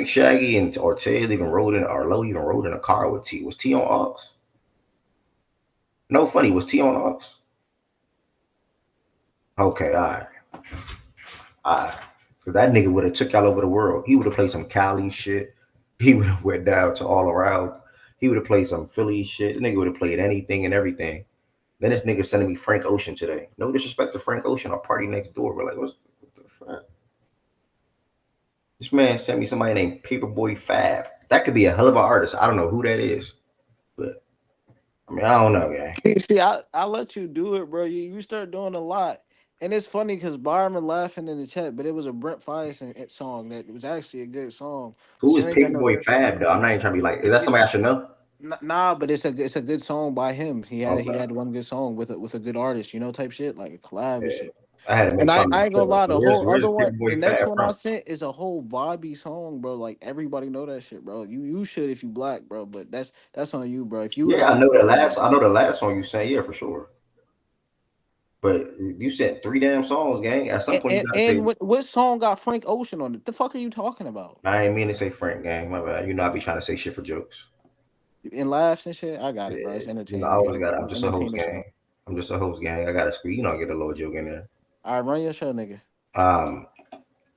think Shaggy and Ortez even rode in, or Low even rode in a car with T. Was T on Aux? No funny. Was T on Aux? Okay, all right. Cause that nigga would have took y'all over the world. He would have played some Cali shit. He would have went down to all around. He would have played some Philly shit. The nigga would have played anything and everything. Then this nigga sending me Frank Ocean today. No disrespect to Frank Ocean or Party Next Door, but like, what the fuck? This man sent me somebody named Paperboy Fab. That could be a hell of an artist. I don't know who that is, but I mean, I don't know, gang. See, I let you do it, bro. You start doing a lot. And it's funny because Byron laughing in the chat, but it was a Brent Fires song that was actually a good song. Who But is you ain't got no. Paperboy Fab though? I'm not even trying to be like, is that It's somebody I should know? nah, but it's a good song by him. He Okay. had one good song with a good artist, type shit like a collab and Yeah. shit. I had to And make I, something I to ain't gonna show. lie, So the where's whole other one, the Paperboy next Fab one I from? sent is a whole vibey song, bro. Like everybody know that shit, bro. You should if you black, bro. But that's on you, bro. If you would have Yeah, really started with I know the last song you sang, yeah, for sure. But you said three damn songs, gang. At some point you gotta say, what song got Frank Ocean on it? The fuck are you talking about? I ain't mean to say Frank, gang. My bad. You know I be trying to say shit for jokes. In laughs and shit, I got it, bro. Yeah, It's you know, I entertainment. You always gotta got. I'm just a entertain host, the gang. show. I'm just a host, gang. I gotta squeeze. You know, get a little joke in there. All right, run your show, nigga. Um,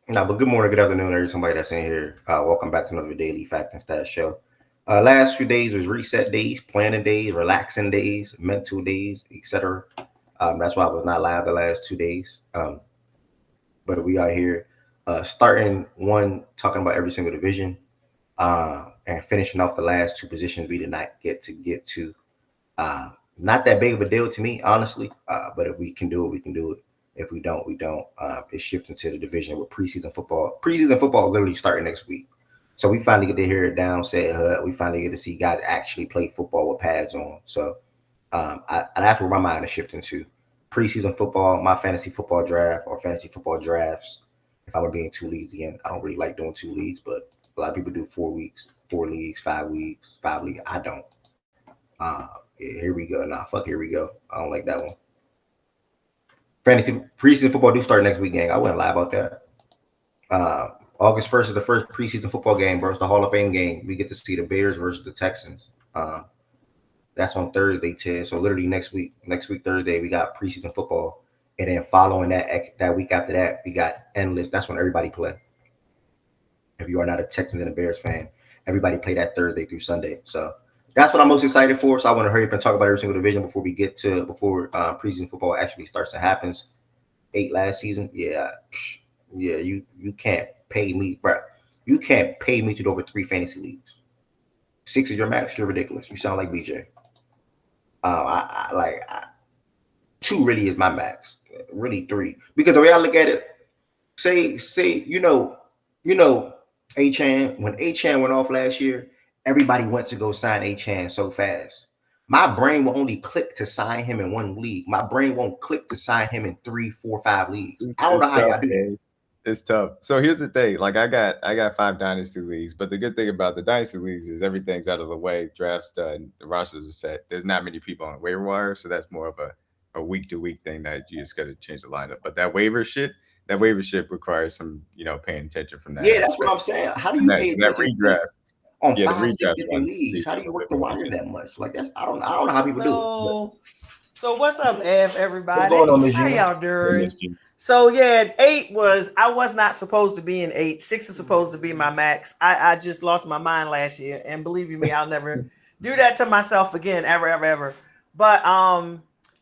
Now, but good morning, good afternoon, everybody. Somebody that's in here. Welcome back to another daily fact and stats show. Last few days was reset days, planning days, relaxing days, mental days, etc. That's why I was not live the last 2 days. But we are here, starting one talking about every single division, and finishing off the last two positions we did not get to. Uh, Not that big of a deal to me, honestly. But if we can do it, we can do it. If we don't, we don't. It's shifting to the division with preseason football. Preseason football literally starting next week. So we finally get to hear it down, say it. We finally get to see guys actually play football with pads on. So that's where my mind is shifting to. Preseason football, my fantasy football draft or fantasy football drafts. If I were being two leagues again, I don't really like doing two leagues, but a lot of people do 4 weeks, 4 leagues, 5 weeks, 5 leagues. I don't. Yeah, here we go. Nah, fuck, here we go. I don't like that one. Fantasy preseason football do start next week, gang. I wouldn't lie about that. Uh, August 1st is the first preseason football game, bro. It's the Hall of Fame game. We get to see the Bears versus the Texans. That's on Thursday, Ted. So literally next week Thursday, we got preseason football, and then following that week after that, we got endless. That's when everybody play. If you are not a Texans and a Bears fan, everybody play that Thursday through Sunday. So that's what I'm most excited for. So I want to hurry up and talk about every single division before preseason football actually starts to happen. 8 last season, yeah, yeah. You can't pay me, bro. You can't pay me to do over 3 fantasy leagues. 6 is your max. You're ridiculous. You sound like BJ. Two really is my max. Really three, because the way I look at it, say you know A-Chan, when A-Chan went off last year, everybody went to go sign A-Chan so fast. My brain will only click to sign him in one league. My brain won't click to sign him in 3, 4, 5 leagues. I don't know It's how tough, y'all do that. man. It's tough. So here's the thing. Like I got 5 dynasty leagues, but the good thing about the dynasty leagues is everything's out of the way. Drafts done, the rosters are set. There's not many people on waiver wire, so that's more of a week to week thing that you just got to change the lineup. But that waiver shit requires some paying attention from that Yeah, that's what aspect. I'm saying. How do And you that pay so that attention to redraft, on yeah, the five, six redraft different ones leagues? need How a do you little work bit the more wires attention. that much? Like that's I don't know how people do it. But So what's up, Ev, what's everybody? going on, Miss How Gina? y'all doing? So yeah, I was not supposed to be in 8. 6 is supposed to be my max. I just lost my mind last year, and believe you me, I'll never do that to myself again, ever, ever, ever. But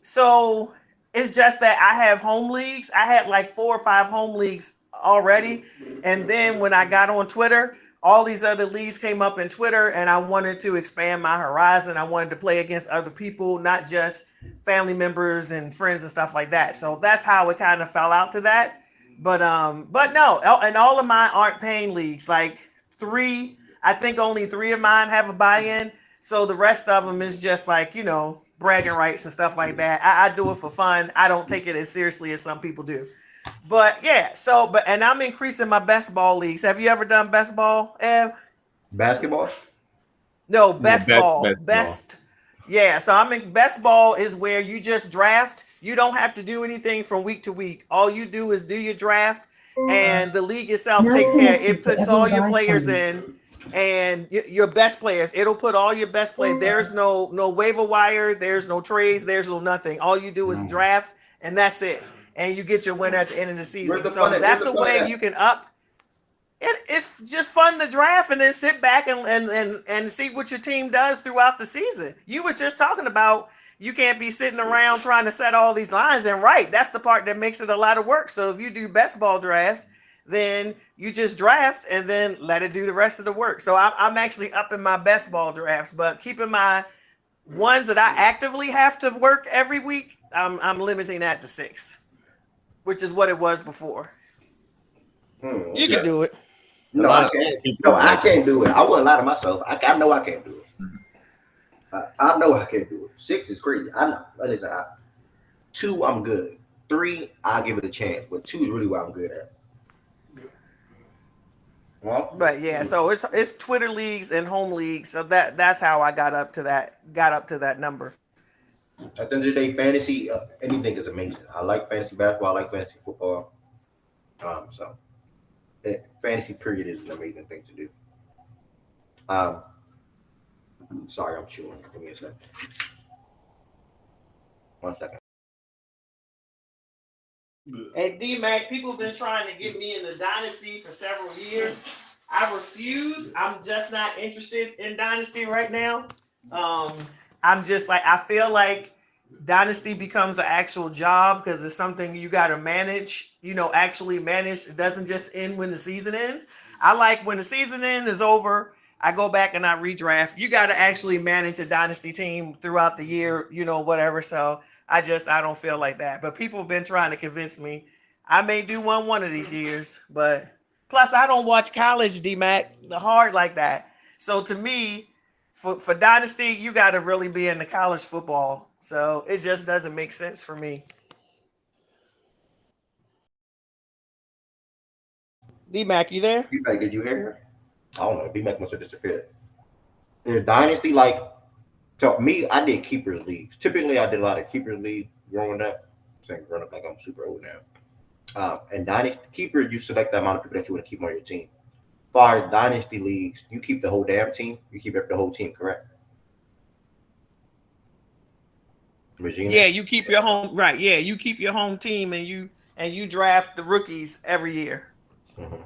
so it's just that I have home leagues. I had like 4 or 5 home leagues already, and then when I got on Twitter, all these other leagues came up in Twitter, and I wanted to expand my horizon. I wanted to play against other people, not just family members and friends and stuff like that. So that's how it kind of fell out to that. But no, and all of mine aren't paying leagues. Like 3, I think only 3 of mine have a buy-in. So the rest of them is just like bragging rights and stuff like that. I do it for fun. I don't take it as seriously as some people do. But yeah, and I'm increasing my best ball leagues. Have you ever done best ball, Ev? Basketball? No, Yeah, best ball. best ball. Best. Yeah, so I'm in best ball is where you just draft. You don't have to do anything from week to week. All you do is do your draft, and the league itself takes care. It puts all your players in, and your best players. It'll put all your best players. There's no waiver wire. There's no trades. There's no nothing. All you do is draft, and that's it. And you get your winner at the end of the season. So that's a way you can up. It's just fun to draft and then sit back and see what your team does throughout the season. You was just talking about you can't be sitting around trying to set all these lines, and right, that's the part that makes it a lot of work. So if you do best ball drafts, then you just draft and then let it do the rest of the work. So I'm actually upping my best ball drafts, but keeping my ones that I actively have to work every week, I'm limiting that to 6, which is what it was before. You can do it. No, I can't. No, I can't do it. I wouldn't lie to myself. I know I can't do it. I know I can't do it. 6 is crazy. I know. Listen, 2, I'm good. 3, I'll give it a chance. But 2 is really what I'm good at. Well, but yeah, so it's Twitter leagues and home leagues. So that's how I got up to that number. At the end of the day, fantasy, anything is amazing. I like fantasy basketball. I like fantasy football. So fantasy period is an amazing thing to do. Sorry, I'm chewing. Give me a second. 1 second. Hey, D-Mac, people have been trying to get me in the Dynasty for several years. I refuse. I'm just not interested in Dynasty right now. I'm just like, I feel like Dynasty becomes an actual job because it's something you got to manage, actually manage. It doesn't just end when the season ends. I like when the season end is over, I go back and I redraft. You got to actually manage a Dynasty team throughout the year, whatever. So I don't feel like that. But people have been trying to convince me. I may do one of these years, but plus I don't watch college, D-Mac, hard like that. So to me, for Dynasty, you got to really be into college football. So it just doesn't make sense for me. D-Mac, you there? D-Mac, did you hear her? I don't know. D-Mac must have disappeared. Is Dynasty like, to me, I did keepers leagues. Typically, I did a lot of keepers leagues growing up. I'm saying growing up like I'm super old now. And Dynasty keeper, you select the amount of people that you want to keep on your team. As far as Dynasty leagues, you keep the whole damn team. You keep the whole team, correct? Regina? Yeah, you keep your home right. Yeah, you keep your home team and you draft the rookies every year. Mm-hmm.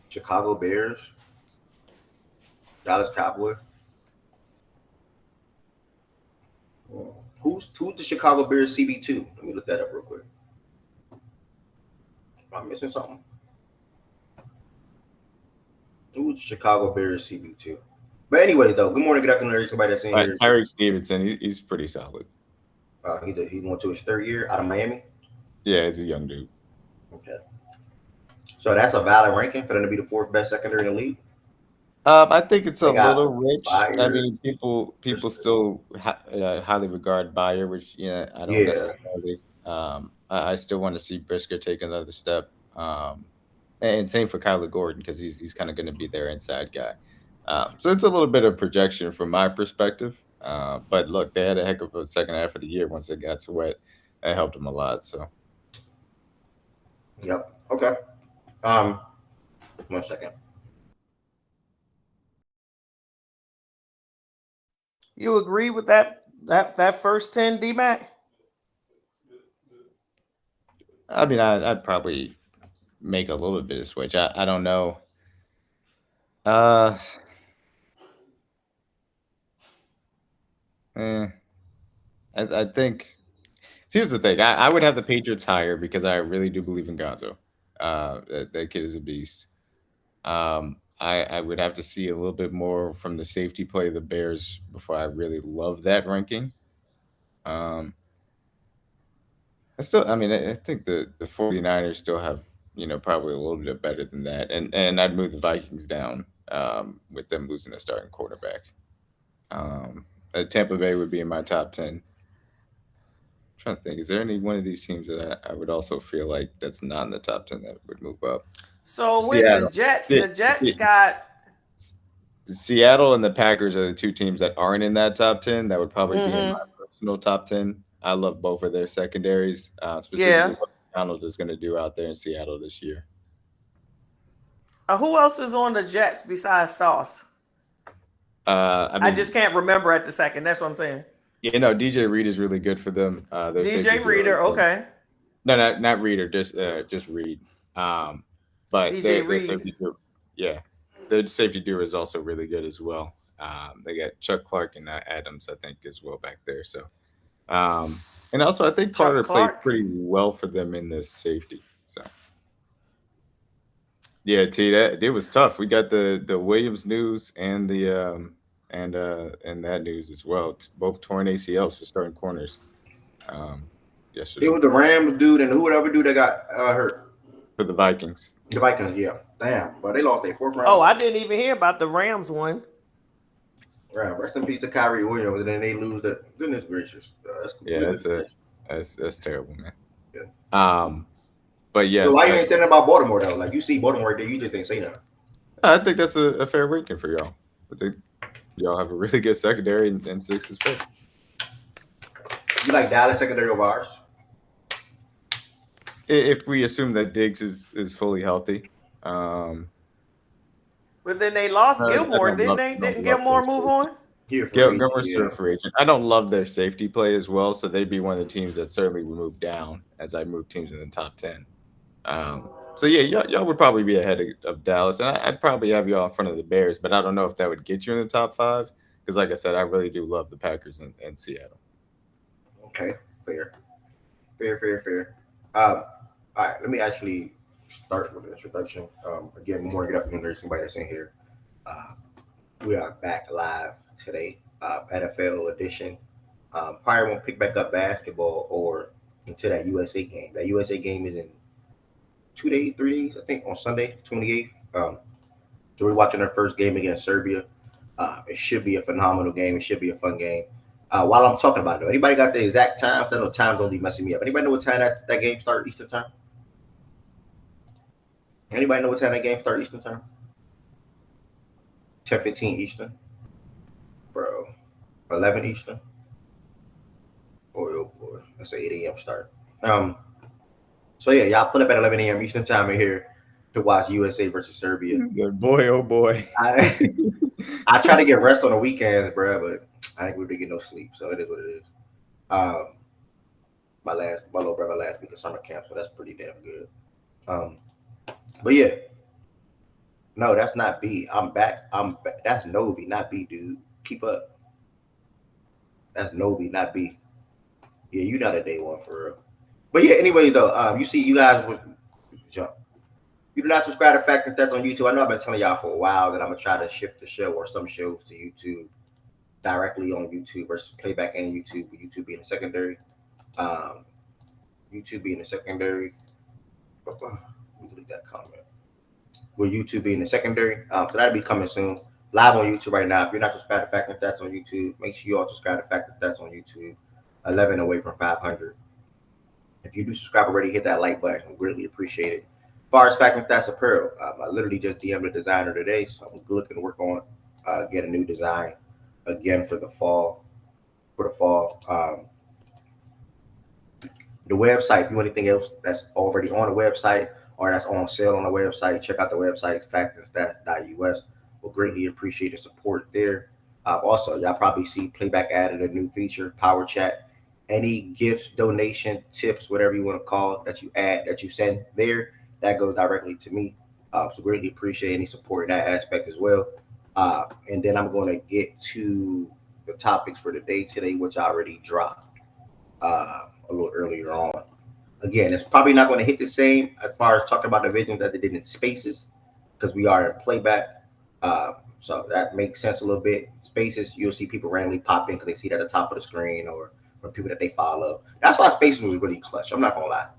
Chicago Bears, Dallas Cowboys. Who's the Chicago Bears CB2? Let me look that up real quick. Am I missing something? Who's the Chicago Bears CB2? But anyways, though, good morning, good afternoon, somebody that's in here. Tyreek Stevenson, he's pretty solid. He went to his 3rd year out of Miami. Yeah, he's a young dude. Okay. So that's a valid ranking for them to be the 4th best secondary in the league. I think it's a little rich. I mean, people still highly regard Bayer, which I don't necessarily. I still want to see Brisker take another step, and same for Kyler Gordon because he's kind of going to be their inside guy. So it's a little bit of projection from my perspective. But look, they had a heck of a second half of the year once they got Sweat. That helped them a lot. So. Yep. Okay. 1 second. You agree with that first 10, D-Mac? I mean, I'd probably make a little bit of switch. I don't know. I think. Here's the thing. I would have the Patriots higher because I really do believe in Gonzo. That kid is a beast. I would have to see a little bit more from the safety play of the Bears before I really love that ranking. I think the 49ers still have, probably a little bit better than that. And I'd move the Vikings down with them losing a starting quarterback. Tampa Bay would be in my top 10. I'm trying to think, is there any one of these teams that I would also feel like that's not in the top 10 that would move up? So with the Jets got Seattle and the Packers are the 2 teams that aren't in that top 10. That would probably be in my personal top 10. I love both of their secondaries, specifically Donald is going to do out there in Seattle this year. Who else is on the Jets besides Sauce? I I mean, just can't remember at the second. That's what I'm saying. DJ Reed is really good for them. Their safety DJ duo is Reader, good. okay. No, not Reader, just Reed. But DJ their Reed. safety duo, yeah, their safety duo is also really good as well. They got Chuck Clark and Adams, I think, as well back there. So, and also I think Chuck Carter played Clark. pretty well for them in this safety. So, yeah, T, that it was tough. We got the Williams news and the and that news as well. Both torn ACLs for starting corners um, It yesterday was the Rams dude and whoever dude that got hurt. for the Vikings. The Vikings, yeah. Damn, but they lost their fourth Oh, round. I didn't even hear about the Rams one. Right, rest in peace to Kyrie Williams, and then they lose the goodness gracious. That's Yeah, goodness gracious. that's terrible, man. Yeah. But So yes, why you ain't saying about Baltimore though? Like you see Baltimore right there, you just ain't say nothing. I think that's a fair ranking for y'all. I think y'all have a really good secondary, and 6 is fair. You like Dallas secondary over ours? If we assume that Diggs is fully healthy, But then they lost I Gilmore, didn't they? don't Didn't love their Gilmore move safety. on? Here for me, Gilmore's yeah. still a free agent. I don't love their safety play as well, so they'd be one of the teams that certainly would move down as I move teams in the top 10. So yeah, y'all would probably be ahead of Dallas, and I'd probably have y'all in front of the Bears, but I don't know if that would get you in the top 5 because, like I said, I really do love the Packers and Seattle. Okay, fair. All right, let me actually start with the introduction. Again, more good afternoon, there's somebody that's in here. Uh, we are back live today, NFL edition. Probably won't pick back up basketball or until that USA game. That USA game is in 2 days, 3 days, I think, on Sunday, 28th. So we're watching our first game against Serbia. It should be a phenomenal game. It should be a fun game. While I'm talking about it, though, anybody got the exact time? I know times don't be messing me up. Anybody know what time that game start Eastern time? Anybody know what time that game start Eastern time? 10:15 Eastern, bro. 11 Eastern. Boy, oh boy, that's an 8 a.m. start. So yeah, y'all pull up at 11 a.m. Eastern time in here to watch USA versus Serbia. Boy, oh boy. I try to get rest on the weekends, bro, but I ain't really get no sleep, so it is what it is. My little brother last week of summer camp, so that's pretty damn good. But yeah, no, that's not B. I'm back. That's Novi, not B, dude. Keep up. That's Novi, not B. Yeah, you not a day one for real. But yeah, anyway though, you see, you guys would jump. You do not subscribe to Fact and Stats on YouTube. I know I've been telling y'all for a while that I'm gonna try to shift the show or some shows to YouTube directly on YouTube versus playback and YouTube, with YouTube being the secondary. YouTube being the secondary. Let me delete that comment. With YouTube being the secondary, so that'll be coming soon. Live on YouTube right now. If you're not subscribed to Fact and Stats on YouTube, make sure you all subscribe to Fact and Stats on YouTube. 11 away from 500. If you do subscribe already, hit that like button. I greatly appreciate it. As far as Fact and Stats Apparel, I literally just DM'd the designer today, so I'm looking to work on get a new design again for the fall. The website, if you want anything else that's already on the website or that's on sale on the website, check out the website, factandstats.us. We'll greatly appreciate the support there. Also, y'all probably see Playback added a new feature, Power Chat. Any gifts, donation, tips, whatever you want to call it, that you add, that you send there, that goes directly to me. So greatly appreciate any support in that aspect as well. And then I'm going to get to the topics for the day today, which I already dropped a little earlier on. Again, it's probably not going to hit the same as far as talking about divisions as it did in Spaces, because we are in playback. So that makes sense a little bit. Spaces, you'll see people randomly pop in because they see it at the top of the screen or from people that they follow. That's why Spaces was really clutch. I'm not going to lie.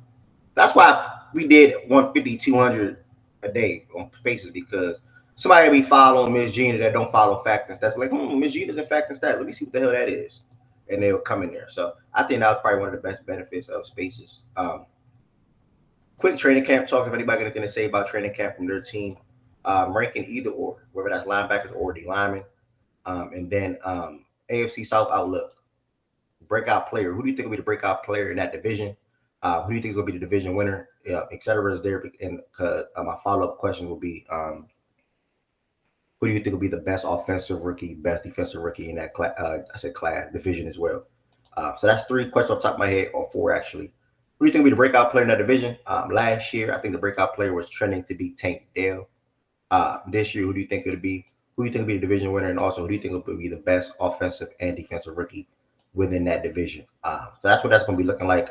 That's why we did 150, 200 a day on Spaces, because somebody will be following Miss Gina that don't follow Fact and Stats. Like, Miss Gina's in Fact and Stats. Let me see what the hell that is. And they'll come in there. So I think that was probably one of the best benefits of Spaces. Quick training camp talk. If anybody got anything to say about training camp from their team, ranking either or, whether that's linebackers or D-linemen. And then AFC South outlook. Breakout player. Who do you think will be the breakout player in that division? Who do you think is going to be the division winner? Yeah, et cetera is there. And my follow up question will be, who do you think will be the best offensive rookie, best defensive rookie in that class division as well? So that's 3 questions off the top of my head, or 4 actually. Who do you think will be the breakout player in that division? Last year, I think the breakout player was trending to be Tank Dell. This year, who do you think it'll be? Who do you think will be the division winner? And also, who do you think will be the best offensive and defensive rookie within that division? So that's what that's going to be looking like.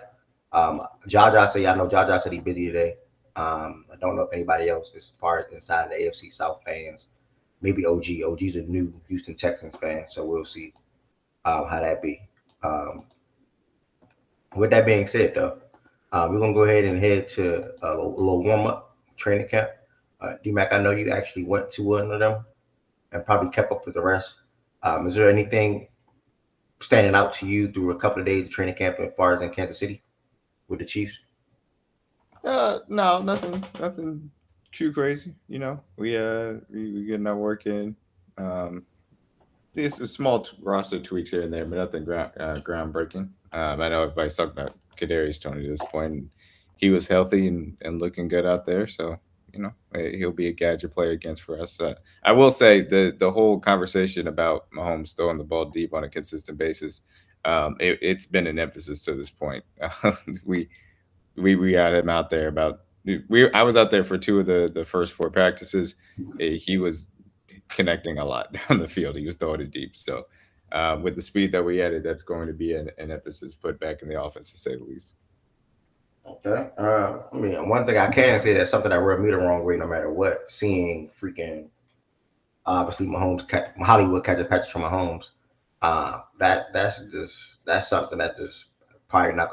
Jaja said, I know Jaja said he's busy today. I don't know if anybody else, as far as inside the AFC South fans, maybe OG. OG's a new Houston Texans fan, so we'll see how that be. With that being said, though, we're going to go ahead and head to a little warm-up training camp. D-Mac, I know you actually went to one of them and probably kept up with the rest. Is there anything standing out to you through a couple of days of training camp as far as in Kansas City with the Chiefs? No, nothing too crazy. You know, we getting our work in. It's a small roster tweaks here and there, but nothing groundbreaking. I know everybody's talking about Kadarius Toney at this point. And he was healthy and looking good out there, so you know he'll be a gadget player against for us. I will say the whole conversation about Mahomes throwing the ball deep on a consistent basis, it's been an emphasis to this point. We had him out there I was out there for 2 of the first 4 practices. He was connecting a lot down the field. He was throwing it deep. So with the speed that we added, that's going to be an emphasis put back in the offense, to say the least. Okay. I mean, one thing I can say, that's something that rubbed me the wrong way no matter what, seeing freaking, obviously, Hollywood catches Patrick from Mahomes. That's something that just probably not,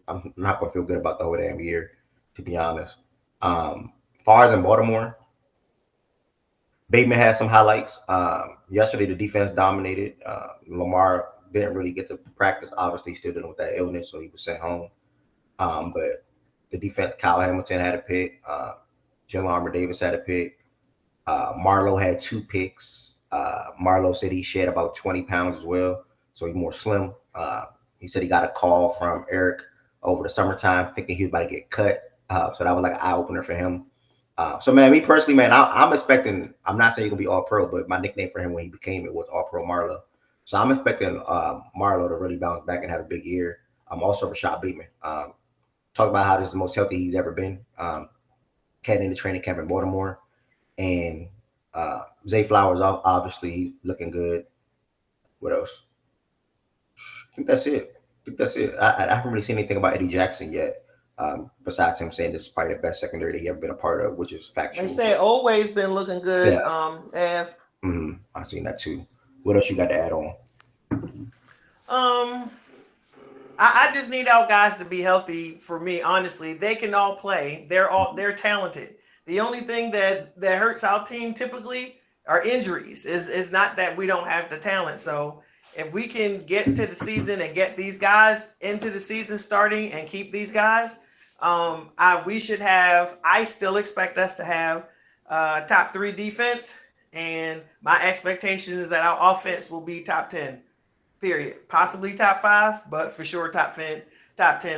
I'm not going to feel good about the whole damn year, to be honest. Far as in Baltimore, Bateman had some highlights. Yesterday, the defense dominated. Lamar didn't really get to practice, obviously, still dealing with that illness, so he was sent home. But the defense, Kyle Hamilton had a pick. Jim Armour Davis had a pick. Marlowe had 2 picks. Marlowe said he shed about 20 pounds as well, so he's more slim. He said he got a call from Eric over the summertime thinking he was about to get cut. So that was like an eye-opener for him. So, man, me personally, man, I'm expecting, I'm not saying he's going to be all-pro, but my nickname for him when he became it was all-pro Marlowe. So I'm expecting Marlowe to really bounce back and have a big year. I'm also Rashad Bateman. Talk about how this is the most healthy he's ever been. Heading into training camp in Baltimore. And Zay Flowers, obviously, he's looking good. What else? I think that's it. I haven't really seen anything about Eddie Jackson yet. Besides him saying this is probably the best secondary that he ever been a part of, which is factual. They say always been looking good. Yeah. Ev. I've seen that too. What else you got to add on? I just need our guys to be healthy. For me, honestly, they can all play. They're talented. The only thing that hurts our team typically are injuries. Is not that we don't have the talent. So if we can get into the season and get these guys into the season starting and keep these guys, we should have. I still expect us to have top 3 defense, and my expectation is that our offense will be top 10. Period. Possibly top 5, but for sure top 10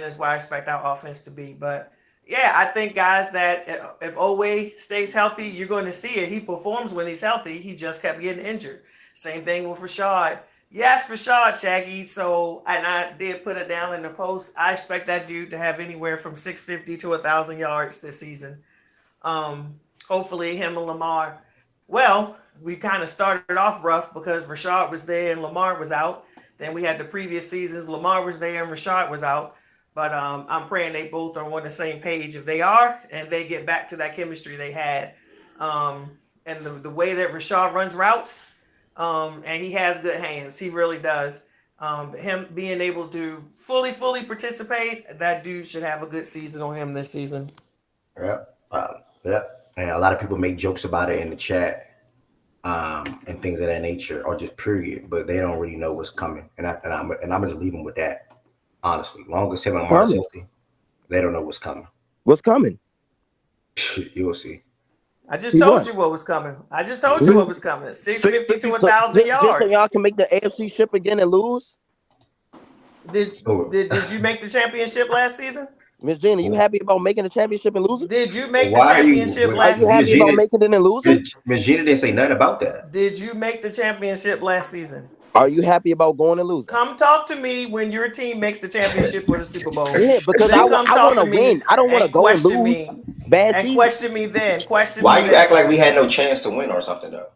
is where I expect our offense to be. But yeah, I think, guys, that if Owe stays healthy, you're going to see it. He performs when he's healthy. He just kept getting injured. Same thing with Rashad. Yes, Rashad, Shaggy. So, and I did put it down in the post. I expect that dude to have anywhere from 650 to 1,000 yards this season. Hopefully him and Lamar. Well, we kind of started off rough because Rashad was there and Lamar was out. Then we had the previous seasons. Lamar was there and Rashad was out. But I'm praying they both are on the same page. If they are, and they get back to that chemistry they had. And the way that Rashad runs routes, and he has good hands. He really does. Him being able to fully participate, that dude should have a good season on him this season. Yeah. And a lot of people make jokes about it in the chat. And things of that nature, or just period, but they don't really know what's coming, and I'm just leaving with that. Honestly, long as him and Lamar healthy, they don't know what's coming. What's coming? You will see. I just told you what was coming. 650 to 1,000 yards. Just so y'all can make the AFC ship again and lose. Did you make the championship last season? Miss Gina, you happy about making the championship and losing? Did you make the Why are you? championship Are last you happy season? about making it and losing? Miss Gina didn't say nothing about that. Did you make the championship last season? Are you happy about going and losing? Come talk to me when your team makes the championship or the Super Bowl. Yeah, because Then I come want talk to to me win. I don't want to and go and question lose. me. Bad And season. question me then. Question Why me you then. act like we had no chance to win or something though?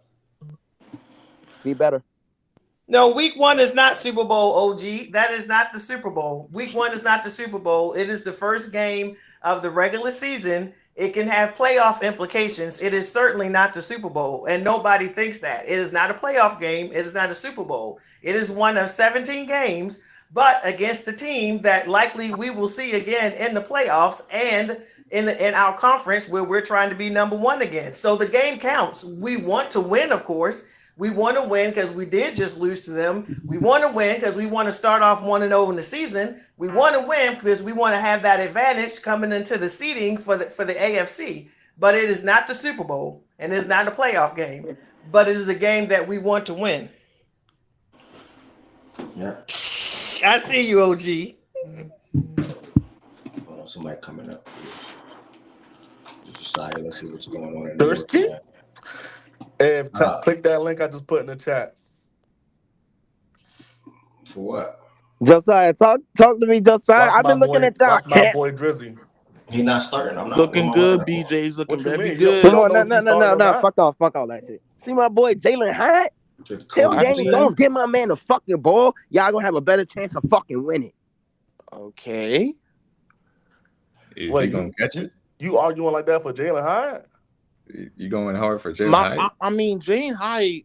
Be better. No, week 1 is not Super Bowl, OG. That is not the Super Bowl. Week 1 is not the Super Bowl. It is the first game of the regular season. It can have playoff implications. It is certainly not the Super Bowl, and nobody thinks that. It is not a playoff game. It is not a Super Bowl. It is one of 17 games, but against the team that likely we will see again in the playoffs and in our conference where we're trying to be number 1 again. So the game counts. We want to win, of course. We want to win because we did just lose to them. We want to win because we want to start off 1-0 in the season. We want to win because we want to have that advantage coming into the seeding for the AFC. But it is not the Super Bowl and it's not a playoff game. But it is a game that we want to win. Yeah. I see you, OG. Hold on, somebody coming up. Sorry, let's see what's going on in Thirsty? New York, If click that link I just put in the chat. for what? Josiah, talk to me, Josiah. I've been looking at y'all. Watch my boy Drizzy. He's not starting. I'm not Looking good, BJ's looking What you very mean? good. Come on, no. Fuck all that shit. See my boy Jalen Hyde? Tell I Daniel, see don't him. give my man the fucking ball. Y'all gonna have a better chance of fucking winning. Okay. Is Wait, he gonna catch it? You arguing like that for Jalen Hyde? You going hard for Jalen Hyde? I mean, Jane High.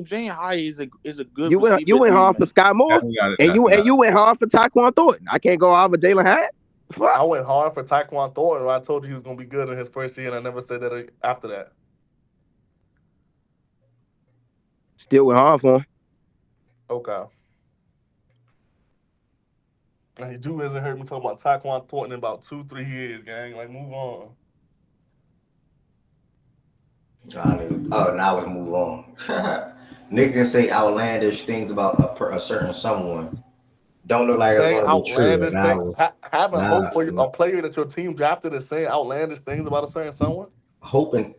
Jane High is a good. You went hard for Sky Moore, and you went hard for Tyquan Thornton. I can't go hard for Jalen Hyde. Fuck. I went hard for Tyquan Thornton. I told you he was gonna be good in his first year, and I never said that after that. Still went hard for him. Okay. Now you do hasn't heard me talk about Tyquan Thornton in about 2-3 years, gang. Like, move on. Oh, now we move on. Niggas can say outlandish things about a certain someone. Don't look like Saying it's going to be true. outlandish things, having hope for nah. a player that your team drafted is saying outlandish things about a certain someone. Hope and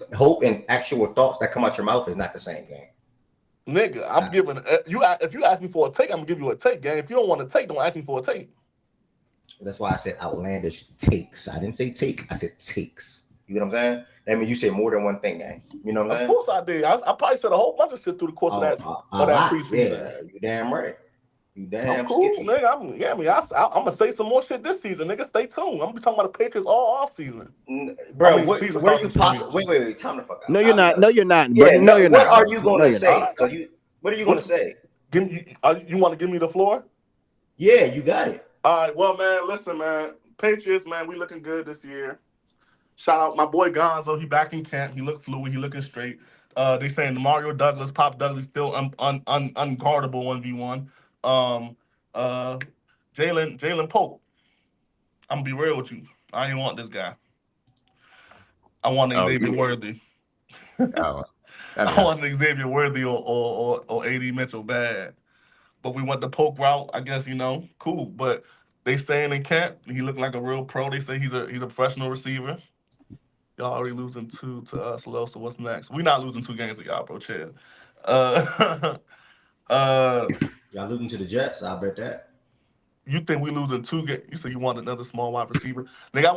actual thoughts that come out your mouth is not the same thing. Nigga, I'm giving you. If you ask me for a take, I'm gonna give you a take, gang. If you don't want to take, don't ask me for a take. That's why I said outlandish takes. I didn't say take. I said takes. You know what I'm saying? That means you said more than one thing, gang. You know what I'm saying? Of course I did. I probably said a whole bunch of shit through the course of that preseason. Yeah, you damn right. You damn I'm cool, skippy. nigga. I'm gonna say some more shit this season, nigga. Stay tuned. I'm gonna be talking about the Patriots all off season. Bro, what are you possibly? Wait, time to fuck out. No, you're not. No, you're not. Yeah, no, you're what not. are you going to say? What are you going to say? You want to give me the floor? Yeah, you got it. All right, well, man, listen, man. Patriots, man, we looking good this year. Shout out my boy Gonzo. He back in camp. He look fluid. He looking straight. They saying Mario Douglas, Pop Douglas still unguardable 1v1. Jalen Pope. I'm gonna be real with you. I ain't want this guy. I want Xavier Worthy. I want Xavier Worthy or AD Mitchell bad. But we went the Pope route, I guess, cool. But they saying in camp, he looked like a real pro. They say he's a professional receiver. Y'all already losing 2 to us, Lil, so what's next? We're not losing 2 games to y'all, bro. Chill. Y'all losing to the Jets, I bet that. You think we losing 2 games? You said you want another small wide receiver. Nigga, I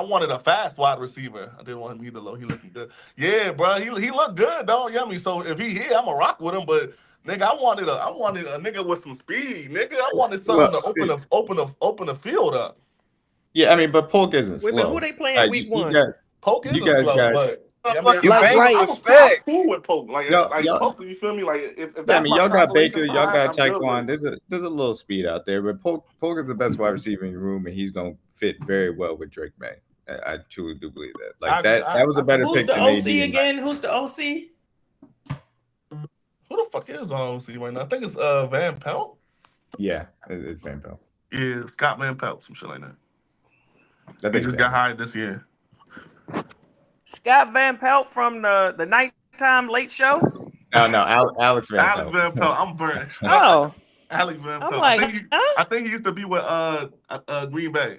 wanted a fast wide receiver. I didn't want him either, low. He looking good. Yeah, bro. He looked good, dog. You know what I mean? So if he here, I'm gonna rock with him. But nigga, I wanted a nigga with some speed. Nigga, I wanted something to open the field up. Yeah, I mean, but Polk isn't slow. Wait a minute, who they playing week 1? Polk isn't slow, but I was cool with Polk. Like Polk, you feel me? Like if that's y'all got Baker, prize, y'all got I'm Tyquan. There's a little speed out there, but Polk is the best wide receiver in your room, and he's gonna fit very well with Drake May. I truly do believe that. Like that was a better pick than AD. Who's the OC again? Who's the OC? Who the fuck is on OC right now? I think it's Van Pelt. Yeah, it's Van Pelt. Yeah, Scott Van Pelt, some shit like that. They just Van got hired this year. Scott Van Pelt from the nighttime late show. No, Alex Van Pelt. Alex Van Pelt. I'm burnt. Oh, Alex Van I'm Pelt. like, I think he used to be with Green Bay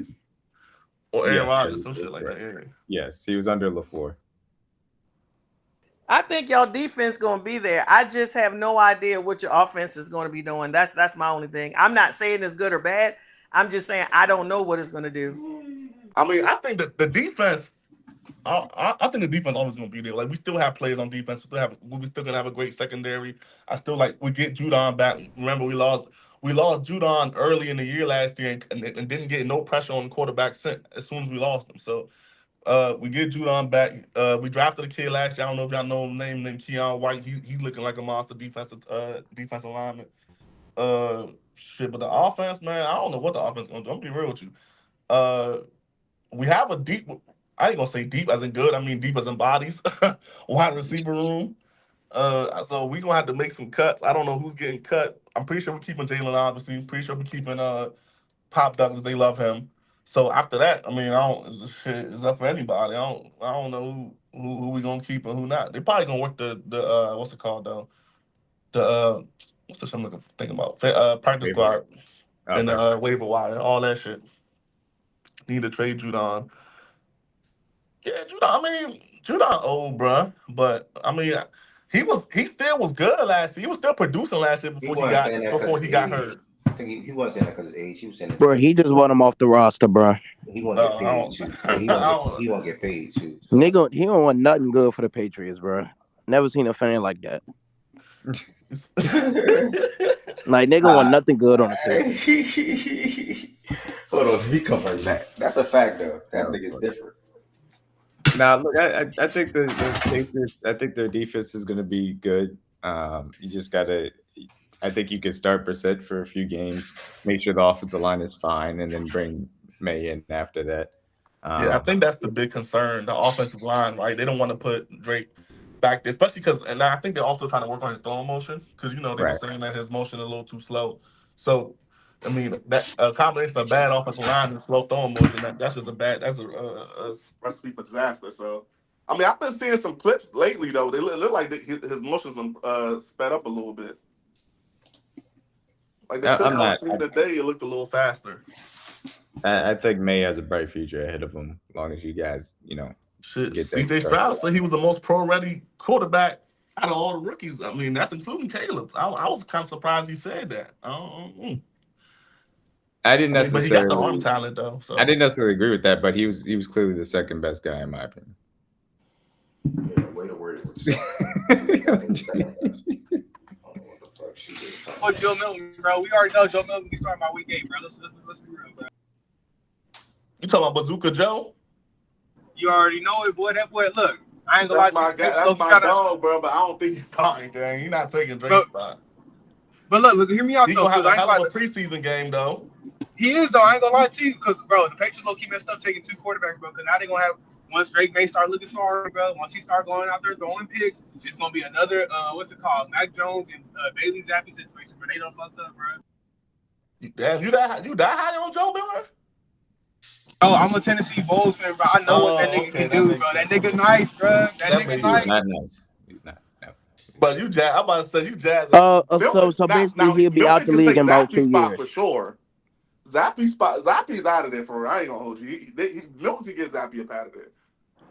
or Aaron Rodgers, some shit like that. Yeah. Yes, he was under LaFleur. I think y'all defense gonna be there. I just have no idea what your offense is gonna be doing. That's my only thing. I'm not saying it's good or bad. I'm just saying I don't know what it's gonna do. I mean, I think that the defense. I think the defense always gonna be there. Like we still have players on defense. We still gonna have a great secondary. I still like we get Judon back. Remember we lost Judon early in the year last year and didn't get no pressure on the quarterback as soon as we lost him. So we get Judon back. We drafted a kid last year. I don't know if y'all know him named Keon White. He's looking like a monster defensive lineman. Shit, but the offense, man, I don't know what the offense gonna do. I'm gonna be real with you. We have a deep. I ain't gonna say deep as in good. I mean deep as in bodies. Wide receiver room. So we gonna have to make some cuts. I don't know who's getting cut. I'm pretty sure we're keeping Jalen. Obviously, I'm pretty sure we're keeping Pop Douglas. They love him. So after that, I mean, it's up for anybody. I don't know who we gonna keep and who not. They probably gonna work the what's it called though? The what's the shit I'm looking thinking about? Practice squad and waiver wire, all that shit. Need to trade Judon. Yeah, Judon. I mean, Judon old, bruh. But I mean, he still was good last year. He was still producing last year before he got hurt. I think he wasn't saying that because of age. He was saying that. Bro, he just want him off the roster, bro. He won't get paid too. He won't get paid too. So. Nigga, he don't want nothing good for the Patriots, bro. Never seen a fan like that. Like nigga want nothing good on the Patriots. Hold on, he come right back. That's a fact though. That nigga's different. Now, look, I think the Patriots. I think their defense is going to be good. You just gotta. I think you can start Brissett for a few games, make sure the offensive line is fine, and then bring May in after that. Yeah, I think that's the big concern. The offensive line, right? They don't want to put Drake back there, especially because, and I think they're also trying to work on his throwing motion because they were saying that his motion is a little too slow. So, I mean, that a combination of bad offensive line and slow throwing motion, that's just a recipe for disaster. So, I mean, I've been seeing some clips lately though. They look like his motions sped up a little bit. Like the clips I've seen today, it looked a little faster. I think May has a bright future ahead of him, as long as you guys, Shit, CJ Stroud said he was the most pro-ready quarterback out of all the rookies. I mean, that's including Caleb. I was kind of surprised he said that. I didn't necessarily. But he got the arm talent though. So I didn't necessarily agree with that, but he was clearly the second best guy in my opinion. Yeah, way to word it. Oh, Joe Milton, bro. We already know Joe Milton will be starting by week 8, bro. Let's be real, bro. You talking about Bazooka Joe? You already know it, boy. That boy, look. I ain't gonna lie to you. That's my dog, bro, but I don't think he's starting, gang. He's not taking Drake's spot. But look, hear me out, though. He's going to have a hell of a preseason game, though. He is, though. I ain't gonna lie to you, because, bro, the Patriots low-key messed up taking 2 quarterbacks, bro, because now they're going to have, once Drake May start looking sorry, bro, once he start going out there throwing picks, it's going to be another, Mac Jones and Bailey Zappi situation where they don't fuck up, bro. Damn, you that high on Joe Miller? Oh, I'm a Tennessee Vols fan, bro. I know what that nigga can do, bro. That nigga nice, bro. That nigga nice. He's not nice. He's not. No. But you jazz. I'm about to say you jazz. So basically he'll be out the league in about 2 years. For sure. Zappy's out of there for real. I ain't gonna hold you. Milton can get Zappy up out of there.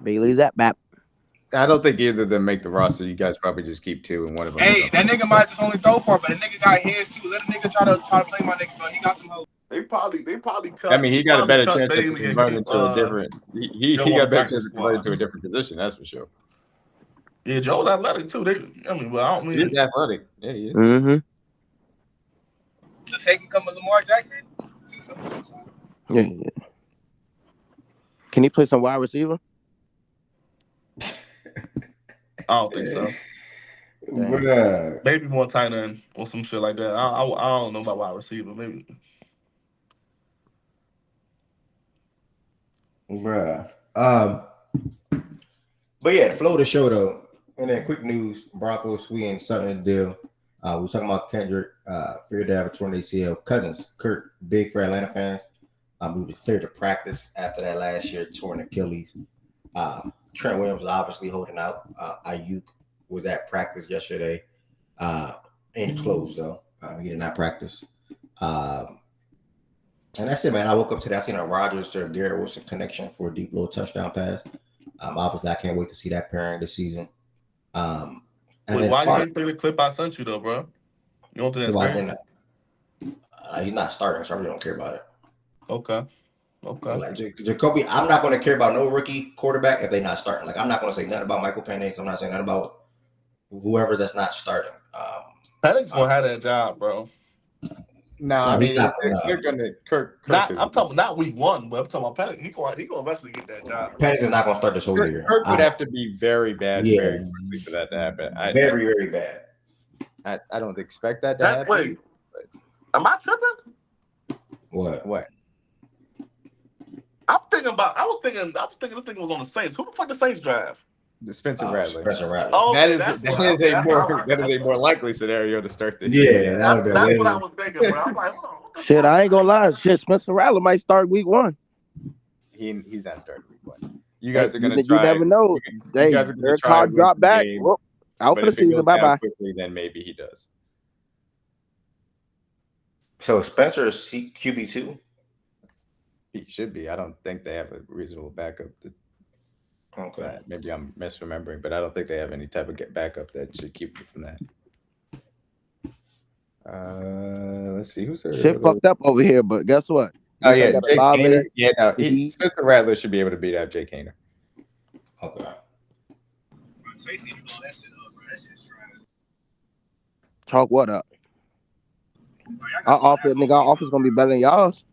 Bailey Zapp. I don't think either of them make the roster. You guys probably just keep 2 and one of them. Hey, that nigga might just only throw 4, but the nigga got hands too. Let a nigga try to play my nigga, bro. He got them hoes. They probably cut. I mean, he got a better chance of converting into a different. He got a better chance of converting to a different position. That's for sure. Yeah, Joe's athletic too. He's athletic. Yeah, he is. Mm-hmm. The second come of Lamar Jackson. Yeah. Can he play some wide receiver? I don't think so. Bruh. Maybe more tight end or some shit like that. I don't know about wide receiver. Maybe. Bruh. But yeah, the flow of the show though. And then quick news: Broncos, we ain't starting the deal. We're talking about Kendrick, feared to have a torn ACL. Cousins, Kurt, big for Atlanta fans. We were cleared to practice after that last year torn Achilles. Trent Williams is obviously holding out. Ayuk was at practice yesterday. Ain't closed though. He did not practice. And that's it, man. I woke up today. I seen a Rodgers to Garrett Wilson connection for a deep little touchdown pass. Obviously, I can't wait to see that pairing this season. Wait, why you ain't the clip I sent you though, bro? You don't think that's crazy? He's not starting, so I really don't care about it. Okay. Like Jacoby, I'm not going to care about no rookie quarterback if they're not starting. Like, I'm not going to say nothing about Michael Penix. I'm not saying nothing about whoever that's not starting. Penix gonna have that job, bro. No, I mean they're gonna Kirk. I'm talking not week 1, but I'm talking about Penix. He gonna eventually get that job. Penix is not gonna start this whole year. Kirk would have to be very bad, very quickly for that to happen. Very, very bad. I don't expect that to happen. Wait, am I tripping? What? I was thinking this thing was on the Saints. Who the fuck the Saints draft? The Spencer Rattler. Oh, that is a more likely scenario to start this. Yeah, that's what I was thinking, bro. I'm like, hold on. Shit, I ain't gonna lie. Shit, Spencer Rattler might start week 1. He's not starting week 1. You guys are gonna try. You never know. You guys are gonna try drop back. Whoop, out for the season. Bye bye. Quickly, then maybe he does. So Spencer is QB2. He should be. I don't think they have a reasonable backup. Okay. Maybe I'm misremembering, but I don't think they have any type of backup that should keep you from that. Let's see who's there. Shit fucked up over here, but guess what? Oh yeah, Jake Haener. Yeah, no, Spencer Rattler should be able to beat out Jake Haener. Okay. Talk what up? Our offense gonna be better than y'all's.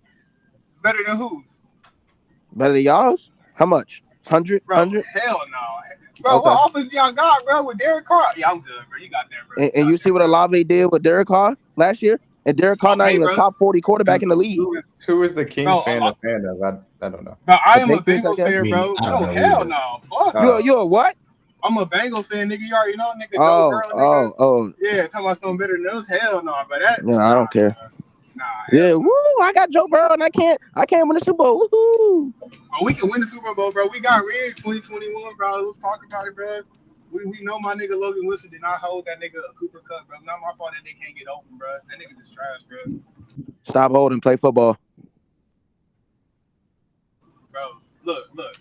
Better than whose? Better than y'all's? How much? 100? Bro, 100? Hell no. Bro, Okay. What offense y'all got, bro, with Derek Carr? Yeah, I'm good, bro. You got that, bro. And you see what Olave did with Derek Carr last year? And Derek Carr not even a top 40 quarterback in the league. Who is the Kings fan of? I don't know. Bro, I am a Bengals fan, bro. Oh, hell no. Fuck. You a what? I'm a Bengals fan, nigga. You already know, nigga. Oh. Yeah, talking about something better than those. Hell no, but that. Yeah, I don't care. Nah. Yeah, woo! I got Joe Burrow, and I can't win the Super Bowl. Woohoo! Oh, we can win the Super Bowl, bro. We got rigged 2021, bro. Let's talk about it, bro. We know my nigga Logan Wilson did not hold that nigga Cooper Kupp, bro. Not my fault that they can't get open, bro. That nigga just trash, bro. Stop holding, play football. Bro, look.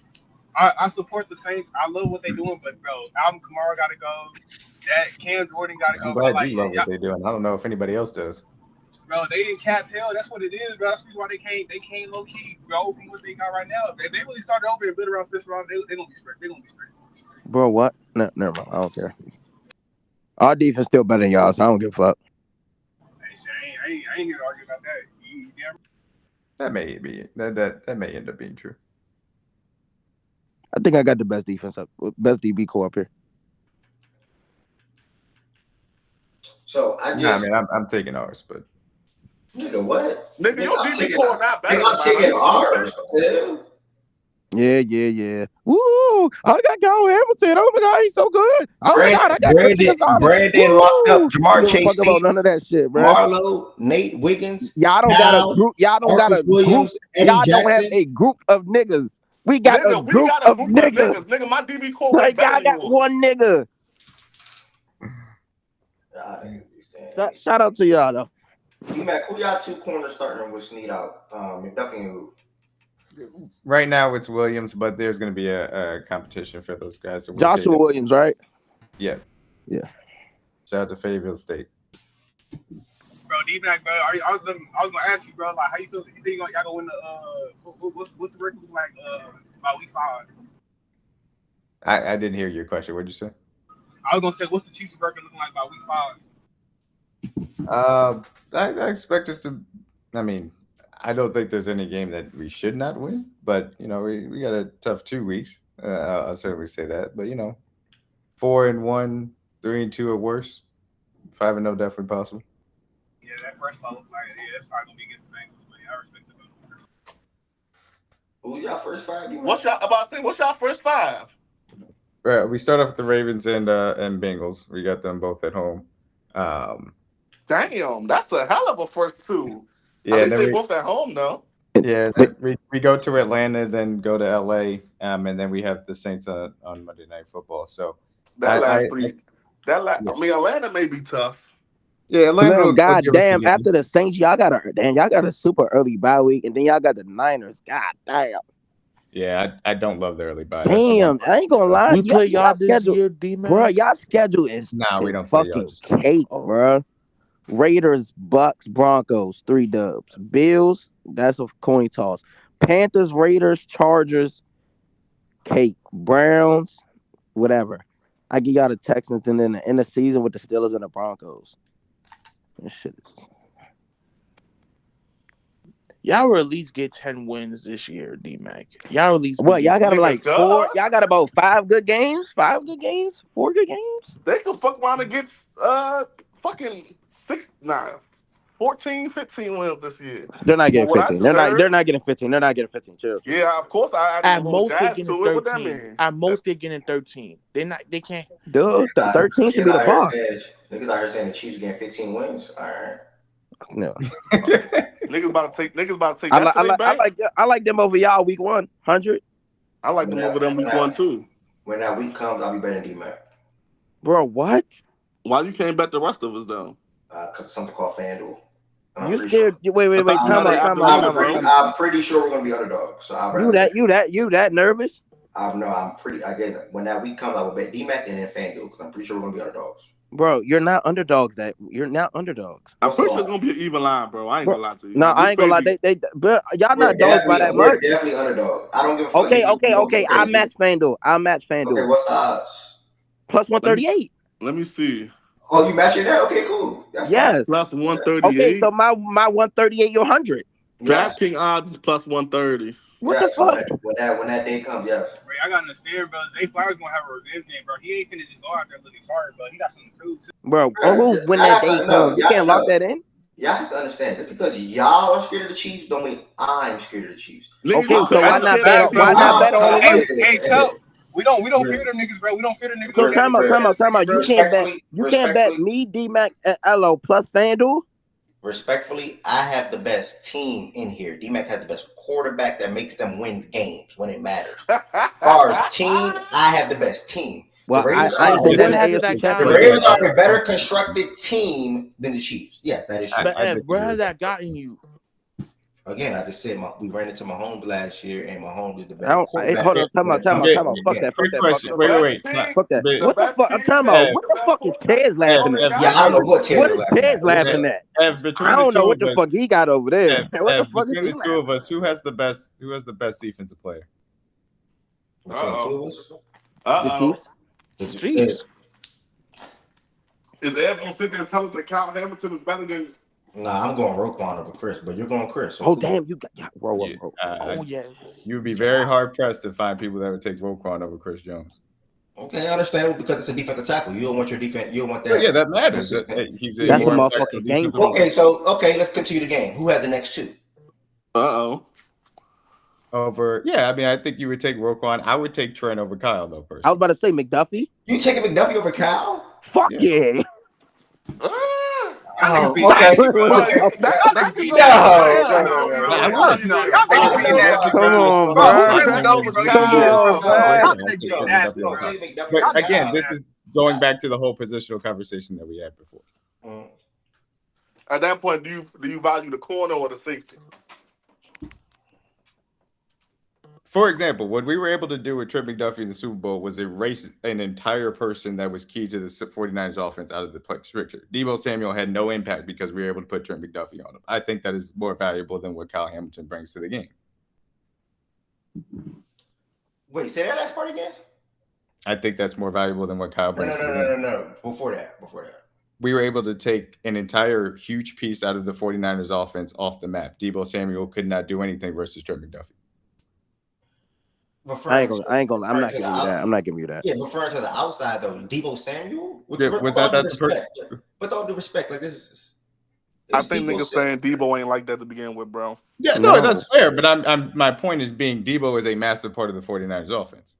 I support the Saints. I love what they doing, but bro, Alvin Kamara gotta go. That Cam Jordan gotta go. I'm glad you love what they doing. I don't know if anybody else does. Bro, they didn't cap hell. That's what it is, bro. That's why they can't low key grow from what they got right now. If they really started over and build around this round, they gonna be spread. They gonna be spread. Bro, what? No, never mind. I don't care. Our defense still better than y'all, so I don't give a fuck. I ain't here to argue about that. That may be that may end up being true. I think I got the best defense best DB core up here. So I'm taking ours, but nigga, what? Nigga, your DB core not bad. I'm taking ours. Yeah. Woo! I got Kyle Hamilton. Oh my God, he's so good. Oh my God, I got Brandon locked up. Jamar Chase. About none of that shit, bro. Marlo, Nate Wiggins. Y'all don't got a group. Y'all don't got a Williams, group. Y'all don't have a group of niggas. We got a group of niggas. Nigga, my DB core. Like, I got one nigga. Shout out to y'all though. Mac, who y'all 2 corners starting with Snead out? McDuffie and who? Right now it's Williams, but there's going to be a competition for those guys. Joshua Williams, right? Yeah. Shout out to Fayetteville State. Bro, D-Mac, bro, I was gonna ask you, bro, like, how you feel? You think y'all gonna win the what's the record like by week 5? I didn't hear your question. What'd you say? I was gonna say, what's the Chiefs' record looking like by week 5? I expect us to. I mean, I don't think there's any game that we should not win, but we got a tough 2 weeks. I'll certainly say that. But 4-1, 3-2 or worse. 5-0 definitely possible. Yeah, that first look like that's probably gonna be against the Bengals, but I respect the Bengals. Who y'all first 5? What's y'all first 5? Right, we start off with the Ravens and Bengals. We got them both at home. Damn, that's a hell of a first 2. Yeah, at least they both at home though. Yeah, we go to Atlanta, then go to LA, and then we have the Saints on Monday Night Football. So I mean, Atlanta may be tough. Yeah, Atlanta. Man, will god give us a damn, game. after the Saints, y'all got a super early bye week, and then y'all got the Niners. God damn. Yeah, I don't love the early bye. That's the one. Damn, I ain't gonna lie. We play y'all this schedule, year, bro. D-Mac? Y'all schedule is We don't play y'all fucking just cake, Oh. bro. Raiders, Bucks, Broncos, 3 dubs. Bills, that's a coin toss. Panthers, Raiders, Chargers, cake. Browns, whatever. I give y'all the Texans, and then the end of the season with the Steelers and the Broncos. This shit is. Y'all will at least get 10 wins this year, D-Mac. Y'all will at least What, y'all got Nigga, like duh. 4? Y'all got about 5 good games? 5 good games? 4 good games? They could fuck around and get fucking 14, 15 wins this year. They're not getting Well, what I 15. just They're heard, not getting 15. They're not getting 15. Chill. yeah, of course I added a At little most they're jazz getting to it. What that 13. mean? At most they're getting 13. They can't. Dude, 13 should be the bar. Niggas out here saying the Chiefs getting 15 wins. All right. No. Niggas about to take that to their bank. I like them over y'all week 100. I like them over them week 1 too. When that week comes, I'll be betting D-Mac. Bro, what? Why you can't bet the rest of us though? Because something called FanDuel. You scared? Wait. Time out. I'm pretty sure we're gonna be underdogs. So You that nervous? I'm pretty. Again, when that week comes, I will bet D-Mac and then FanDuel because I'm pretty sure we're gonna be underdogs. Bro, you're not underdogs. You're not underdogs. I'm pretty sure it's gonna be an even line, bro. I ain't gonna lie to you. No, I ain't gonna lie. But y'all not dogs by that much. We're definitely underdogs. I don't give a fuck. Okay. I match FanDuel. Okay, what's the odds? Plus 138. Let me see. Oh, you matching that? Okay, cool. That's yes. fine. Plus 138. Okay, so my 138, you're 100. DraftKings odds is plus 130. What the fuck? When that day comes, yes. Bro, I got to understand, bro. Zay Flowers gonna have a revenge game, bro. He ain't finna just go out there looking sorry, bro. He got something to prove too. Bro, when that day comes, you can't lock that in. Y'all have to understand that because y'all are scared of the Chiefs, don't mean I'm scared of the Chiefs. Okay, so why not bet on Hey, so we don't fear them niggas, bro. We don't fear them niggas. So time out. You can't bet me, D-Mac, and Elo plus FanDuel. Respectfully, I have the best team in here. D-Mac has the best quarterback that makes them win games when it matters. As far as team, I have the best team. Well, the Raiders are a better constructed team than the Chiefs. Yes, that is true. But where has that gotten you? Again, I just said we ran into Mahomes last year, and Mahomes is the best. Hold on, time out. Fuck that. Wait. Fuck that. What the fuck? I'm talking about. What the fuck is Tez laughing at? Yeah, I don't know what Tez laughing at. I don't know what the fuck he got over there. What the fuck is he laughing at? Between the two of us, who has the best defensive player? Between the two of us? The Chiefs. The Chiefs. Is Ev gonna sit there and tell us that Kyle Hamilton is better than? Nah, I'm going Roquan over Chris, but you're going Chris. So damn, you got roll. Yeah. You'd be very hard pressed to find people that would take Roquan over Chris Jones. Okay, I understand because it's a defensive tackle. You don't want your defense. You don't want that. Yeah, that matters. That's a motherfucking game. Okay. Let's continue the game. Who has the next two? I think you would take Roquan. I would take Trent over Kyle though. Personally, I was about to say McDuffie. You taking McDuffie over Kyle? Fuck yeah. Oh, okay. But again, this is going back to the whole positional conversation that we had before. At that point, do you value the corner or the safety? For example, what we were able to do with Trent McDuffie in the Super Bowl was erase an entire person that was key to the 49ers offense out of the picture. Deebo Samuel had no impact because we were able to put Trent McDuffie on him. I think that is more valuable than what Kyle Hamilton brings to the game. Wait, say that last part again? I think that's more valuable than what Kyle brings to the game. No. Before that. We were able to take an entire huge piece out of the 49ers offense off the map. Deebo Samuel could not do anything versus Trent McDuffie. I ain't gonna. I'm not giving you that. Yeah, referring to the outside though, Deebo Samuel. With all due respect, like this is. I think niggas saying Deebo ain't like that to begin with, bro. Yeah, no, that's fair. But my point is being Deebo is a massive part of the 49ers offense.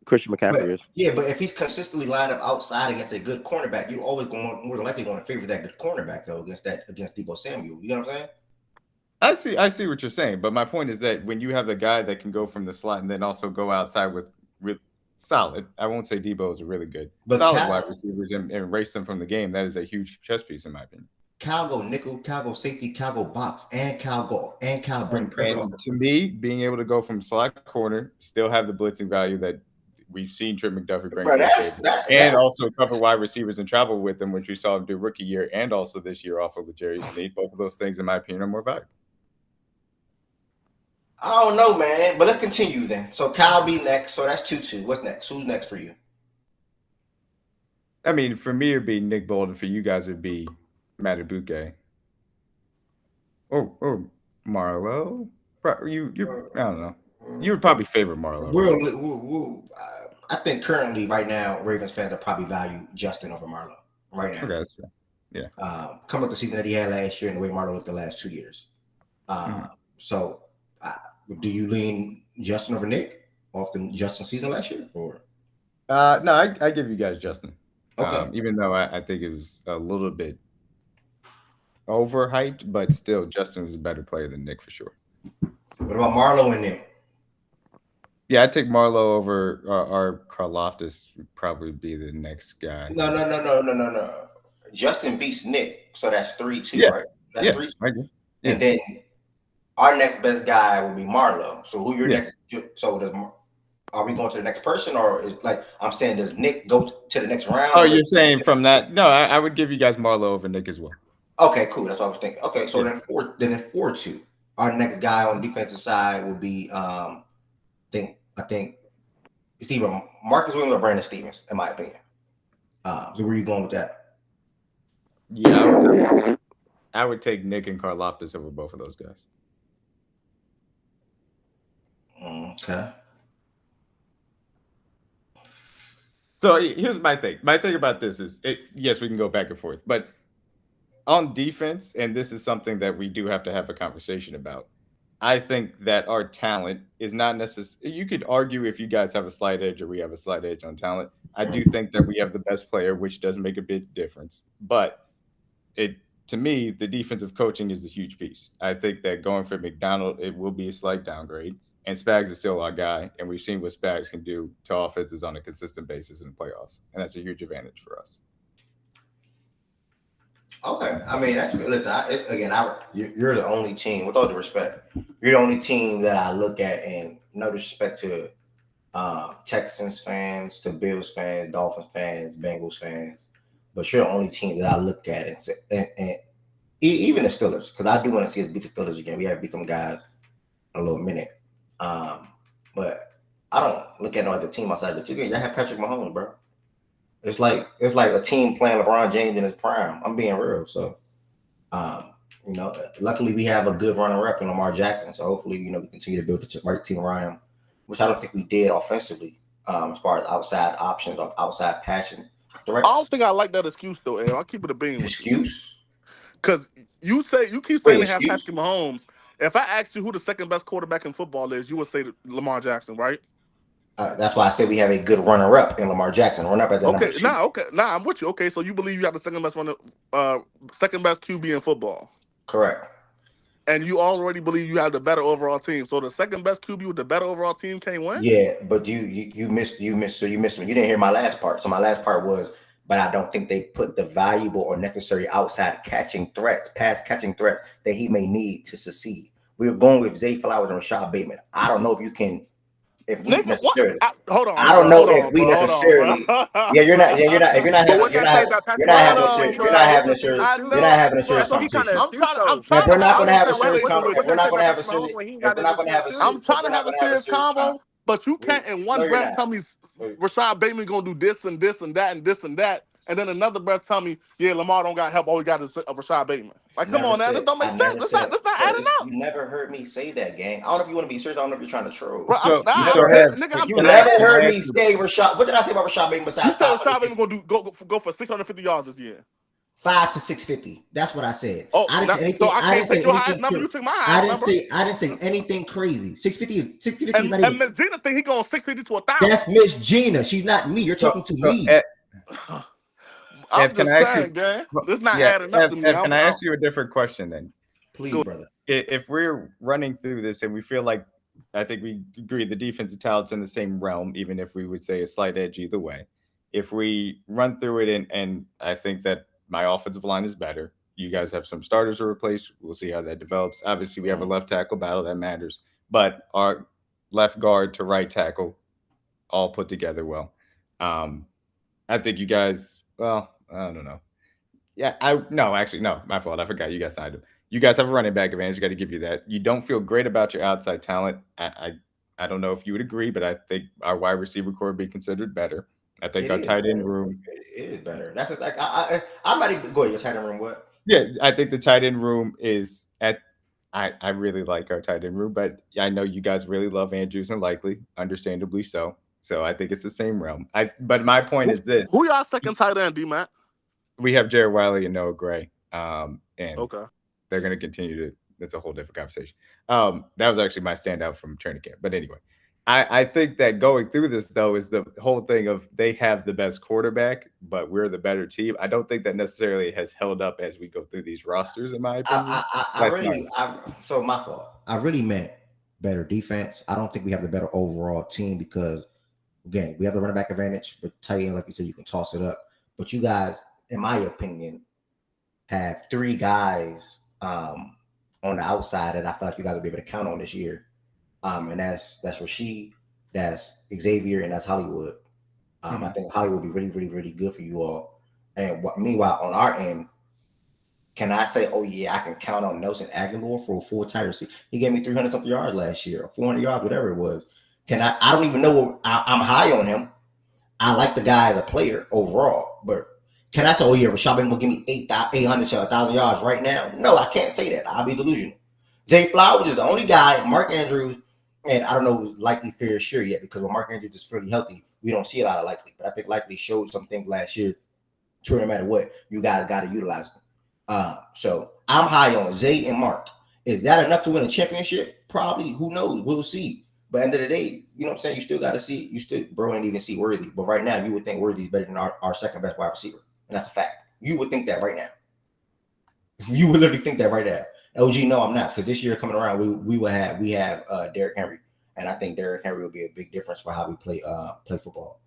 Christian McCaffrey is. Yeah, but if he's consistently lined up outside against a good cornerback, you always more than likely going to favor that good cornerback though against Deebo Samuel. You know what I'm saying? I see what you're saying, but my point is that when you have the guy that can go from the slot and then also go outside with solid. I won't say Debo is a really good, But solid wide receivers and erase them from the game. That is a huge chess piece in my opinion. Cal go nickel, Cal go safety, Cal go box, and Cal bring pressure off. To me, being able to go from slot corner, still have the blitzing value that we've seen Trent McDuffie bring to the table, and also cover wide receivers and travel with them, which we saw him do rookie year and also this year off of L'Jarius Sneed. Both of those things, in my opinion, are more valuable. I don't know, man, but let's continue then. So Cal be next. So that's 2-2. What's next? Who's next for you? I mean, for me, it'd be Nick Bolton. For you guys, it'd be Matt Abuke. Or Marlo. I don't know. You would probably favor Marlo. I think currently, right now, Ravens fans are probably value Justin over Marlo right now. Okay, that's fair. Yeah. Coming up the season that he had last year and the way Marlo looked the last 2 years. So, do you lean Justin over Nick off the Justin season last year, or? No, I give you guys Justin. Okay. Even though I think it was a little bit overhyped, but still, Justin was a better player than Nick for sure. What about Marlo and Nick? Yeah, I'd take Marlo over our Karlaftis would probably be the next guy. No. Justin beats Nick, so that's 3-2, right? That's 3-2. I agree. And then our next best guy will be Marlo. So who your next? So are we going to the next person, or is like I'm saying, does Nick go to the next round? Oh, you're saying from that? No, I would give you guys Marlo over Nick as well. Okay, cool. That's what I was thinking. Okay, so then in 4-2, our next guy on the defensive side will be I think it's either Marcus Williams or Brandon Stevens, in my opinion. So where are you going with that? Yeah, I would take Nick and Karlaftis over both of those guys. Okay. So here's my thing. My thing about this is, yes, we can go back and forth, but on defense, and this is something that we do have to have a conversation about, I think that our talent is not necessary. You could argue if you guys have a slight edge or we have a slight edge on talent. I do think that we have the best player, which doesn't make a big difference. But to me, the defensive coaching is the huge piece. I think that going for McDonald, it will be a slight downgrade. And Spags is still our guy. And we've seen what Spags can do to offenses on a consistent basis in the playoffs. And that's a huge advantage for us. Okay, I mean you're the only team. With all due respect, you're the only team that I look at, and no disrespect to Texans fans, to Bills fans, Dolphins fans, Bengals fans, but you're the only team that I look at and even the Steelers, because I do want to see us beat the Steelers again. We haven't beat them guys in a little minute, but I don't look at no other team outside the you have Patrick Mahomes, bro. It's like a team playing LeBron James in his prime. I'm being real. So, luckily we have a good runner-up in Lamar Jackson. So hopefully, we continue to build the right team around him, which I don't think we did offensively as far as outside options or outside passion threats. I don't think I like that excuse though, and I'll keep it a bean. Excuse? Because you keep saying they have Patrick Mahomes. If I asked you who the second best quarterback in football is, you would say Lamar Jackson, right? That's why I said we have a good runner-up in Lamar Jackson. Runner-up at the number 2. I'm with you. Okay, so you believe you have the second best QB in football? Correct. And you already believe you have the better overall team. So the second best QB with the better overall team can't win? Yeah, but you missed me. You didn't hear my last part. So my last part was, but I don't think they put the valuable or necessary outside pass catching threats that he may need to succeed. We were going with Zay Flowers and Rashad Bateman. I don't know if you can. If we necessarily, hold on. I don't know if we necessarily. Yeah, you're not. You're not having a serious. If we're not going to have a serious I'm trying to have a serious convo, but you can't in one breath tell me Rashad Bateman gonna do this and this and that and this and that, and then another breath tell me, yeah, Lamar don't got help. All we got is Rashad Bateman. Like, come on now, this don't make sense. That's not adding up. You never heard me say that, gang. I don't know if you want to be serious. I don't know if you're trying to troll. You never heard me say Rashad. What did I say about Rashad Bateman besides? You said Rashad Bateman gonna go for 650 yards this year. 5 to 650. That's what I said. Oh, I didn't say anything. So I can't take your highest number. You took my highest number. I didn't say anything crazy. 650 is and Miss Gina think he going 650 to 1,000. That's Miss Gina. She's not me. You're talking to me. I'm just saying, gang. This not adding up to me. Can I ask you a different question then? Please, brother. If we're running through this and we feel like I think we agree the defensive talent's in the same realm, even if we would say a slight edge either way. If we run through it, and I think that my offensive line is better. You guys have some starters to replace. We'll see how that develops. Obviously, we have a left tackle battle that matters, but our left guard to right tackle all put together well. I think you guys, well, I don't know. Yeah, actually, no, my fault. I forgot you guys signed him. You guys have a running back advantage. Got to give you that. You don't feel great about your outside talent. I don't know if you would agree, but I think our wide receiver core would be considered better. I think our tight end room is better. That's like I'm not even go ahead. Your tight end room, what? Yeah, I think the tight end room is at. I really like our tight end room, but I know you guys really love Andrews and Likely, understandably so. So I think it's the same realm. But my point is this: who y'all second tight end, D-Mac? We have Jared Wiley and Noah Gray, and okay, they're going to continue to. That's a whole different conversation. That was actually my standout from training camp. But anyway, I think that going through this though is the whole thing of they have the best quarterback, but we're the better team. I don't think that necessarily has held up as we go through these rosters, in my opinion. So my fault. I really meant better defense. I don't think we have the better overall team because, again, we have the running back advantage, but tight end, like you said, you can toss it up. But you guys, in my opinion, have three guys on the outside that I feel like you guys will be able to count on this year. And that's Rasheed, that's Xavier, and that's Hollywood. I think Hollywood will be really, really, really good for you all. And meanwhile, on our end, can I say, oh yeah, I can count on Nelson Aguilar for a full entire season? He gave me 300 something yards last year, or 400 yards, whatever it was. I don't even know. I'm high on him. I like the guy as a player overall, but can I say, oh yeah, Rashad Bateman will give me 800 to 1,000 yards right now? No, I can't say that. I'll be delusional. Zay Flowers is the only guy. Mark Andrews, and I don't know Likely fair sure yet because when Mark Andrews is fairly healthy, we don't see a lot of Likely. But I think Likely showed something last year. So no matter what, you guys got to utilize them. So I'm high on Zay and Mark. Is that enough to win a championship? Probably. Who knows? We'll see. But end of the day, you know what I'm saying? You still got to see. Bro ain't even see Worthy. But right now, you would think Worthy is better than our second best wide receiver. And that's a fact. You would think that right now. You would literally think that right now. OG, no, I'm not. Because this year coming around, we have Derrick Henry. And I think Derrick Henry will be a big difference for how we play football.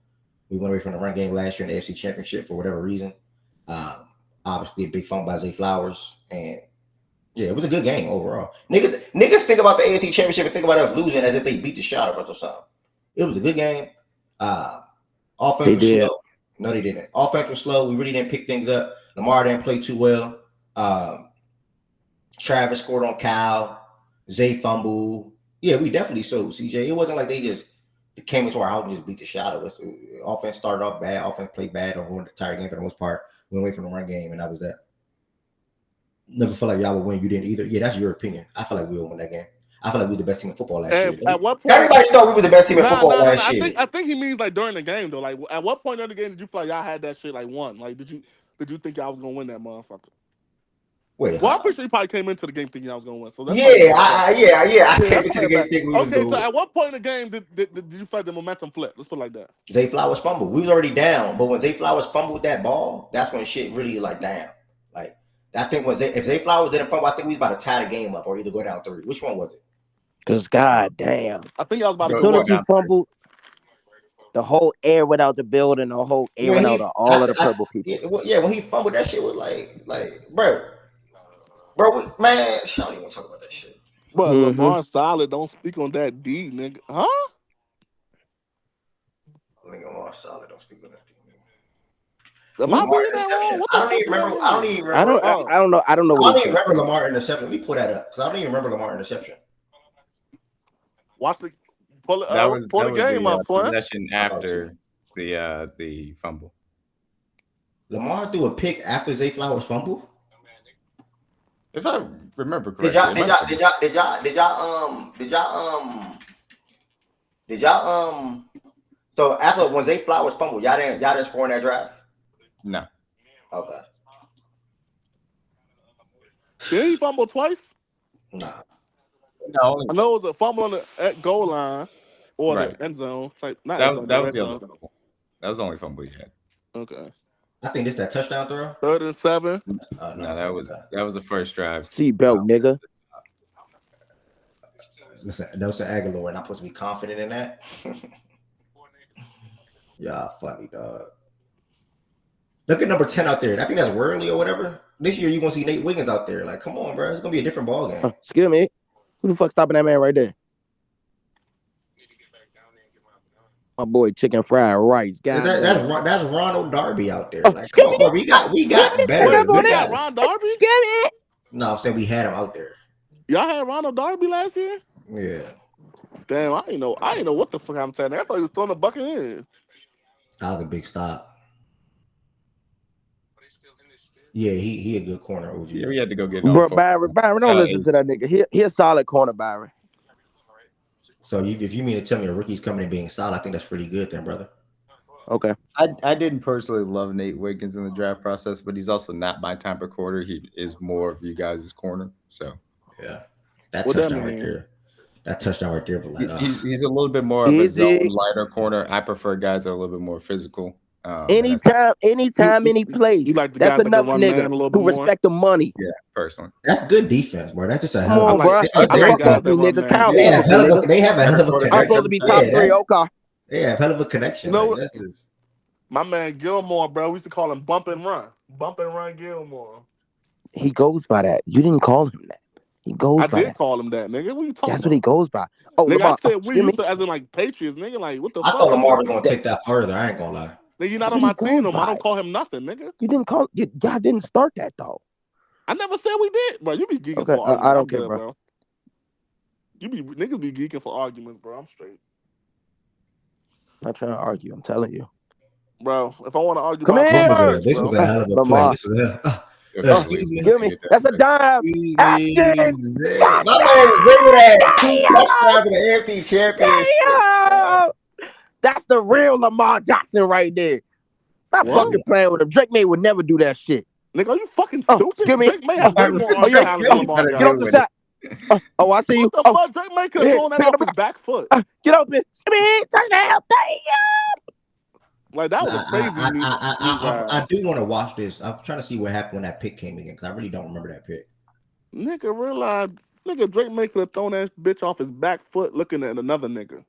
We went away from the run game last year in the AFC Championship for whatever reason. Obviously, a big fumble by Zay Flowers. And yeah, it was a good game overall. Niggas think about the AFC Championship and think about us losing as if they beat the shot out of us or something. It was a good game. Offense was slow. No, they didn't. Offense was slow. We really didn't pick things up. Lamar didn't play too well. Travis scored on Kyle. Zay fumbled. Yeah, we definitely sold CJ. It wasn't like they just came into our house and just beat the shot out of us. Offense started off bad. Offense played bad the whole entire game for the most part. Went away from the run game, and that was that. Never felt like y'all would win. You didn't either. Yeah, that's your opinion. I feel like we will win that game. I feel like we were the best team in football last year. At what point, everybody thought we were the best team in football last year. I think he means like during the game though. Like at what point of the game did you feel like y'all had that shit like won? Like did you think y'all was gonna win that motherfucker? Wait, well, I'm pretty sure you probably came into the game thinking I was gonna win. So that's I came into the game thinking we was okay, so at what point in the game did you feel like the momentum flip? Let's put it like that. Zay Flowers fumbled. We was already down, but when Zay Flowers fumbled that ball, that's when shit really like down. Like I think if Zay Flowers didn't fumble, I think we was about to tie the game up or either go down 3. Which one was it? Because god damn. I think I was about to as soon as he fumbled, the whole air went out the building, the whole air went out of all of the purple people. Yeah, when he fumbled, that shit was like, bro, man, I don't even talk about that shit. But Lamar Solid don't speak on that D, nigga. Huh? Lamar Solid don't speak on that D, nigga. Am I reading that wrong? I don't even remember. I don't even remember. I don't know. I don't even remember Lamar interception. Let me pull that up because I don't even remember Lamar interception. Watch the pull the game up, possession after the fumble. Lamar threw a pick after Zay Flowers fumbled. If I remember correctly, did y'all so after when Zay Flowers fumbled, y'all didn't score in that drive? No. Okay. Did he fumble twice? Nah. No. I know it was a fumble at goal line or the end zone type. That was the other fumble. That was the only fumble he had. Okay. I think this that touchdown throw. 3rd and 7. No, that was the first drive. Seatbelt, nigga. Listen, Nelson Aguilar, and I'm supposed to be confident in that. Yeah, funny dog. Look at number 10 out there. I think that's Worley or whatever. This year you're gonna see Nate Wiggins out there. Like, come on, bro. It's gonna be a different ball game. Excuse me. Who the fuck stopping that man right there? My boy Chicken Fried Rice. That's Ronald Darby out there. Like, come on, bro. We got better. We got Ron Darby. No, I'm saying we had him out there. Y'all had Ronald Darby last year? Yeah. Damn, I ain't know what the fuck I'm saying. I thought he was throwing the bucket in. That was a big stop. Yeah, he a good corner. OG. Yeah, we had to go get Bro, Byron, don't listen to that nigga. He a solid corner, Byron. So if you mean to tell me a rookie's coming and being solid, I think that's pretty good then, brother. Okay. I didn't personally love Nate Wiggins in the draft process, but he's also not my type of quarter. He is more of you guys' corner. So yeah, that touchdown right there. But like, he's a little bit more of a zone lighter corner. I prefer guys that are a little bit more physical. Anytime, any place. You like the that's guys enough that nigga who respect the money. Yeah, personally. That's good defense, bro. That's just a hell of a They have a hell of a connection. I'm supposed to be top 3, okay. They have hell of a connection. You know, my man Gilmore, bro. We used to call him Bump and Run Gilmore. He goes by that. You didn't call him that. He goes by that. I did call him that, nigga. What you talking That's what he goes by. Oh, nigga, Lamar, I said we used to, as in like Patriots, nigga. Like, what the fuck? I thought Lamar was going to take that further. I ain't going to lie. Nigga, you're not on my team no more. I don't call him nothing, nigga. You didn't call. Y'all didn't start that, though. I never said we did, bro. You be geeking for arguments. I don't care, bro. Niggas be geeking for arguments, bro. I'm straight. I'm not trying to argue. I'm telling you. Bro, if I want to argue about this was a hell of a play. Excuse me. Give me. That's a dime. My man was able to 2 touchdowns in the AFC Championship. That's the real Lamar Jackson right there. Stop fucking playing with him. Drake May would never do that shit. Nigga, are you fucking stupid? Give me. Drake May has way more get off the shot. I see you. Drake May could have thrown that off his back foot. Get open. Touchdown. Like, that was a crazy I do want to watch this. I'm trying to see what happened when that pick came again, because I really don't remember that pick. Nigga, realize, Drake May could have thrown that bitch off his back foot looking at another nigga.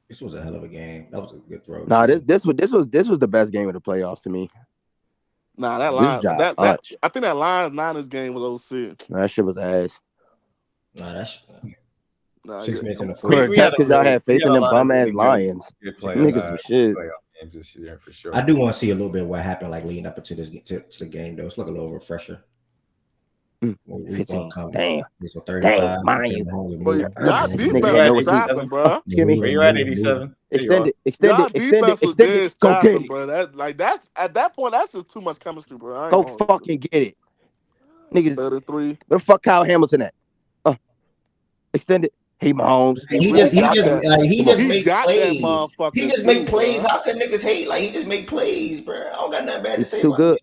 This was a hell of a game. That was a good throw. Nah, this was the best game of the playoffs to me. Nah, that line, I think that Lions-Niners game was OC. That shit was ass. Nah, that's 6 minutes in the fourth. That's because y'all had faith in them bum ass Lions. Niggas some shit. Games this year for sure. I do want to see a little bit of what happened, like leading up into this to the game, though. It's like a little refresher. 15. Damn. So 35. Y'all defense was trapping, bro. Where you at, 87? Extend it. Go get it, bro. That's at that point. That's just too much chemistry, bro. Go fucking get it, niggas. 33. Where the fuck Kyle Hamilton at? Extend it. Hey, Mahomes. He just make plays. He just make plays. How can niggas hate? Like, he just make plays, bro. I don't got nothing bad to say. Too good.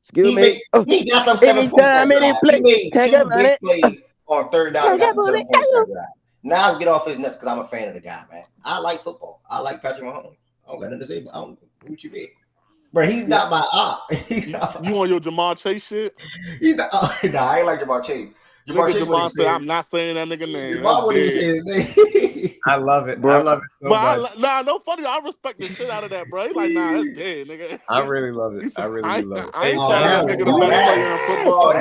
Excuse me. He got them 7 points. He made 2 big plays on 3rd down. He got them 7 points. Now get off his nuts because I'm a fan of the guy, man. I like football. I like Patrick Mahomes. I don't got nothing to say about what you did. Bro, he's not my op. You on your Jamar Chase shit? He's not. Nah, I ain't like Jamar Chase. Jamar said, I'm not saying that nigga name. I love it, bro. I love it so much. No funny. I respect the shit out of that, bro. He's like, nah, that's dead, nigga. I really love it. I really love it. I ain't saying that nigga the best player in football.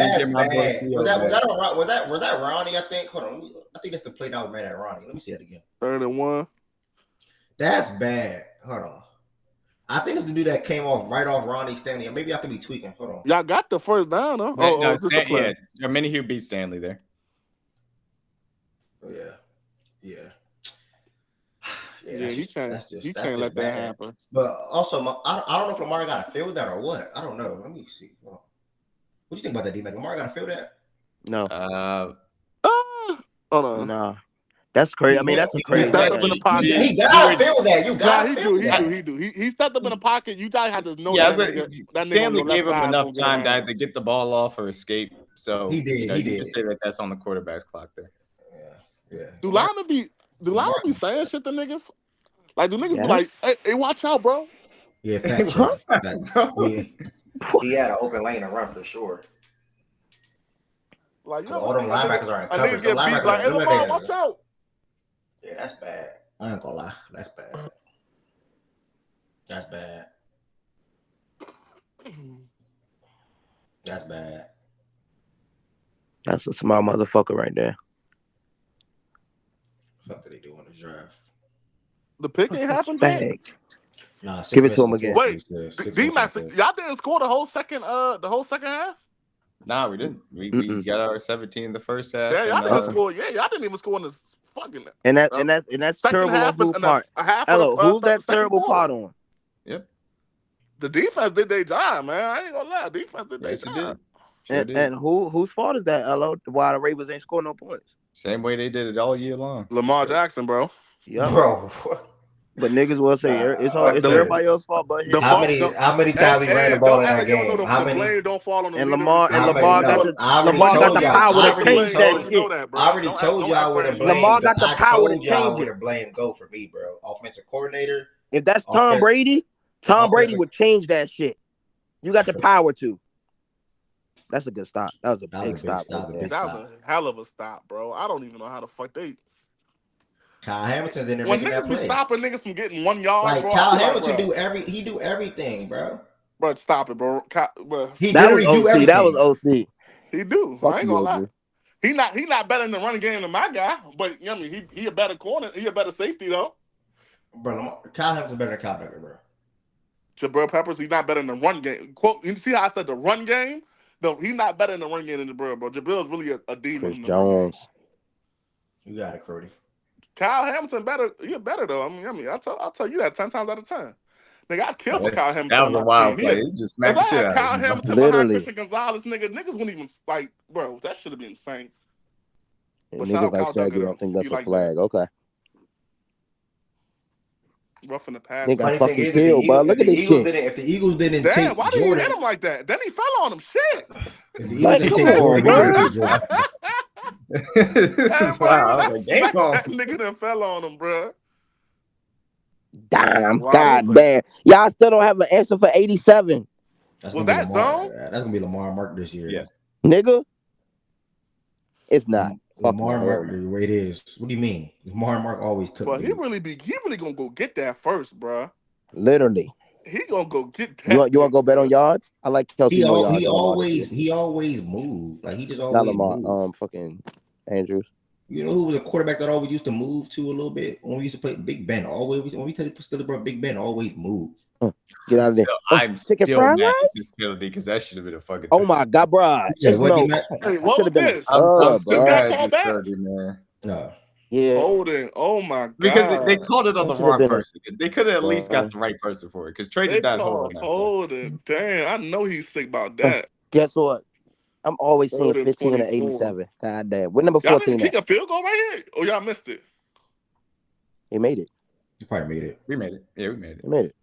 Was that Ronnie? I think. Hold on. I think that's the play that was made at Ronnie. Let me see that again. 3rd and 1. That's bad. Hold on. I think it's the dude that came right off Ronnie Stanley. Or maybe I could be tweaking. Hold on. Y'all got the first down, huh? Minihue beat Stanley there. Oh, yeah. You can't let that happen. But also, I don't know if Lamar got to feel that or what. I don't know. Let me see. What do you think about that, D-Mac? Lamar got to feel that? No. Hold on. Nah. That's crazy. I mean, that's a crazy. He stepped up in the pocket. He gotta feel that. You gotta feel that. He do. He stepped up in the pocket. You guys had to know that Stanley gave him enough time to either get the ball off or escape. So he did. You can say that that's on the quarterback's clock there. Yeah. Do linemen be saying shit to niggas? Like, do niggas be like, hey, watch out, bro? Yeah, fact. He had an open lane to run for sure. Like you all them linebackers are in coverage. niggas Them get beat linebackers like, are hey, Lamar, eliminated. watch out. Yeah, that's bad. I ain't gonna lie. That's bad. That's bad. That's bad. That's a small motherfucker right there. What did they do in the draft? The pick ain't happened yet. Fag. Nah, Give it to him again. Wait, D-Max, y'all didn't score the whole second half? Nah, we didn't. We got our 17 in the first half. Yeah, y'all didn't score. Yeah, y'all didn't even score in the fucking. And that's second terrible half on whose and part? a half Hello, of the, who's that second terrible quarter. part on? Yep. The defense did their job, man. I ain't gonna lie. Defense did their job. And whose fault is that, Hello? Why the Ravens ain't scoring no points? Same way they did it all year long. Lamar Jackson, bro. Yep. Bro. But niggas will say it's everybody else's fault but his. How many times we ran the ball in that game? How many? Blame don't fall on the and leader. Lamar got the power to change that shit. I already told y'all where the blame. Lamar got the power to change where the blame go for me, bro. Offensive coordinator. If that's Tom Brady would change that shit. You got the power to. That's a good stop. That was a big stop. That was a hell of a stop, bro. I don't even know how the fuck they. Kyle Hamilton's in there when making niggas that be play. stopping niggas from getting 1 yard, like bro. Kyle Hamilton do everything, bro. Bro, stop it, bro. He literally do everything. That was OC. He do. I ain't gonna lie. He not better in the running game than my guy, but you know what I mean, he a better corner. He a better safety though. Bro, Kyle Hamilton's better than Kyle Becker, bro. Jabril Peppers, he's not better in the run game. Quote, you see how I said the run game? No, he's not better in the run game than Jabril, bro. Jabril is really a demon. Chris Jones. You got it, Cody. Kyle Hamilton better. You're better though. I mean, I'll tell you that 10 times out of 10. Nigga, I'd kill for Kyle Hamilton. That was a wild play. He just smacked the shit out of him. Kyle Hamilton behind Christian Gonzalez, niggas wouldn't even like, bro. That should have been insane. And niggas like Shaggy don't think that's a flag. Okay. Rough in the pass. Nigga, fucking killed, bro. Look at this shit. If the Eagles didn't take Jordan, why did you hit him like that? Then he fell on him. Shit. If the Eagles didn't take Jordan, he would have Jordan. Wow, I was like, damn. That nigga done fell on him, bro. Damn, god damn. Y'all still don't have an answer for 87. Was that zone? That's gonna be Lamar Mark this year. Yes. Nigga. It's not. Lamar Mark, the way it is. What do you mean? Lamar Mark always cook. But he really gonna go get that first, bro. Literally. He gonna go get that. You want to go bet on yards? I like Kelsey. He always moves. Like he just always. Not Lamar. Fucking Andrews. You know who was a quarterback that always used to move to a little bit when we used to play Big Ben? Always when we tell you still bro, Big Ben always moves. Get out of there. I'm still mad at this penalty because that should have been a fucking. Oh my god, bro! Hey, what was this? I'm still mad at this penalty, man. No. Yeah. Holding. Oh my god. Because they called it on the wrong person. They could have at least got the right person for it. Because Trey did not hold it. Holding. Damn, I know he's sick about that. Guess what? I'm always seeing 15 and 87. God damn. What number 14? Y'all didn't kick a field goal right here? Or y'all missed it? He made it. He probably made it. We made it. Yeah, we made it. We made it.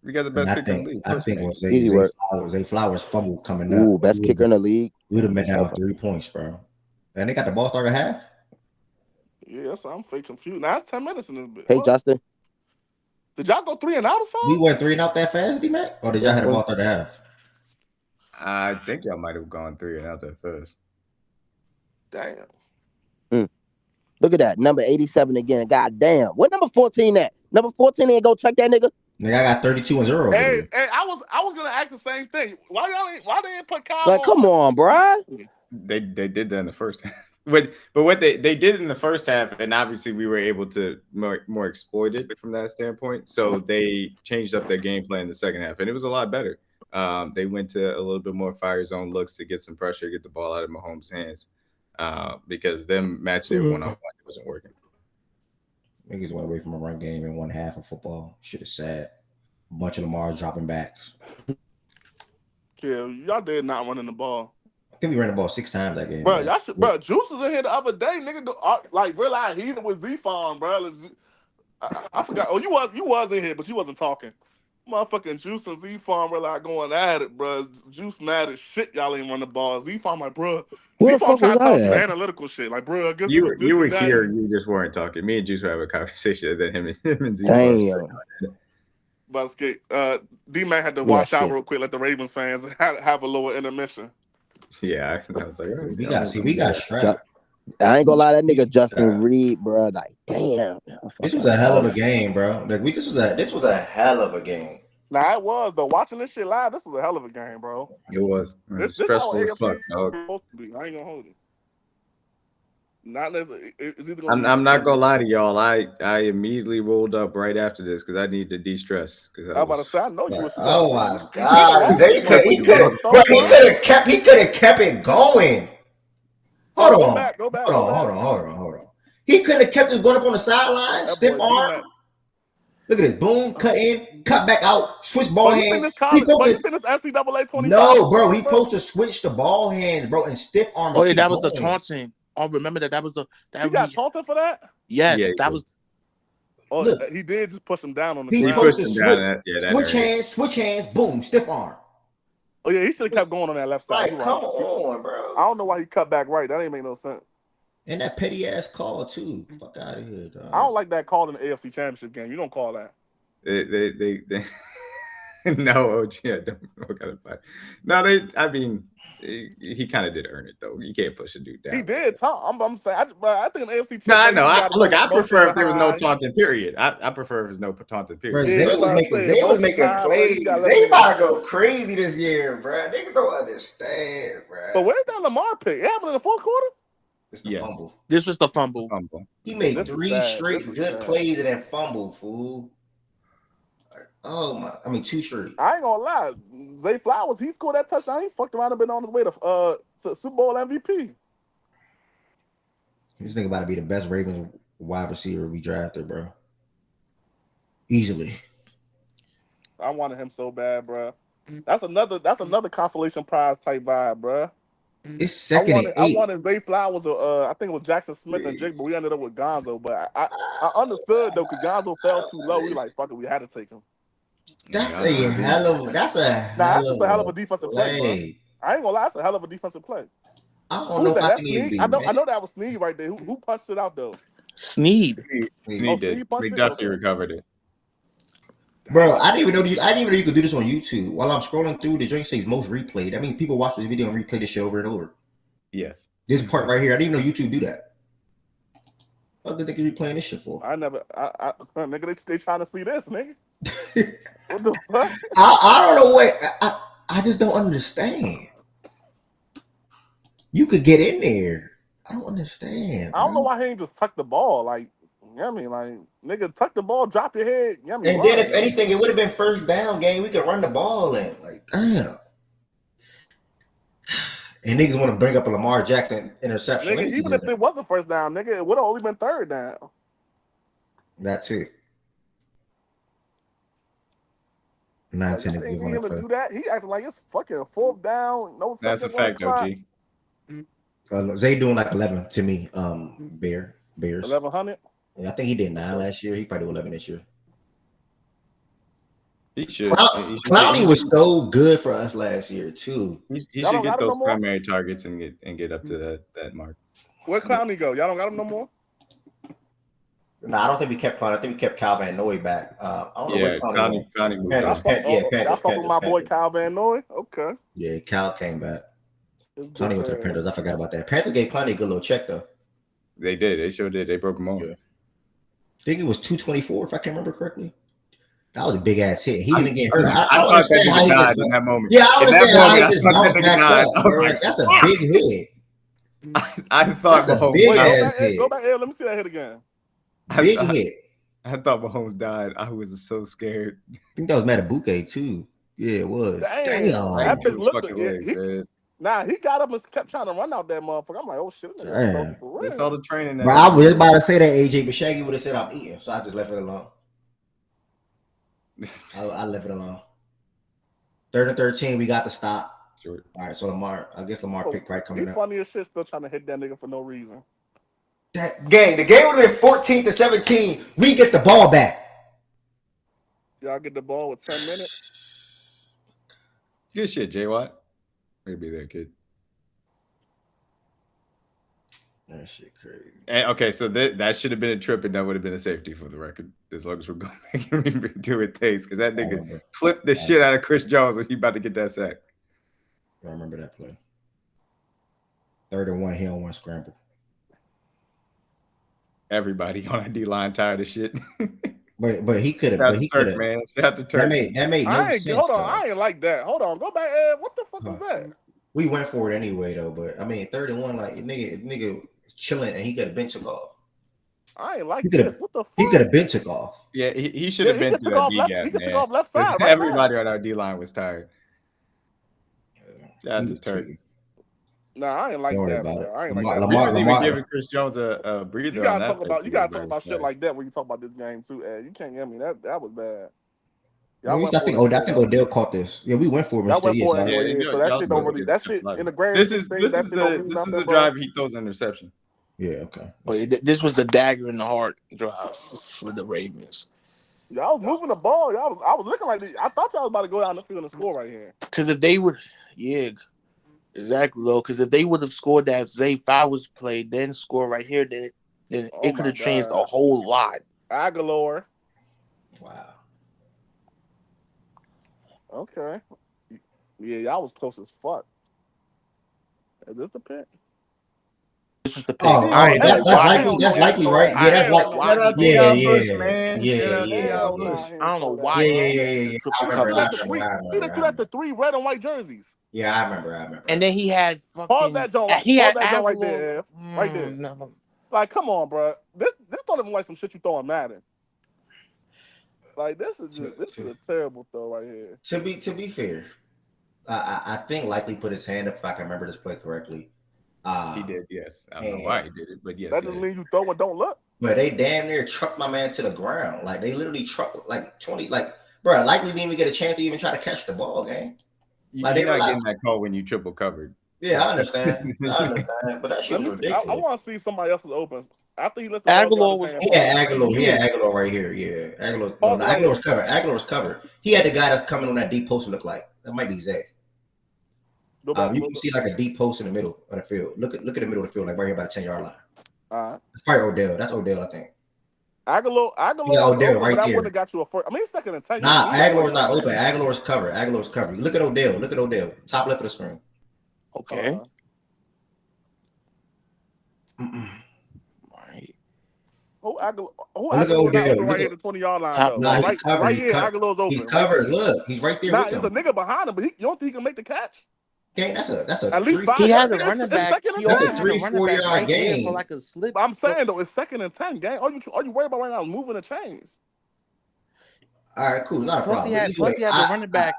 We got the best kicker in the league. I think when Zay Flowers fumble coming up. Ooh, best kicker in the league. We'd have been down 3 points, bro. And they got the ball started half. Yeah, so I'm fake confused. Now it's 10 minutes in this bit. Hey, Justin. Did y'all go 3 and out or something? We went 3 and out that fast, D-Mac? Or did y'all have the ball started half? I think y'all might have gone 3 and out that first. Damn. Look at that. Number 87 again. God damn. What number 14 at? Number 14 ain't go check that nigga? Nigga, I got 32-0. Hey, I was gonna ask the same thing. Why they ain't put Kyle? Like, come on, bro. They did that in the first half. But what they did in the first half, and obviously we were able to more exploit it from that standpoint. So they changed up their game plan in the second half, and it was a lot better. They went to a little bit more fire zone looks to get some pressure, get the ball out of Mahomes' hands, because them matching it one-on-one wasn't working. Niggas went away from a run game in one half of football. Shit is sad. A bunch of Lamar dropping backs. Yeah, y'all did not running the ball. I think we ran the ball 6 times that game. Bro, Juice was in here the other day, nigga. Like realize he was Z-Farm, bro. I forgot. Oh, you was in here, but you wasn't talking. Motherfucking Juice and Z-Farm were like going at it, bro. Juice mad as shit. Y'all ain't run the ball. Z-Farm like, bro. Z-Farm trying to tell some analytical shit. Like, bro, I guess you were here. You just weren't talking. Me and Juice were having a conversation, and then him and Z-Farm. But D-Man had to watch out real quick. Let the Ravens fans have a little intermission. Yeah, I was like, we got strapped. I ain't gonna lie, that nigga Justin Reed, bro. Like, damn. This was a hell of a game, bro. Like this was a hell of a game. Nah, it was though. Watching this shit live, this was a hell of a game, bro. It was. This stressful how as fuck, AFC dog. supposed to be. I ain't gonna hold it. Not necessarily. It's either gonna I'm not gonna lie to y'all. I immediately rolled up right after this because I need to de-stress. Because I'm about to say, I know you was. Oh my god, he could have kept it going. Hold on. Go back. Hold on. He could have kept it going up on the sideline, stiff arm. Look at this, boom, cut in, cut back out, switch ball hands. He finished NCAA 25. No, bro, he supposed to switch the ball hands, bro, and stiff arm. Oh yeah, that was the taunting. Oh, remember that was the he got taunted for that? Yes, yeah, that was. Oh, look, he did just push him down on the ground. He supposed to switch hands, boom, stiff arm. Oh yeah, he should have kept going on that left side. Like, come on, bro. I don't know why he cut back right. That ain't make no sense. And that petty ass call too. Fuck out of here, dog. I don't like that call in the AFC Championship game. You don't call that. They no, OG, I don't gotta fight. No, I mean, he kind of did earn it though. You can't push a dude down. He did taunt. I'm saying, I think an AFC. No, I know. I prefer if there was no taunting. Period. I prefer if there's no taunting. Period. Zay was making plays. Zay about to go crazy this year, bro. Niggas don't understand, bro. But where's that Lamar pick? It happened in the fourth quarter. It's the fumble. This was the fumble. He made 3 straight good plays and then fumbled, fool. Oh my! I mean, 2 straight. I ain't gonna lie. Zay Flowers, he scored that touchdown. He fucked around and been on his way to Super Bowl MVP. This nigga about to be the best Ravens wide receiver we drafted, bro. Easily. I wanted him so bad, bro. That's another consolation prize type vibe, bro. It's second and 8. I wanted Zay Flowers. I think it was Jackson Smith and Jake, but we ended up with Gonzo. But I understood though because Gonzo fell too low. We like fuck it, we had to take him. That's a hell of a defensive play, bro. I ain't gonna lie, that's a hell of a defensive play. I don't know if I can even I know that was Sneed right there. Who punched it out though? Sneed. Sneed did. McDuffie recovered it. Bro, I didn't even know you could do this on YouTube. While I'm scrolling through, the joint says most replayed. I mean, people watch the video and replay the show over and over. Yes. This part right here, I didn't even know YouTube do that. What the niggas be playing this shit for? Nigga, they trying to see this, nigga. What the fuck? I don't know what. I just don't understand. You could get in there. I don't understand. I don't know why he ain't just tuck the ball. Like, you know what I mean? Like, nigga, tuck the ball, drop your head. You know what I mean? And then if anything, it would have been first down game. We could run the ball in. Like, damn. And niggas want to bring up a Lamar Jackson interception. Nigga, even if it wasn't first down, nigga, it would have only been third down. That too. Not to give him to do that. He acting like it's fucking fourth down. No, that's a fact, OG. Zay doing like 11 to me. Bears 1100. Yeah, I think he did 9 last year. He probably do 11 this year. He should. Clowney was so good for us last year too. He should get those primary targets and get up to that mark. Where Clowney go? Y'all don't got him no more. No, I don't think we kept Clowney. I think we kept Kyle Van Noy back. I don't know where Clowney moved. Y'all fuck with my boy Kyle Van Noy. Okay. Yeah, Cal came back. Clowney went to the Panthers. I forgot about that. Panthers gave Clowney a good little check though. They did. They sure did. They broke him off. Yeah. I think it was 224 if I can remember correctly. That was a big ass hit. He didn't get hurt. I thought that he died in that moment. Yeah, I understand. That's a big hit. I thought Mahomes big ass hit. Go back here. Let me see that hit again. Big hit. I thought Mahomes died. I was so scared. I think that was Matabuke too. Yeah, it was. Damn. That bitch looked he got up and kept trying to run out that motherfucker. I'm like, oh shit. That's all the training. Bro, I was about to say that, AJ, but Shaggy would have said I'm eating, so I just left it alone. I left it alone. 3rd and 13, we got to stop. Sure. All right, so Lamar pick right coming up. Funny as shit, still trying to hit that nigga for no reason. The game would have been 14-17. We get the ball back. Y'all get the ball with 10 minutes. Good shit, J. Watt. Way to be there, kid. That shit crazy. And, okay, so that should have been a trip, and that would have been a safety for the record. As long as we're going to make him do it takes, because that nigga flipped the shit out of Chris Jones when he about to get that sack. I remember that play. 3rd and 1, he don't want to scramble. Everybody on our D line tired of shit. But he could have. Shout out But to he could Turk, have. man. Shout out to Turk. That made no sense. Hold on, though. I ain't like that. Hold on, go back, Ed. What the fuck was that? We went for it anyway though. But I mean, 3rd and 1, like nigga chilling, and he got a bench took off. I ain't like this. What the fuck? He could have bench took off. Yeah, he should have been through that D gap, He could man. took off left side. Right Everybody on our D line was tired. Shout out to Turk. Nah, I ain't like that, bro. I ain't like that. He was even giving Chris Jones a breather. You gotta talk about shit like that when you talk about this game too, Ed. You can't get me. That was bad. I think Odell caught this. Yeah, we went for it. So that shit don't really. That shit in the grand. This is the drive he throws an interception. Yeah, okay. But this was the dagger in the heart drive for the Ravens. Y'all was moving the ball. I was looking like this. I thought y'all was about to go down the field and score right here. Because if they would, exactly, though. Because if they would have scored that Zay Flowers play, then score right here, then it could have changed a whole lot. Aguilar. Wow. Okay. Yeah, y'all was close as fuck. Is this the pick? This is the pick. That's likely, right? Yeah, that's likely. Yeah. I don't know why. He just threw that to 3 red and white jerseys. Yeah, I remember. And then he had fucking. Pause that joint. He had right there, F. Right there. Like, come on, bro. This don't even like some shit you throwing Madden. Like, this is a terrible throw right here. To be fair, I think likely put his hand up if I can remember this play correctly. He did, yes. I don't know why he did it, but yes. That doesn't mean you throw and don't look. But they damn near trucked my man to the ground. Like, they literally trucked like 20. Like, bro, likely didn't even get a chance to even try to catch the ball, gang. Like, you're not getting that call when you triple covered. Yeah, I understand. But that shit was ridiculous. I want to see if somebody else is open. After he left Aguilar Aguilar right here. Yeah, Aguilar was covered. Aguilar was covered. He had the guy that's coming on that deep post. Look like that might be Zay. You can see like a deep post in the middle of the field. Look at the middle of the field, like right here by the 10-yard line. It's probably Odell. That's Odell, I think. Aguilar. Yeah, Odell right there. That would have got you a first. I mean, 2nd and 10. Nah, Aguilar's not open. Aguilar's covered. Look at Odell. Top left of the screen. Okay. Right. Look at Odell. Right here, the 20-yard line. Right here, Aguilar's open. He's covered. Look, he's right there. Nah, there's a nigga behind him, but you don't think he can make the catch? Okay, that's a at least 5. He had a running back. He had a 3-4 yard game for like a slip. I'm saying though, it's 2nd and 10 game. All you worried about right now is moving the chains. All right, cool. Not a problem. Plus he had the running back.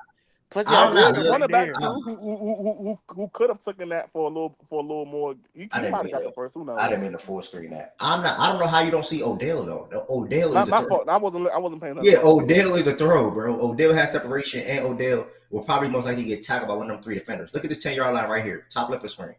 Plus he had the running back too, who could have taken that for a little more. He might have got the first. Who knows? I didn't mean to full screen that. I don't know how you don't see Odell though. Odell is not my fault. I wasn't paying attention. Yeah, Odell is a throw, bro. Odell has separation, and Odell will probably most likely get tackled by one of them 3 defenders. Look at this 10-yard line right here, top left of the screen.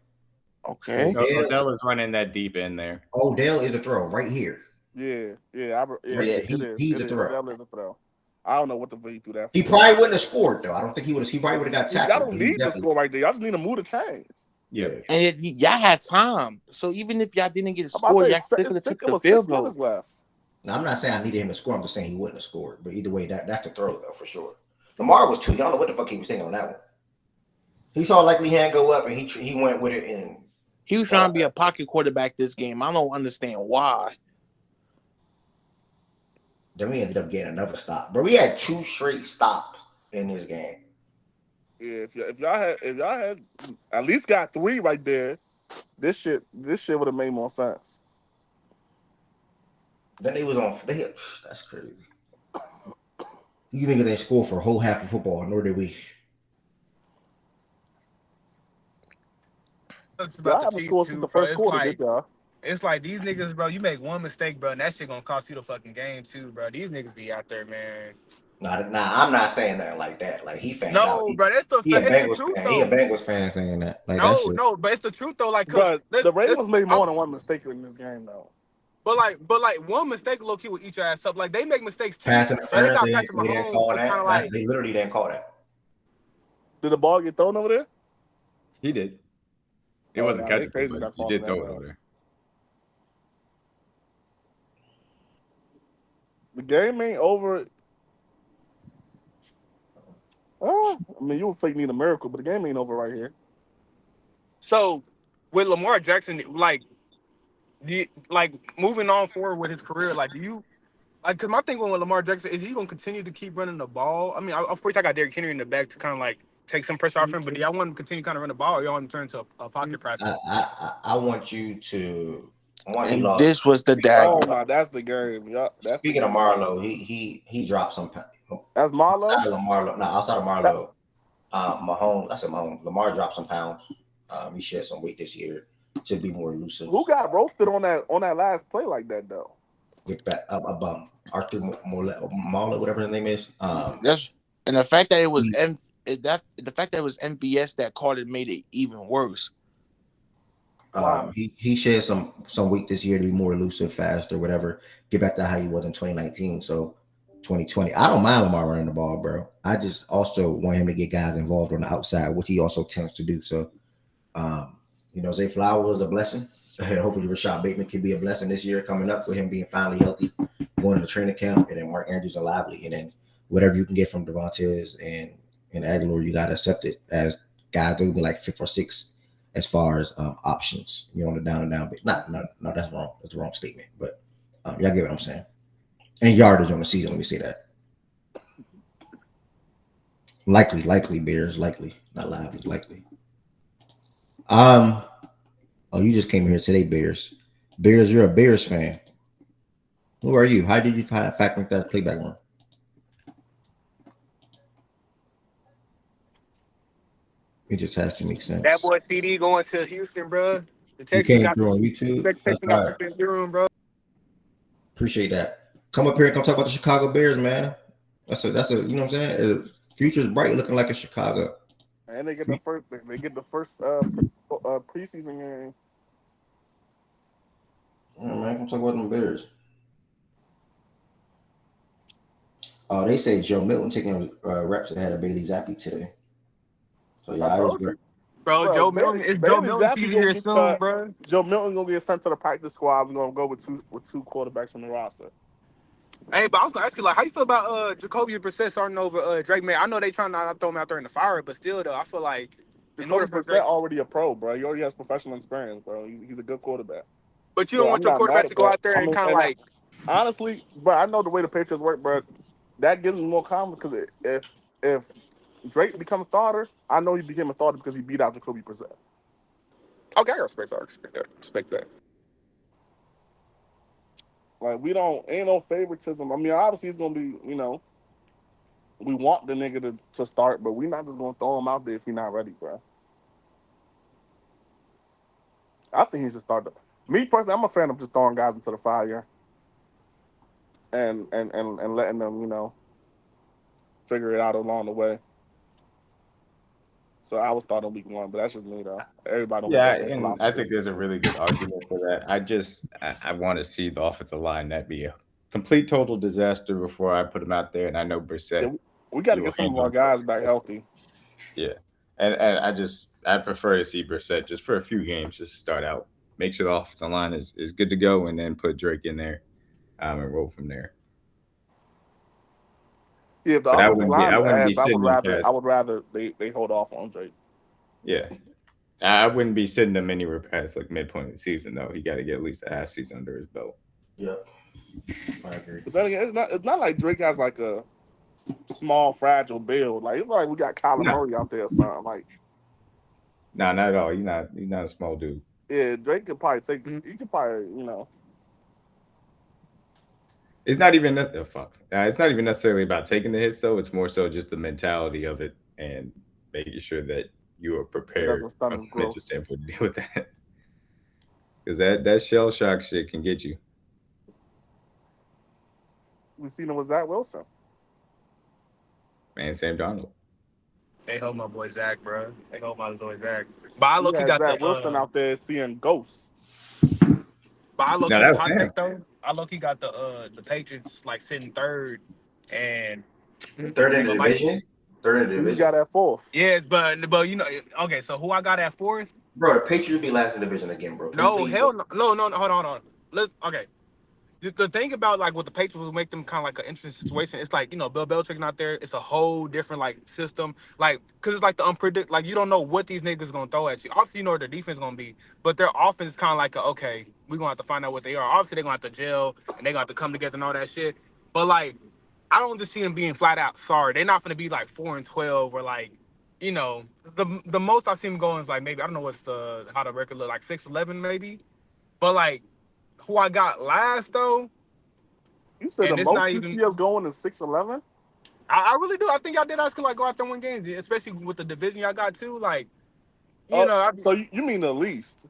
Okay. Odell is running that deep in there. Odell is a throw right here. Yeah. He's a throw. Odell is a throw. I don't know what the fuck he threw that for. He probably wouldn't have scored though. I don't think he would have. He probably would have got tackled. Y'all don't need to score right there. Y'all just need to move the chains. Yeah. And y'all had time. So even if y'all didn't get a score, y'all still could have took the field goal. Now, I'm not saying I needed him to score. I'm just saying he wouldn't have scored. But either way, that's the throw though for sure. Lamar was too. Y'all know what the fuck he was thinking on that one. He saw likely hand go up and he went with it and he was trying to be a pocket quarterback this game. I don't understand why. Then we ended up getting another stop, but we had 2 straight stops in this game. Yeah, if y'all had at least got 3 right there, this shit would have made more sense. Then they was on. That's crazy. You think they scored for a whole half of football, nor did we. Y'all haven't scored since the first quarter, did y'all? It's like these niggas, bro. You make one mistake, bro, and that shit gonna cost you the fucking game too, bro. These niggas be out there, man. Nah, I'm not saying that like that. Like he fanned out. Bro, that's the truth though. He a Bengals fan saying that. Like, no, but it's the truth though. Like, but the Ravens made more than one mistake in this game though. But one mistake low key will eat your ass up. Like they make mistakes too. Passing interference, they didn't call that. Like, they literally didn't call that. Did the ball get thrown over there? He did. It wasn't catching. Crazy. He did throw it over there. The game ain't over. I mean, you would fake need a miracle, but the game ain't over right here. So, with Lamar Jackson, like moving on forward with his career, like do you like? Because my thing with Lamar Jackson is he gonna continue to keep running the ball. I mean, of course I got Derrick Henry in the back to kind of like take some pressure off him, but do y'all want him to continue kind of run the ball, or y'all want him to turn into a pocket passer? I want you to. One, he And lost. this was the Oh dagger. my, that's the game. Yup, that's the Speaking of game. Marlo, he dropped some. That's Marlo. Outside of Marlo, no, outside of Marlo, Mahomes. I said Mahomes. Lamar dropped some pounds. He shed some weight this year to be more elusive. Who got roasted on that last play like that though? With that, Arthur Marlo, whatever his name is. That's and the fact that it was the fact that it was MVS that called it made it even worse. He shed some weight this year to be more elusive, faster, whatever. Get back to how he was in 2019. So 2020. I don't mind Lamar running the ball, bro. I just also want him to get guys involved on the outside, which he also tends to do. So, Zay Flowers was a blessing. And hopefully Rashad Bateman can be a blessing this year coming up with him being finally healthy, going to the training camp, and then Mark Andrews and Lively. And then whatever you can get from Devontae and Aguilar, you got to accept it as guys that will be like 5th or 6th as far as options, on the down and down. But no, that's wrong. That's the wrong statement. But y'all get what I'm saying. And yardage on the season, let me say that. Likely, Bears, likely. Not Lively, likely. You just came here today, Bears. Bears, you're a Bears fan. Who are you? How did you factor into that playback one? It just has to make sense. That boy CD going to Houston, bro. The You Texans came through on YouTube. Texans got something through, bro. Appreciate that. Come up here and come talk about the Chicago Bears, man. That's a you know what I'm saying? Future's bright, looking like a Chicago. And they get the first preseason game. All right, man, come talk about them Bears. Oh, they say Joe Milton taking reps ahead of Bailey Zappi today. So yeah, Bro, Joe Milton is Joe Milton here soon, bro. Joe Milton gonna get sent to the practice squad. We're gonna go with two quarterbacks on the roster. Hey, but I was gonna ask you, like, how you feel about Jacoby Brissett starting over Drake May? I know they trying to throw him out there in the fire, but still, though, I feel like Jacoby Brissett already a pro, bro. He already has professional experience, bro. He's a good quarterback. But you don't want your quarterback to go out there and kind of like. Honestly, bro, I know the way the Patriots work, bro. That gives me more confidence because if Drake becomes starter, I know he became a starter because he beat out Jacoby Brissett. Okay, I respect that. Like, ain't no favoritism. I mean, obviously it's gonna be, we want the nigga to start, but we're not just gonna throw him out there if he's not ready, bro. I think he should start. Me personally, I'm a fan of just throwing guys into the fire and letting them, figure it out along the way. So I was starting week 1, but that's just me though. Everybody. Yeah, and I think there's a really good argument for that. I want to see the offensive line that be a complete total disaster before I put him out there. And I know Brissett. Yeah, we got to get some of our guys back healthy. Yeah, and I prefer to see Brissett just for a few games, just to start out, make sure the offensive line is good to go, and then put Drake in there, and roll from there. Yeah, but I would rather they hold off on Drake. Yeah, I wouldn't be sitting him anywhere past like midpoint of the season though. He got to get at least a half season under his belt. Yeah, I agree. But then again, it's not like Drake has like a small fragile build. Like it's not like we got Kyler Murray out there or something. Like, no, not at all. He's not a small dude. Yeah, Drake could probably take. He could probably, It's not even it's not even necessarily about taking the hits though. It's more so just the mentality of it and making sure that you are prepared from a mental standpoint to deal with that. Because that shell shock shit can get you. We seen it with Zach Wilson. Man, Sam Darnold. They hold my boy Zach, bro. They hold my boy Zach. But I look, he got Zach Wilson out there seeing ghosts. But I look, he got the Patriots like sitting third and third in the division. Third in the division. You got at 4th. Yes, but okay. So who I got at 4th? Bro, the Patriots be last in the division again, bro. No, hell no, hold on. Okay. the thing about like what the Patriots will make them kind of like an interesting situation. It's like Bill Belichick not there. It's a whole different like system, like because it's like the unpredict. Like you don't know what these niggas gonna throw at you. Obviously, you know what their defense gonna be, but their offense is kind of like okay, we gonna have to find out what they are. Obviously, they're gonna have to gel and they gonna have to come together and all that shit. But like, I don't just see them being flat out sorry. They're not gonna be like 4-12 or like. The most I've seen them going is like maybe I don't know what's how the record look like 6-11 maybe, but like who I got last though. You said And the it's most not even. TCS going is 6-11. I really do. I think y'all did actually like go out there and win games, especially with the division y'all got too. Like, So you mean the least?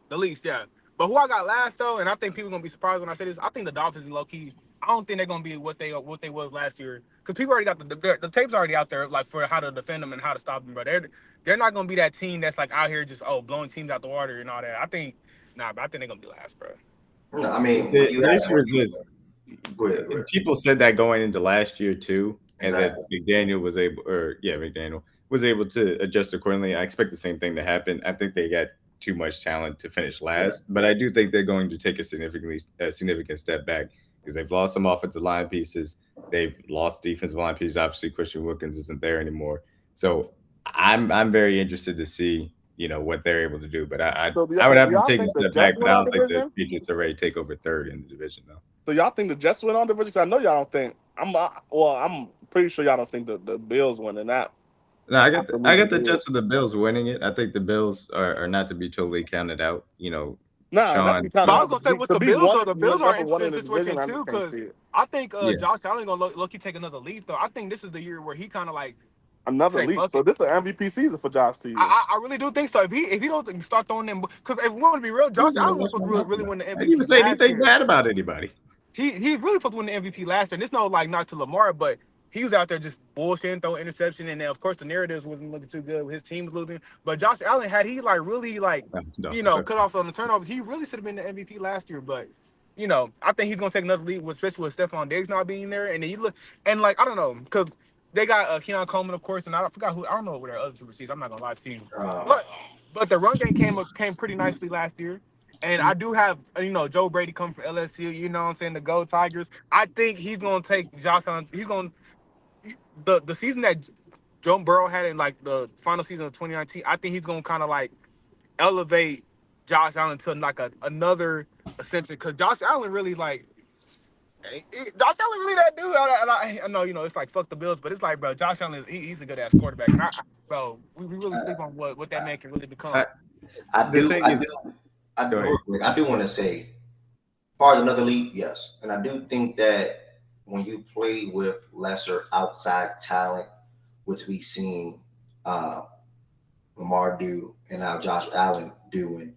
The least, yeah. But who I got last though, and I think people gonna be surprised when I say this. I think the Dolphins low key. I don't think they're gonna be what they was last year because people already got the tapes already out there like for how to defend them and how to stop them. But they're not gonna be that team that's like out here just blowing teams out the water and all that. I think but I think they're gonna be last, bro. No, I mean, the issue is this. Go ahead. People said that going into last year too, Exactly. and that McDaniel was able to adjust accordingly. I expect the same thing to happen. I think they got too much talent to finish last, but I do think they're going to take a significant step back because they've lost some offensive line pieces. They've lost defensive line pieces. Obviously, Christian Wilkins isn't there anymore, so I'm very interested to see what they're able to do. But I would have them take a step back, but I don't think the Patriots are ready to take over third in the division though. So y'all think the Jets win on the division? 'Cause I know y'all don't think. I'm pretty sure y'all don't think the Bills winning that. No, I got the Jets and the Bills winning it. I think the Bills are not to be totally counted out. Nah, I was gonna say with the Bills though, the Bills are in an interesting situation too because I think Josh Allen gonna look take another leap though. I think this is the year where he kind of like another leap. So this is an MVP season for Josh to you. I really do think so. If he don't start throwing them, because if we want to be real, Josh Allen was supposed to really win the MVP. I didn't even say anything bad about anybody. He's really supposed to win the MVP last year. And it's no like not to Lamar, but he was out there just bullshitting, throwing interception, and then of course the narratives wasn't looking too good. His team was losing, but Josh Allen had he like really like cut off on the turnovers. He really should have been the MVP last year, but. I think he's gonna take another lead, especially with Stephon Diggs not being there. And then you look, and like I don't know, because they got Keon Coleman, of course, and I forgot who. I don't know what their other two receivers. I'm not gonna lie to you, but the run game came pretty nicely last year. And I do have Joe Brady coming from LSU. You know what I'm saying, the Go Tigers. I think he's gonna take Josh Allen. He's gonna the season that Joe Burrow had in like the final season of 2019. I think he's gonna kind of like elevate Josh Allen to like another ascension because Josh Allen really like Josh Allen really that dude. I know it's like fuck the Bills, but it's like bro, Josh Allen he's a good ass quarterback. And we really sleep on what that man can really become. I do want to say, part of another league, yes, and I do think that when you play with lesser outside talent, which we've seen Lamar do and now Josh Allen doing.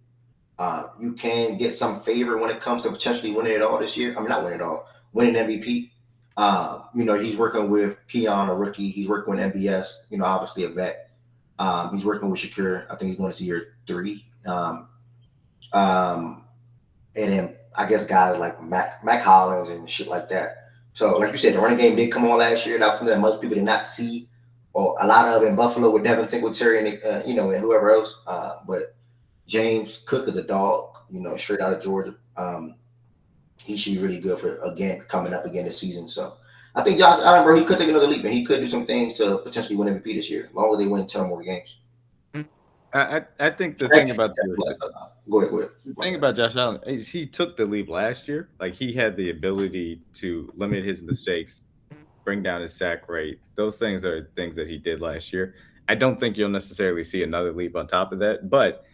You can get some favor when it comes to potentially winning it all this year. I mean, not winning it all, winning MVP. He's working with Keon, a rookie. He's working with MBS, obviously a vet. He's working with Shakir. I think he's going to year 3. And then I guess guys like Mac Hollins and shit like that. So, like you said, the running game did come on last year. That was something that most people did not see, or a lot of in Buffalo with Devin Singletary and and whoever else. But James Cook is a dog, straight out of Georgia. He should be really good for coming up again this season. So I think Josh Allen, bro, he could take another leap and he could do some things to potentially win MVP this year, as long as they win 10 more games. I think the thing about go ahead. The thing about Josh Allen is he took the leap last year. Like he had the ability to limit his mistakes, bring down his sack rate. Those things are things that he did last year. I don't think you'll necessarily see another leap on top of that. But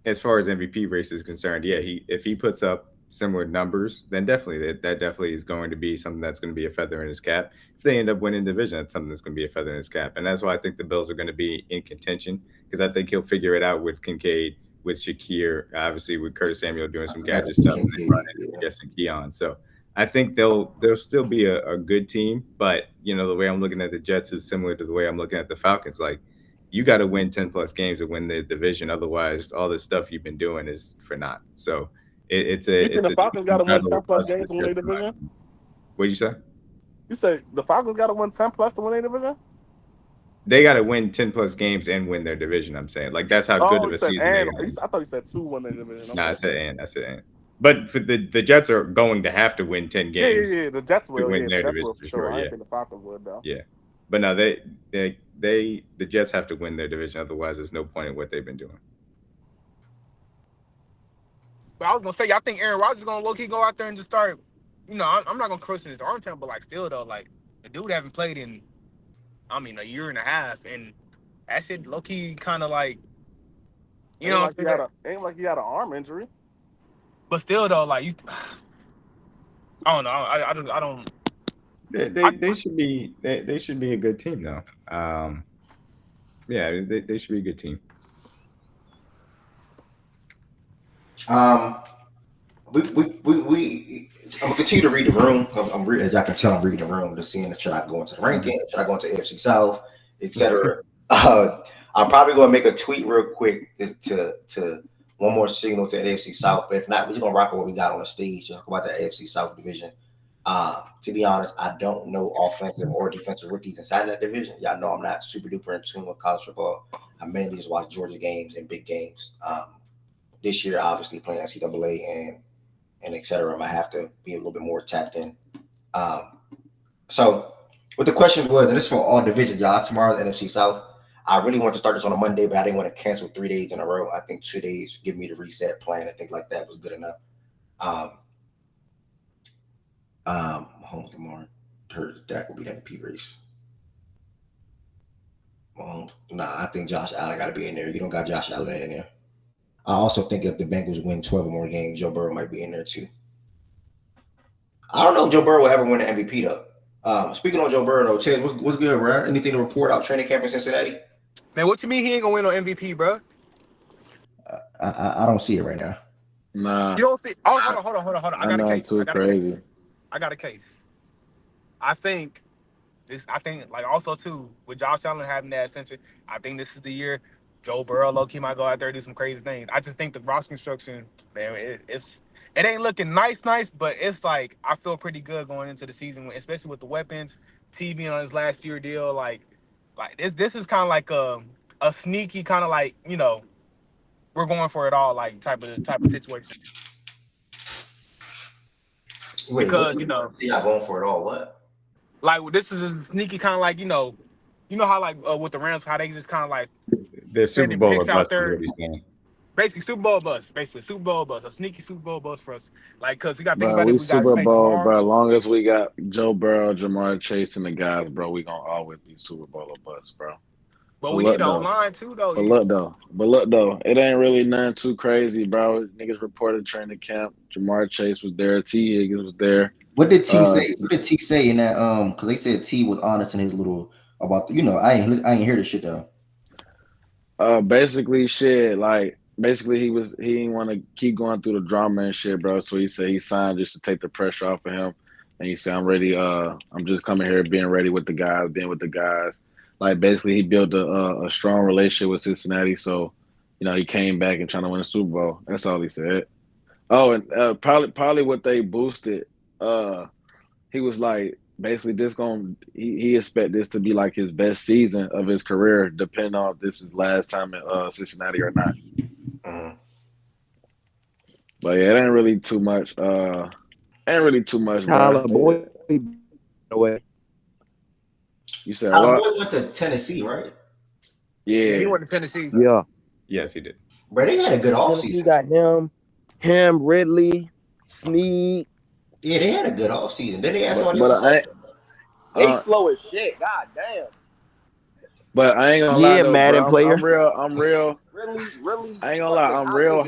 as far as MVP race is concerned, yeah, if he puts up similar numbers, then definitely that definitely is going to be something that's going to be a feather in his cap. If they end up winning division, that's something that's going to be a feather in his cap. And that's why I think the Bills are going to be in contention, because I think he'll figure it out with Kincaid, with Shakir, obviously with Curtis Samuel doing some gadget stuff, and then running, guessing Keon. So I think they'll still be a good team. But, the way I'm looking at the Jets is similar to the way I'm looking at the Falcons. Like, you got to win 10 plus games to win the division. Otherwise, all this stuff you've been doing is for naught. So the Falcons got to win 10 plus games to win their division. What did you say? You say the Falcons got to win 10 plus to win their division? They got to win 10 plus games and win their division. I'm saying, like, that's how good of a season they are. I thought you said 2 win their division. No, I said and. But for the Jets are going to have to win 10 games. Yeah. The Jets to will. win Yeah, the their Jets will division for for sure. sure. I Yeah, didn't think the Falcons would though. yeah. But no, the Jets have to win their division. Otherwise, there's no point in what they've been doing. But I was gonna say, I think Aaron Rodgers is gonna low key go out there and just start. I'm not gonna question his arm talent, but like still though, like the dude haven't played in, a year and a half, and that shit low key kind of like, Ain't like he had an arm injury. But still though, like you, I don't know. I don't. They should be they should be a good team though. Yeah, they should be a good team. I'm gonna continue to read the room. I'm reading, as y'all can tell, I'm reading the room, just seeing if should I go into the ranking, should I go into AFC South, etc. I'm probably gonna make a tweet real quick to one more signal to the AFC South, but if not, we're just gonna rock with what we got on the stage to talk about the AFC South division. To be honest, I don't know offensive or defensive rookies inside that division. Y'all know I'm not super duper in tune with college football. I mainly just watch Georgia games and big games. This year, obviously playing NCAA and et cetera, I might have to be a little bit more tapped in. So what the question was, and this is for all divisions, y'all, tomorrow's NFC South. I really wanted to start this on a Monday, but I didn't want to cancel 3 days in a row. I think 2 days give me the reset plan and things like that was good enough. Mahomes tomorrow, that will be the MVP race. Mahomes, I think Josh Allen got to be in there. You don't got Josh Allen in there. I also think if the Bengals win 12 or more games, Joe Burrow might be in there too. I don't know if Joe Burrow will ever win the MVP though. Speaking on Joe Burrow though, Chad, what's good, bro? Anything to report out training camp in Cincinnati? Man, what you mean he ain't gonna win on MVP, bro? I don't see it right now. Nah. You don't see? Oh, hold on. I got a case. Too crazy. I got a case. I think like also too with Josh Allen having that ascension, I think this is the year Joe Burrow low key might go out there and do some crazy things. I just think the roster construction, man, it ain't looking nice, but it's like I feel pretty good going into the season, especially with the weapons. TV on his last year deal, like this is kind of like a sneaky kind of like we're going for it all like type of situation. Wait, because you're not going for it all. What? Like this is a sneaky kind of like how like with the Rams how they just kind of like they're Super Bowl picks or out bust is there. what he's saying. Basically Super Bowl bust, a sneaky Super Bowl bust for us. Like because you got to think Bro, about it. we We got Super Bowl, Kamara. bro. As long as we got Joe Burrow, Jamar Chase, and the guys, bro, we gonna always be Super Bowl or bust, bro. But we need our line too, though. But look though, it ain't really nothing too crazy, bro. Niggas reported training camp. Jamar Chase was there. T. Higgins was there. What did T say? What did T say in that? Because they said T was honest in his little about I ain't hear this shit though. Basically he didn't want to keep going through the drama and shit, bro. So he said he signed just to take the pressure off of him, and he said I'm ready. I'm just coming here being ready with the guys, being with the guys. Like basically, he built a strong relationship with Cincinnati, so he came back and trying to win a Super Bowl. That's all he said. Oh, and probably what they boosted. He was like basically he expect this to be like his best season of his career, depending on if this is last time in Cincinnati or not. Mm-hmm. But yeah, it ain't really too much. Tyler Boyd away. You said Tyler what? Boyd went to Tennessee, right? Yeah, he went to Tennessee. Yeah. Yes, he did. Bro, they had a good offseason. He got him, Ridley, Snead. Yeah, they had a good offseason. Then they had somebody else. They slow as shit. God damn. But I ain't gonna lie, though, Madden bro. player. I'm real. Really. I ain't gonna lie. I'm real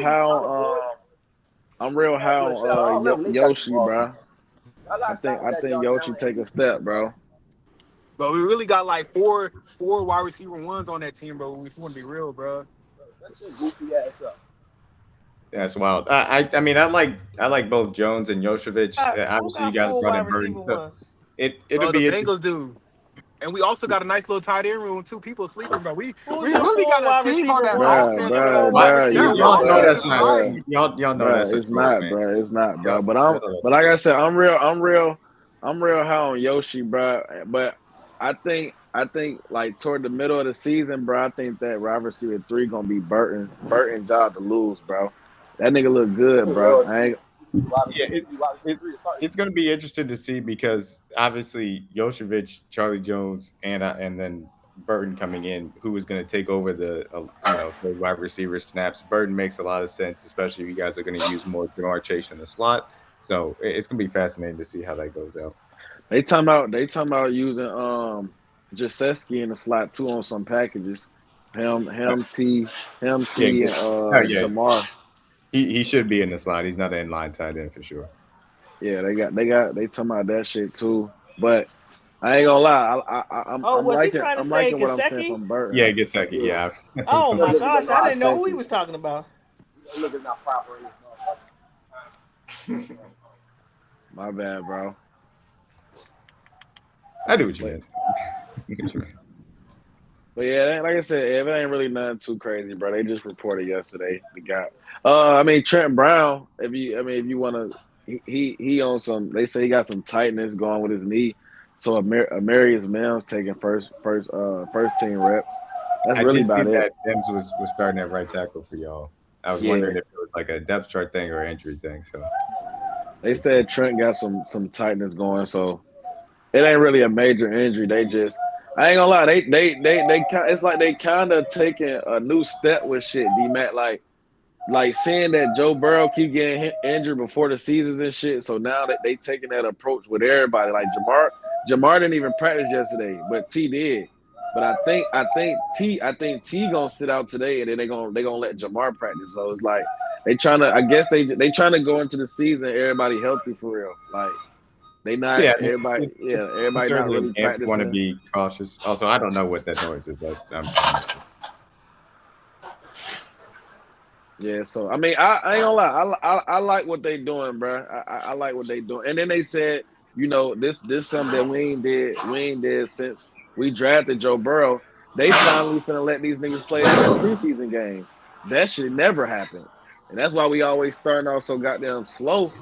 how Yoshi, bro. I think Yoshi take a step, bro. But we really got like four wide receiver ones on that team, bro. If you want to be real, bro. That shit goofy ass up. That's wild. I mean, I like both Jones and Yoshevich. Obviously, you guys brought in Burton. So it'll be the Bengals do. And we also got a nice little tight end room too. People sleeping, bro. We really got a team on that. Y'all know that's it's not, bro. It's not, bro. But like I said, I'm real high on Yoshi, bro. But I think like toward the middle of the season, bro, I think that wide receiver 3 gonna be Burton job to lose, bro. That nigga look good, bro. Yeah, it's going to be interesting to see because obviously Jovic, Charlie Jones, and then Burton coming in, who is going to take over the third wide receiver snaps. Burton makes a lot of sense, especially if you guys are going to use more Jamar Chase in the slot. So it's going to be fascinating to see how that goes out. They talking about using Jasewski in the slot too on some packages. Him, T, and Jamar. He should be in the slot. He's not an inline tight end for sure. Yeah, they talking about that shit too. But I ain't gonna lie, I'm liking what I'm saying from Burton. Yeah, Gesicki. Yeah. Oh my gosh, I didn't know who he was talking about. My bad, bro. I do what you mean. But yeah, like I said, if it ain't really nothing too crazy, bro. They just reported yesterday the guy. Trent Brown. If you want to, he on some. They say he got some tightness going with his knee. So Amarius Mims taking first team reps. That's really about it. That Mims was starting at right tackle for y'all. I was wondering if it was like a depth chart thing or injury thing. So they said Trent got some tightness going. So it ain't really a major injury. They just. I ain't gonna lie, they it's like they kind of taking a new step with shit, D-Mac. Like seeing that Joe Burrow keep getting injured before the seasons and shit. So now that they taking that approach with everybody, like Jamar didn't even practice yesterday, but T did. But I think T gonna sit out today, and then they gonna let Jamar practice. So it's like they trying to. I guess they trying to go into the season everybody healthy for real, like. They not everybody not really practicing. Want to be cautious. Also, I don't know what that noise is. Yeah, so I mean, I ain't gonna lie. I like what they doing, bro. I like what they doing. And then they said, this something that we ain't did since we drafted Joe Burrow. They finally finna let these niggas play in their preseason games. That should never happen. And that's why we always starting off so goddamn slow.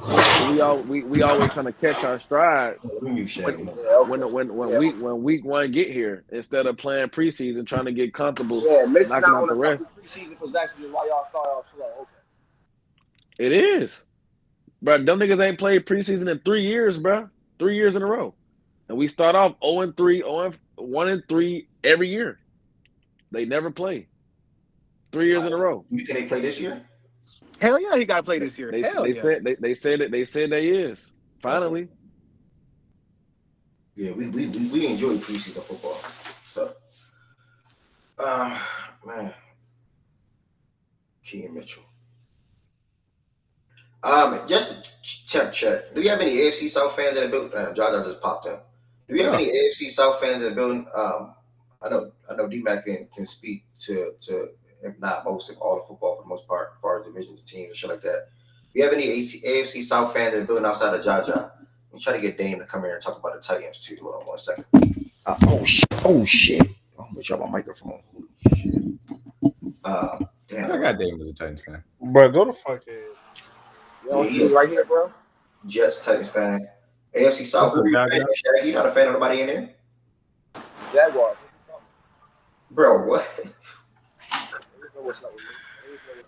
We always trying to catch our strides when week one get here instead of playing preseason trying to get comfortable knocking out the rest. Preseason was actually why y'all start off slow. Okay. It is, bro. Them niggas ain't played preseason in 3 years, bro. 3 years in a row, and we start off 0-3, 1-3 every year. They never play 3 years in a row. You think they play this year? Hell yeah, he got to play this year. They said they is finally. Yeah, we enjoy preseason football. So, man, Kean Mitchell. Just check. Do you have any AFC South fans in the building? Jaja just popped in. Do you have any AFC South fans in the building? I know D-Mac can speak to if not most of all the football for the most part, as far as divisions, teams, and shit like that. Do you have any AFC South fans in the building outside of Jaja? I'm trying to get Dame to come here and talk about the Titans too. Hold on 1 second. Oh shit! I'm gonna drop my microphone. Damn. I got Dame as a Titans fan. Bro, go to fuck ass. Yeah, right here, bro. Jets, Titans fan. AFC South. Who you fan? You not a fan of nobody in there? Jaguars. Bro, what?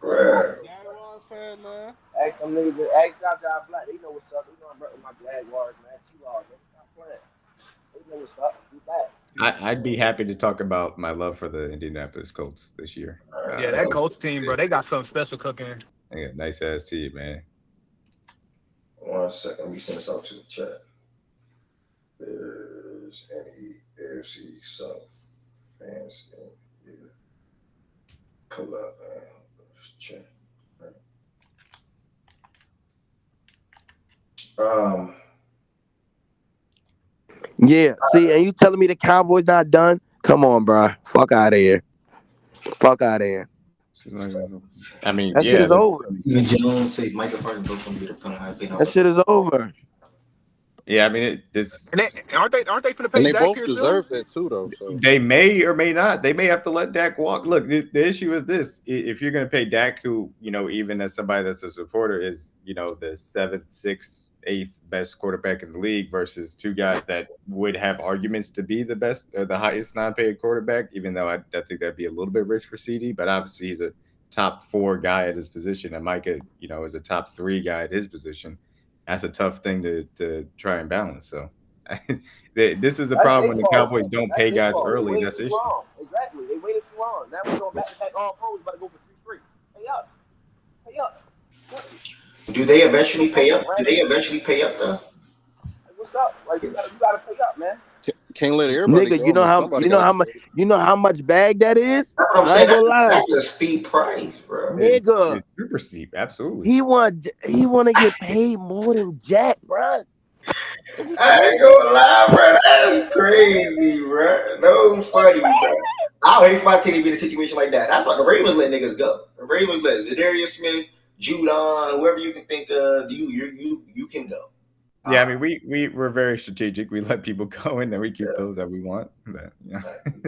Bro. Jaguars fan, man. Ask them niggas, ask Jaja Black. They know what's up. They know I'm repping my Jaguars, man. T-Law, man. Stop playing. They know what's up. Be back. I'd be happy to talk about my love for the Indianapolis Colts this year. Yeah, that Colts team, bro, they got something special cooking. They got nice ass team, man. 1 second, let me send this out to the chat. There's any AFC South fans in here? Pull up and let's check. Yeah, see, and you telling me the Cowboys not done? Come on, bro. Fuck out of here. Fuck out of here. I mean, that shit is over. Even Jones says Michael Parsons broke from the come. That shit is over. Yeah, I mean, aren't they finna pay and they Dak both here deserve soon? that too, though. So. They may or may not. They may have to let Dak walk. Look, the issue is this: if you're going to pay Dak, who even as somebody that's a supporter is the 7th, 6th, 8th best quarterback in the league, versus two guys that would have arguments to be the best or the highest non-paid quarterback, even though I think that'd be a little bit rich for CD, but obviously he's a top 4 guy at his position, and Micah, is a top 3 guy at his position. That's a tough thing to try and balance. So this is the That's problem their when the fault. Cowboys don't That's pay their guys fault. They early. waited That's the too issue. long. Exactly. They waited too long. Now we going back to back all pros, about to go for 3 straight. Pay up. Pay up. Do they eventually pay up? Do they eventually pay up though? Like, what's up? Like you gotta pay up, man. Can't let everybody Nigga, go. you know but how somebody you know gotta how get much paid. you know how much bag that is? That's what I'm I saying. ain't gonna lie, That's a steep price, bro. nigga. It's super steep, absolutely. He want to get paid more than Jack, bro. I ain't gonna lie, bro. That's crazy, bro. No funny, bro. I would hate for my team to be in a situation like that. That's why the Ravens let niggas go. The Ravens let Zadarius Smith, Judon, whoever you can think of, you can go. Yeah, I mean, we're very strategic. We let people go, and then we keep those that we want. But,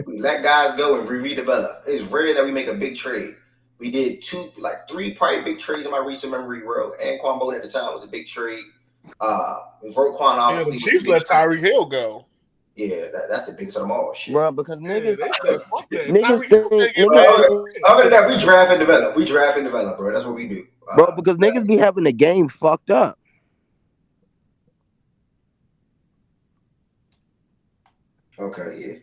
We let guys go and redevelop. It's rare that we make a big trade. We did 3 probably big trades in my recent memory, bro. And Quan Bone at the time was a big trade. Roquan obviously. The Chiefs let Tyreek Hill go. Yeah, that's the biggest of them all. Shit. Bro, because niggas, they said, fuck that. niggas think, other than that, we draft and develop. Bro. That's what we do. Bro, because niggas be having the game fucked up. Okay,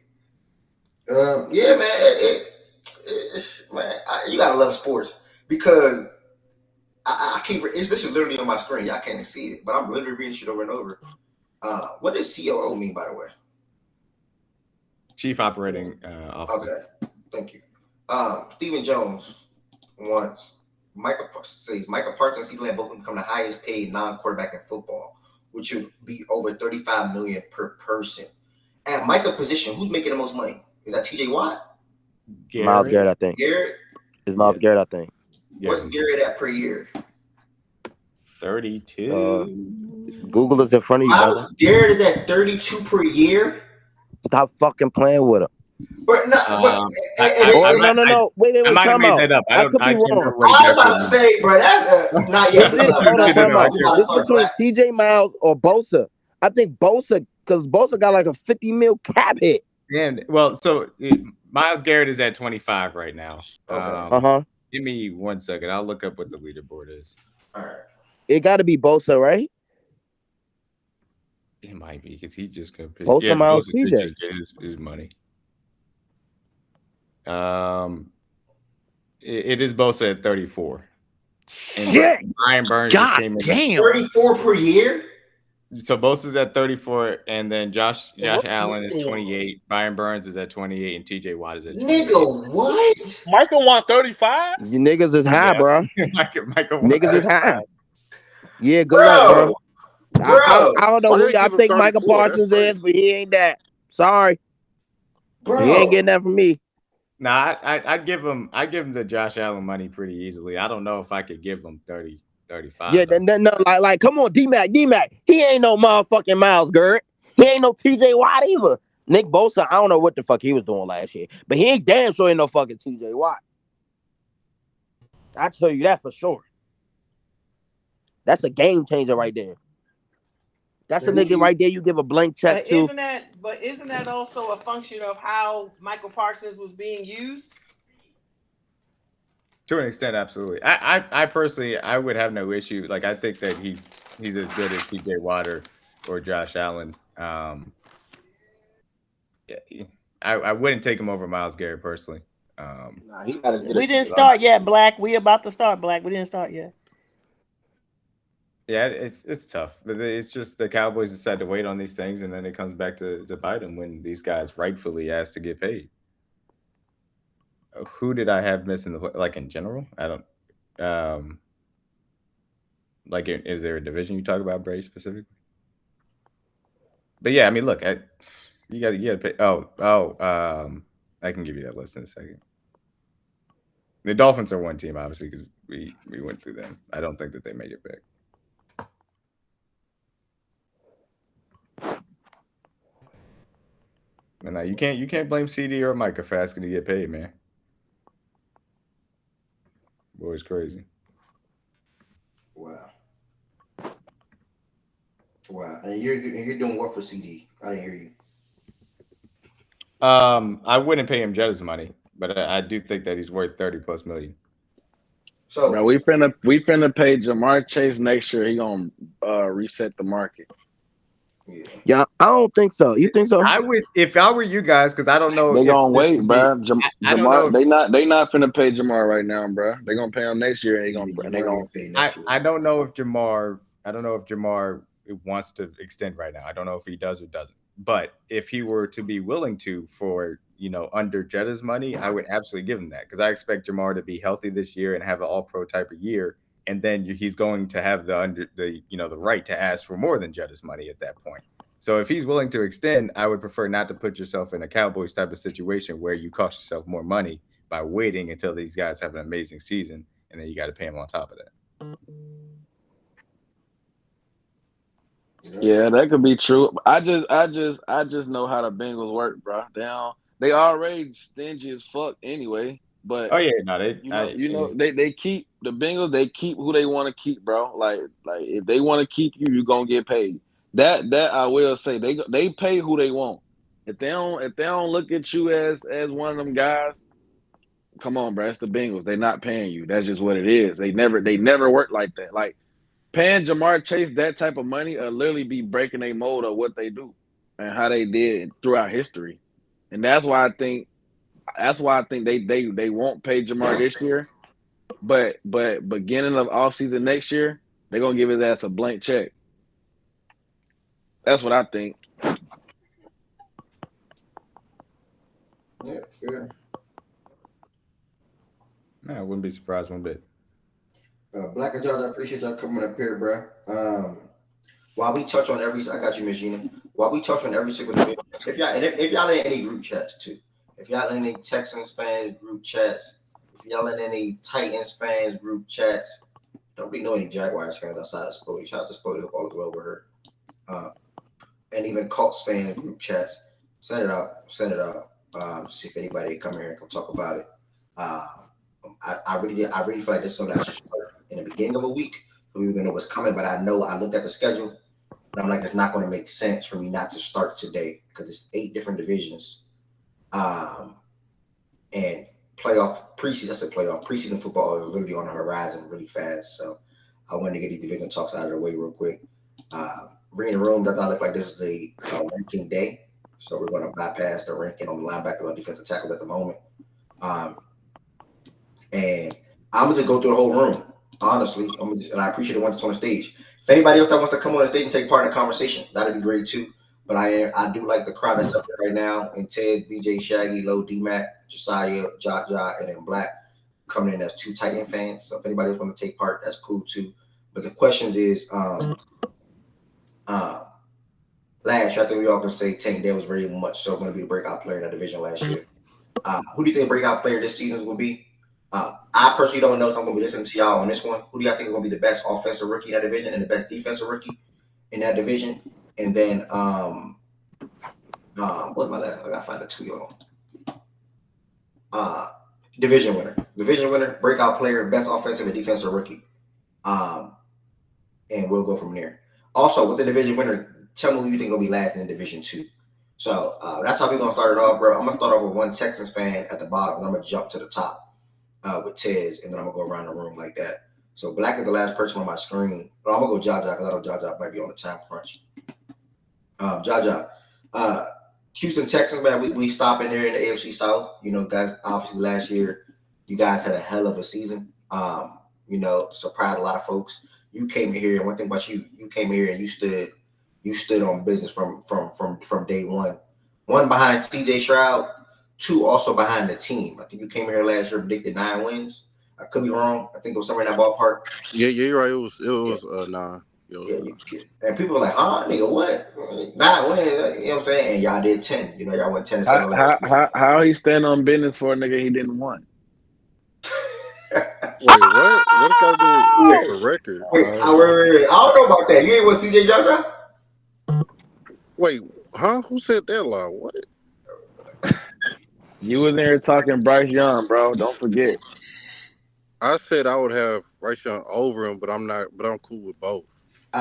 yeah. Yeah, man. Man, you gotta love sports because I keep. This is literally on my screen. Y'all can't see it, but I'm literally reading shit over and over. What does COO mean, by the way? Chief Operating Officer. Okay, thank you. Stephen Jones wants Michael Parsons and CeeDee both become the highest paid non-quarterback in football, which would be over $35 million per person. At Michael's position, who's making the most money? Is that TJ Watt? Myles Garrett, I think. Garrett? It's Myles Garrett, I think. What's Garrett at per year? 32. Google is in front of you, brother. Garrett is at 32 per year? Stop fucking playing with him. But no, no. Wait. I might have made that up. I could be wrong. I was about to say, bro, that's not yet. Hold on, time out. This between TJ Miles or Bosa. I think Bosa, because Bosa got like a 50 mil cap hit. And well, so Myles Garrett is at 25 right now. Okay. Give me 1 second. I'll look up what the leaderboard is. All right. It got to be Bosa, right? It might be because he just compared. Bosa, Miles, TJ. Just get his money. It is Bosa at 34. And Shit. Brian Burns God just came in. damn. 34 per year? So Bosa's at 34, and then Josh Allen is 28. Brian Burns is at 28, and TJ Watt is at 28. Nigga, what? Michael want 35? You niggas is high, bro. Michael niggas is high. Yeah, good luck, bro. I don't know who y'all think Michael Parsons is, but he ain't that. Sorry. Bro. He ain't getting that from me. Nah, I'd give him the Josh Allen money pretty easily. I don't know if I could give him 30, 35. Yeah, no, like, come on, D-Mac. He ain't no motherfucking Myles Garrett. He ain't no TJ Watt either. Nick Bosa, I don't know what the fuck he was doing last year, but he ain't damn sure ain't no fucking TJ Watt. I tell you that for sure. That's a game changer right there. That's a nigga right there you give a blank check to. Isn't that also a function of how Michael Parsons was being used? To an extent, absolutely. I personally, I would have no issue. Like, I think that he's as good as TJ Watt or Josh Allen. I wouldn't take him over Myles Garrett personally. He not as good. We didn't start yet, Black. We about to start, Black. We didn't start yet. Yeah, it's tough, but it's just the Cowboys decide to wait on these things, and then it comes back to bite them when these guys rightfully ask to get paid. Who did I have missing like in general? I don't. Like, is there a division you talk about, Bray, specifically? But yeah, I mean, look, you got to pay. I can give you that list in a second. The Dolphins are one team, obviously, because we went through them. I don't think that they made it back. And now you can't blame CD or Micah for asking to get paid, man. Boy's crazy. Wow. And you're doing what for CD? I didn't hear you. I wouldn't pay him Jetta's money, but I do think that he's worth $30+ million. So bro, we finna pay Jamar Chase next year. He gonna reset the market. Yeah, I don't think so. You think so? I would, if I were you guys, because I don't know They if gonna this wait, would be. bro. I don't know. Jamar, they not finna pay Jamar right now, bro. They gonna pay him next year, and they gonna. I don't know if Jamar. I don't know if Jamar wants to extend right now. I don't know if he does or doesn't. But if he were to be willing to, for under Jetta's money, I would absolutely give him that, because I expect Jamar to be healthy this year and have an All-Pro type of year, and then he's going to have the right to ask for more than Jetta's money at that point. So if he's willing to extend, I would prefer not to put yourself in a Cowboys type of situation where you cost yourself more money by waiting until these guys have an amazing season, and then you got to pay them on top of that. Yeah, that could be true. I just know how the Bengals work, bro. They already stingy as fuck anyway. But yeah, no, they keep the Bengals. They keep who they want to keep, bro. Like if they want to keep you, you're gonna get paid. That I will say they pay who they want. If they don't look at you as one of them guys, come on, bro. It's the Bengals. They're not paying you. That's just what it is. They never work like that. Like paying Jamar Chase that type of money will literally be breaking their mold of what they do and how they did throughout history. And that's why I think they won't pay Jamar this year. But beginning of offseason next year, they're gonna give his ass a blank check. That's what I think. Yeah, fair. No, I wouldn't be surprised one bit. Black and George, I appreciate y'all coming up here, bro. While we touch on I got you, Miss Gina. While we touch on every single division, if y'all in any group chats too, if y'all in any Texans fans group chats, if y'all in any Titans fans group chats, don't really know any Jaguars fans outside of Spody. Shout out to Spody, hope all is well with her. And even Colts fan group chats, send it out. See if anybody come here and come talk about it. I really feel like this is something I should start in the beginning of a week. We were gonna know what's coming, but I know I looked at the schedule and I'm like, it's not going to make sense for me not to start today because it's 8 different divisions, and preseason football is literally on the horizon really fast. So I wanted to get these division talks out of the way real quick. Reading the room does not look like this is the ranking day, so we're going to bypass the ranking on the linebackers or defensive tackles at the moment. And I'm gonna just go through the whole room. Honestly, and I appreciate the ones that's on the stage. If anybody else that wants to come on the stage and take part in the conversation, that'd be great too. But I do like the crowd that's up there right now. And Ted, BJ, Shaggy, Low, D-Mac, Josiah, Ja, and then Black coming in as 2 Titan fans. So if anybody else want to take part, that's cool too. But the question is, last year I think we all can say Tank Dell was very much so going to be the breakout player in that division last year. Who do you think the breakout player this season will be? I personally don't know if I'm going to be listening to y'all on this one. Who do y'all think is going to be the best offensive rookie in that division and the best defensive rookie in that division? And then, what's my last? I got to find the 2 y'all. Division winner, breakout player, best offensive and defensive rookie. And we'll go from there. Also, with the division winner, tell me who you think will be last in Division 2. So that's how we're going to start it off, bro. I'm going to start off with one Texans fan at the bottom, and I'm going to jump to the top with Tez, and then I'm going to go around the room like that. So Black is the last person on my screen. But I'm going to go Jaja because I know Jaja might be on the time crunch. Jaja. Houston Texans, man, we stop in there in the AFC South. You know, guys, obviously last year, you guys had a hell of a season. Surprised a lot of folks. You came here, and one thing about you came here and you stood on business from day one. 1 behind CJ Stroud, 2 also behind the team. I think you came here last year, predicted 9 wins. I could be wrong. I think it was somewhere in that ballpark. Yeah, you're right. It was 9. And people were like, huh, nigga, what? 9 wins, you know what I'm saying? And y'all did 10. You know, y'all went 10-7 last year. How he stand on business for a nigga he didn't want? Wait, what? What if I do with the record? Wait. I don't know about that. You ain't with CJ Jaja? Wait, huh? Who said that lie? What? You was in here talking Bryce Young, bro. Don't forget. I said I would have Bryce Young over him, but I'm not. But I'm cool with both. Hey,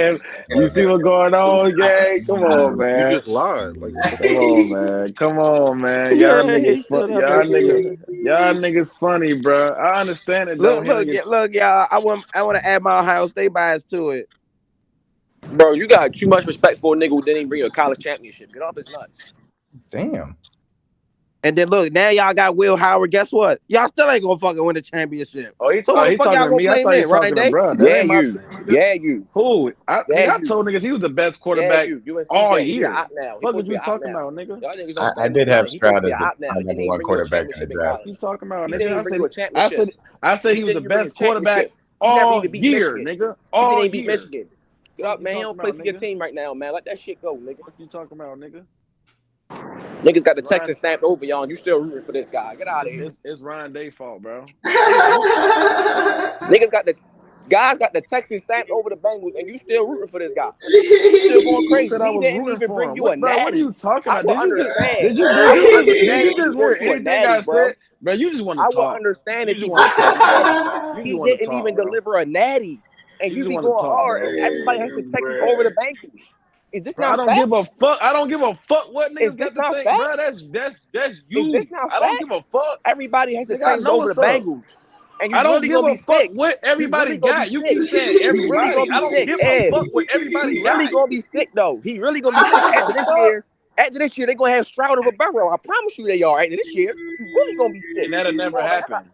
Em, you see what's going on, gang? Come on, man. You just lied. Like, what the Come on, man. Come on, man. Y'all niggas, y'all niggas funny, bro. I understand it though. Look, y'all. I want to add my Ohio State bias to it. Bro, you got too much respect for a nigga who didn't even bring you a college championship. Get off his nuts. Damn. And then look, now y'all got Will Howard. Guess what? Y'all still ain't gonna fucking win the championship. Oh, he So who the fuck talking y'all to gonna me. I blame thought he then, was talking Ryan to Day? bro. That Yeah, ain't my you. Yeah, you. Who? I Yeah, you. told niggas he was the best Yeah, quarterback you. UNC all game. He year. a op now. He What supposed was to be you a op talking now. about, nigga? Y'all niggas I don't know did have nothing. He supposed Stroud to be as a op now. my He didn't number even one bring you a quarterback in the championship in draft. What you college. talking about, He nigga? didn't even bring you a I championship. said he was the didn't even bring a best quarterback championship. He never all even beat year, Michigan. nigga. He didn't All even beat year. Michigan. Get What up, you man. He talking don't play about, for your nigga? team right now, man. Let that shit go, nigga. What you talking about, nigga? Niggas got the Ryan, Texans stamped over y'all, and you still rooting for this guy. Get out of here. it's Ryan Day fault, bro. Niggas got the guys got the Texans stamped over the Bengals, and you still rooting for this guy. You still going Who crazy. said I He was didn't rooting even for bring him? you a What, bro? What are natty. you talking I about? will understand. Did you I will did understand you if he just hear brought you a anything I natty, bro. said, bro? You just want to I will talk. understand You if just he want to brought you a talk, bro. natty. You just He want to didn't talk, even bro. deliver a natty, and You you just be want to going talk, hard. bro. And everybody has the Texans over the Bengals. Is this Bro, I not don't give a facts? fuck. I don't give a fuck what Is niggas this got to not think, bro. facts? That's Is this you. not I don't give a facts? fuck. Everybody has the Nigga, I Texans know over the what's up. Bengals, and you I don't really give gonna a be fuck sick. what He everybody really gonna be got. You sick. keep saying He really everybody. gonna I be don't sick. give a Ed, fuck what everybody he really got. gonna be sick though. He really gonna be sick I don't after give a this fuck. year. After this year, they're gonna have Stroud over Burrow. I promise you they are. After this year, he really gonna be sick. And that'll never Come on, man. happen.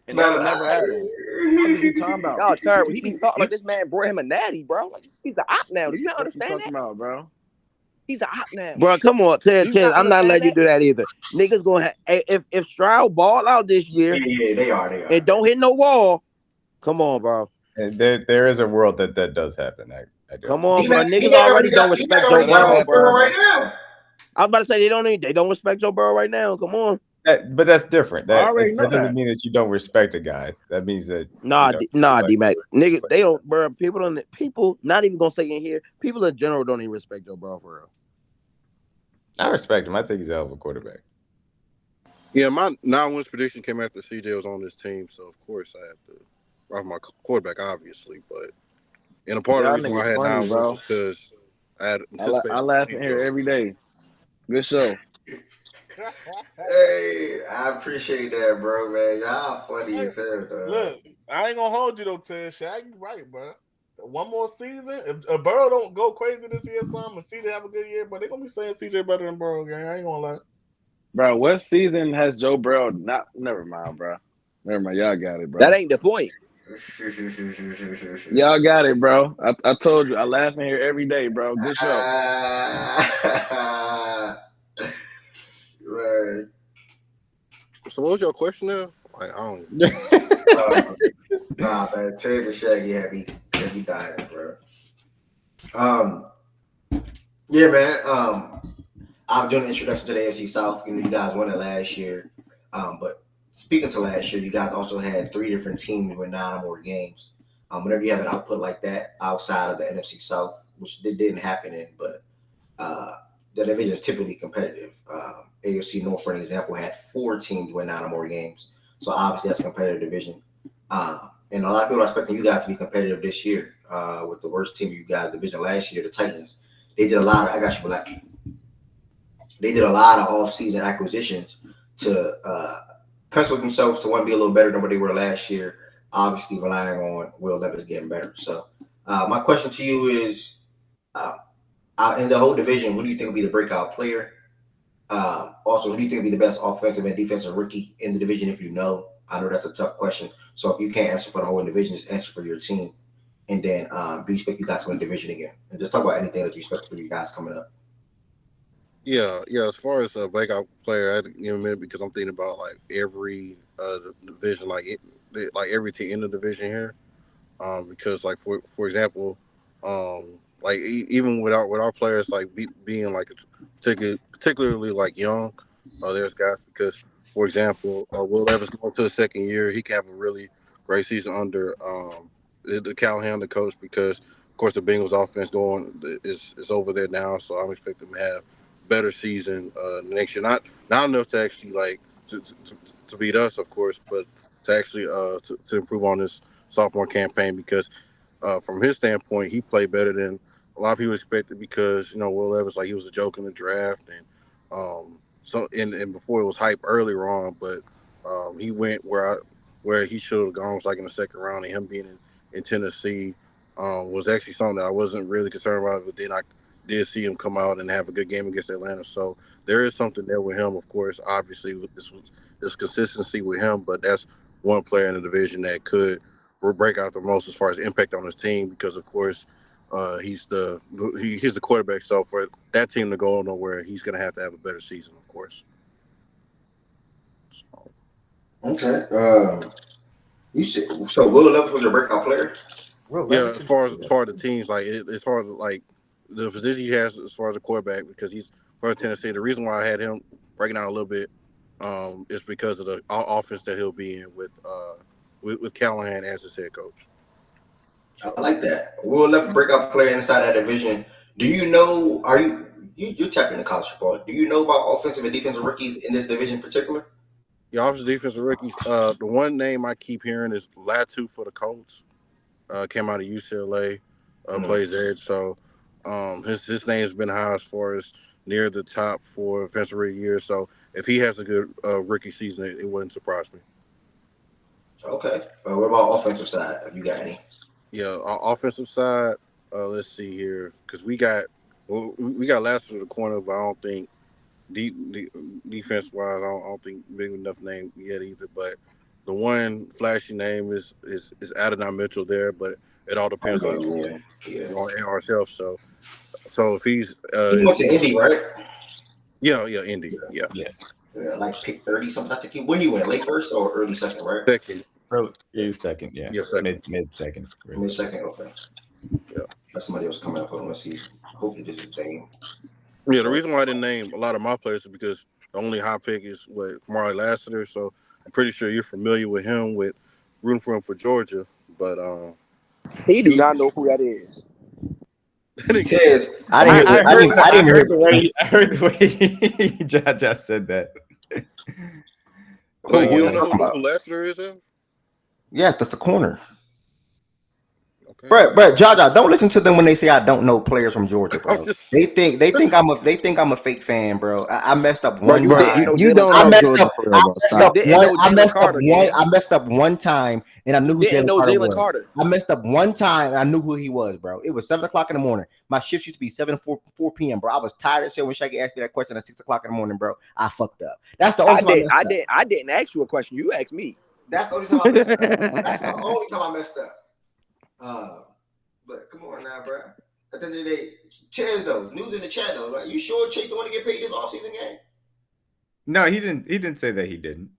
And that'll never happen. What are you talking about? Y'all terrible. He be talking like this man brought him a natty, bro. Like he's an op now. Do you not What you understand talking that? about, bro? He's an op now. Bro, come on, Do you Ted. not I'm not understand letting you that? do that either. Niggas gonna if Stroud ball out this year Yeah, they are. and don't hit no wall. Come on, bro. There is a world that does happen. I do. Come on, bro. D-Mac Niggas already already got don't respect Joe That'll Burrow, happen, bro. bro. right now. I was about to say they don't respect Joe Burrow right now. Come on. But that's different. I already know That doesn't that. mean that you don't respect a guy. That means that Nah, like, D-Mac. Niggas, they don't, bro. People, not even gonna say in here, people in general don't even respect Joe Burrow for real. I respect him. I think he's a hell of a quarterback. Yeah, my 9-wins prediction came after CJ was on this team, so of course I had to rock my quarterback, obviously. But a part of the Y'all reason why I niggas had funny, 9 wins bro. was because I had anticipated I laugh the in team here go. every day. Good show. Hey, I appreciate that, bro, man. Y'all funny as hell, dog. Look, I ain't gonna hold you though, Ted. Shaq, you right, bro. One more season. If Burrow don't go crazy this year, some and CJ have a good year, but they're gonna be saying CJ better than Burrow, gang. I ain't gonna lie. Bro, what season has Joe Burrow not? Never mind, bro. Never mind. Y'all got it, bro. That ain't the point. Y'all got it, bro. I told you. I laugh in here every day, bro. Good show. Right. So what was your question now? Like, I don't. Nah, man. Ted and Shaggy had me dying, bro. Yeah, man. I'm doing the introduction to the AFC South. You guys won it last year. But speaking to last year, you guys also had 3 different teams with 9 or more games. Whenever you have an output like that outside of the NFC South, which didn't happen in, but the division is typically competitive. AFC North, for an example, had 4 teams with 9 or more games. So obviously that's a competitive division. And a lot of people are expecting you guys to be competitive this year with the worst team you guys division last year, the Titans. They did a lot of, I got you, Black. They did a lot of off-season acquisitions to pencil themselves to want to be a little better than what they were last year, obviously relying on Will Levis getting better. So my question to you is, in the whole division, who do you think will be the breakout player? Also, who do you think will be the best offensive and defensive rookie in the division if you know? I know that's a tough question. So if you can't answer for the whole division, just answer for your team. And then do you expect you guys to win the division again? And just talk about anything that you expect for you guys coming up. Yeah. As far as a breakout player, I had to give a minute because I'm thinking about like every division, like every team in the division here. Because like for example, like even with our players like being like particularly like young, there's guys because for example, Will Levis going to his second year, he can have a really great season under the Callahan, the coach, because of course the Bengals offense is over there now, so I'm expecting them to have better season next year. Not enough to actually like to beat us, of course, but to actually to improve on this sophomore campaign because from his standpoint, he played better than a lot of people expected because Will Levis he was a joke in the draft and and before it was hype earlier on, but he went where he should have gone was in the second round, and him being in Tennessee was actually something that I wasn't really concerned about, but then I did see him come out and have a good game against Atlanta. So there is something there with him, of course. Obviously, this consistency with him, but that's one player in the division that could break out the most as far as impact on his team because, of course, he's the quarterback. So for that team to go nowhere, he's going to have a better season, of course. Okay. You said so. Will Levis was your breakout player. Yeah, as far as the teams, as far as the position he has as far as a quarterback, because he's for Tennessee. The reason why I had him breaking out a little bit is because of the offense that he'll be in with Callahan as his head coach. I like that. Will Levis breakout player inside that division. Do you know? You're tapping the college football? Do you know about offensive and defensive rookies in this division in particular? Yeah, offensive defensive rookies. The one name I keep hearing is Latu for the Colts. Came out of UCLA, plays edge. So his name has been high as far as near the top for defensive rookie year. So if he has a good rookie season, it wouldn't surprise me. Okay. What about offensive side? Have you got any? Yeah, offensive side. Let's see here, because we got last for the corner, but I don't think defense wise, I don't think big enough name yet either. But the one flashy name is Adonai Mitchell there, but it all depends on ourselves. So if he's he went to Indy, right? Yeah, Indy. Yeah. Yes. Like pick 30 something. I think when he went late first or early second, right? Second. Second, yeah. Second. Mid second. Really. Mid second, okay. Yeah. That's somebody else coming up. Let's see. Hopefully this is Dame. Yeah, the reason why I didn't name a lot of my players is because the only high pick is Kamari Lassiter. So I'm pretty sure you're familiar with him with rooting for him for Georgia. But he do not know who that is. I heard the way Jaja said that. But you don't know who Lassiter is? Yes, that's the corner. Okay. Bro, Jaja, don't listen to them when they say I don't know players from Georgia, bro. They think I'm a fake fan, bro. I messed up one time. I messed up one time, and I knew who Jalen Carter was. I messed up one time, and I knew who he was, bro. It was 7:00 in the morning. My shift used to be 4 p.m., bro. I was tired as shit when Shaggy asked me that question at 6:00 in the morning, bro. I fucked up. That's the only time I didn't ask you a question. You asked me. That's the only time I messed up. That's the only time I messed up. But come on now, bro. At the end of the day, Chaz though, news in the chat though, right? You sure Chase don't want to get paid this offseason game? No, he didn't. He didn't say that he didn't.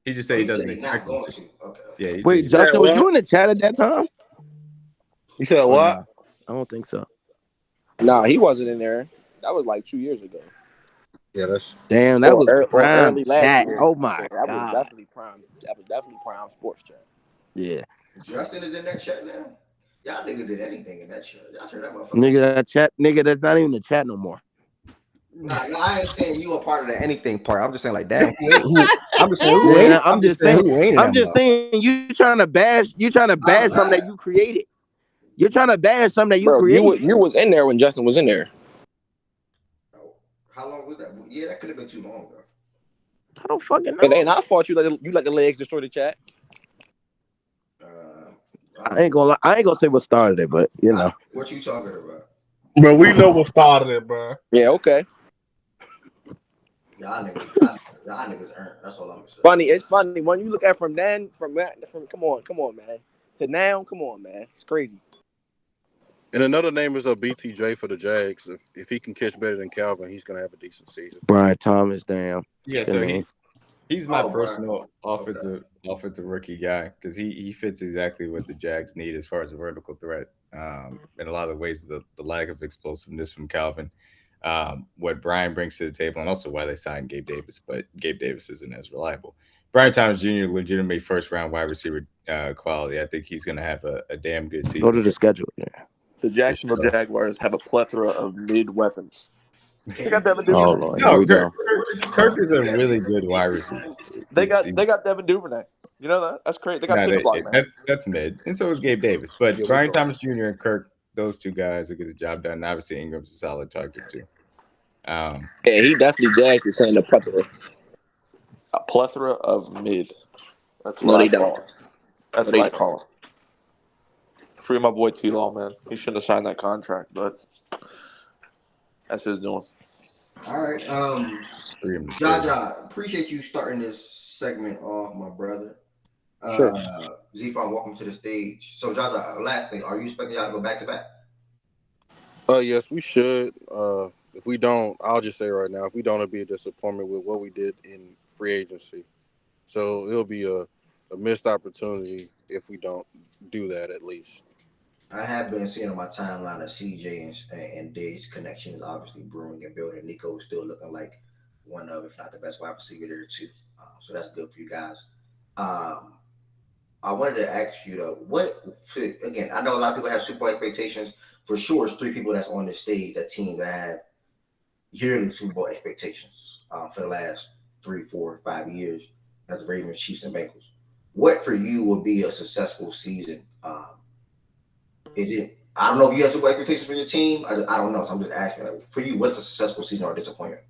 He just said he doesn't expect to. Okay. Yeah. Wait, Justin, was you in the chat at that time? You said what? No, I don't think so. Nah, he wasn't in there. That was like 2 years ago. Yeah, that's damn. That was prime chat. Year. Oh my god, that was definitely prime sports chat. Yeah. Justin is in that chat now. Y'all niggas did anything in that chat. Y'all turned that motherfucker. Nigga, that's not even the chat no more. Nah, I ain't saying you a part of the anything part. I'm just saying like damn. I'm just saying who ain't. I'm just saying you trying to bash something that you created. You're trying to bash something that you created. You was in there when Justin was in there. How long was that? Yeah, that could have been too long though. I don't fucking know. And I thought you let the legs destroy the chat. I ain't gonna say what started it, but you know. What you talking about? Bro, we know what started it, bro. Yeah, okay. Y'all niggas earned. That's all I'm saying. It's funny when you look at from come on, man. To now, come on, man. It's crazy. And another name is BTJ for the Jags. If he can catch better than Calvin, he's gonna have a decent season. Brian Thomas, damn. Yeah, so he's my personal offensive rookie guy because he fits exactly what the Jags need as far as a vertical threat. In a lot of ways, the lack of explosiveness from Calvin, what Brian brings to the table, and also why they signed Gabe Davis, but Gabe Davis isn't as reliable. Brian Thomas Jr. legitimate first-round wide receiver quality. I think he's going to have a damn good season. Go to the schedule. Yeah. The Jacksonville Jaguars have a plethora of mid-weapons. They got Devin Duvernay. Kirk is a really good wide receiver. They got Devin Duvernay. You know that? That's great. They got cinder block, man. That's mid, and so is Gabe Davis. But Brian Thomas Jr. and Kirk, those two guys will get the job done. And obviously, Ingram's a solid target too. Yeah, he definitely Jags is saying the plethora. A plethora of mid. That's no, what they I don't. call him. That's what I call him. Free my boy T-Law, man. He shouldn't have signed that contract, but that's his doing. All right. Jaja, appreciate you starting this segment off, my brother. Sure. Z-Farm, welcome to the stage. So, Jaja, last thing, are you expecting y'all to go back to back? Yes, we should. If we don't, I'll just say right now, if we don't, it'll be a disappointment with what we did in free agency. So it'll be a missed opportunity if we don't do that at least. I have been seeing on my timeline of CJ and Diggs connections, obviously brewing and building. Nico is still looking like one of, if not the best wide receiver there too. So that's good for you guys. I wanted to ask you though, again, I know a lot of people have Super Bowl expectations. For sure, it's three people that's on the stage, that team that have yearly Super Bowl expectations for the last 3, 4, 5 years. That's the Ravens, Chiefs, and Bengals. What for you would be a successful season? Is it? I don't know if you have Super Bowl expectations for your team. I don't know. So I'm just asking. Like, for you, what's a successful season or a disappointment?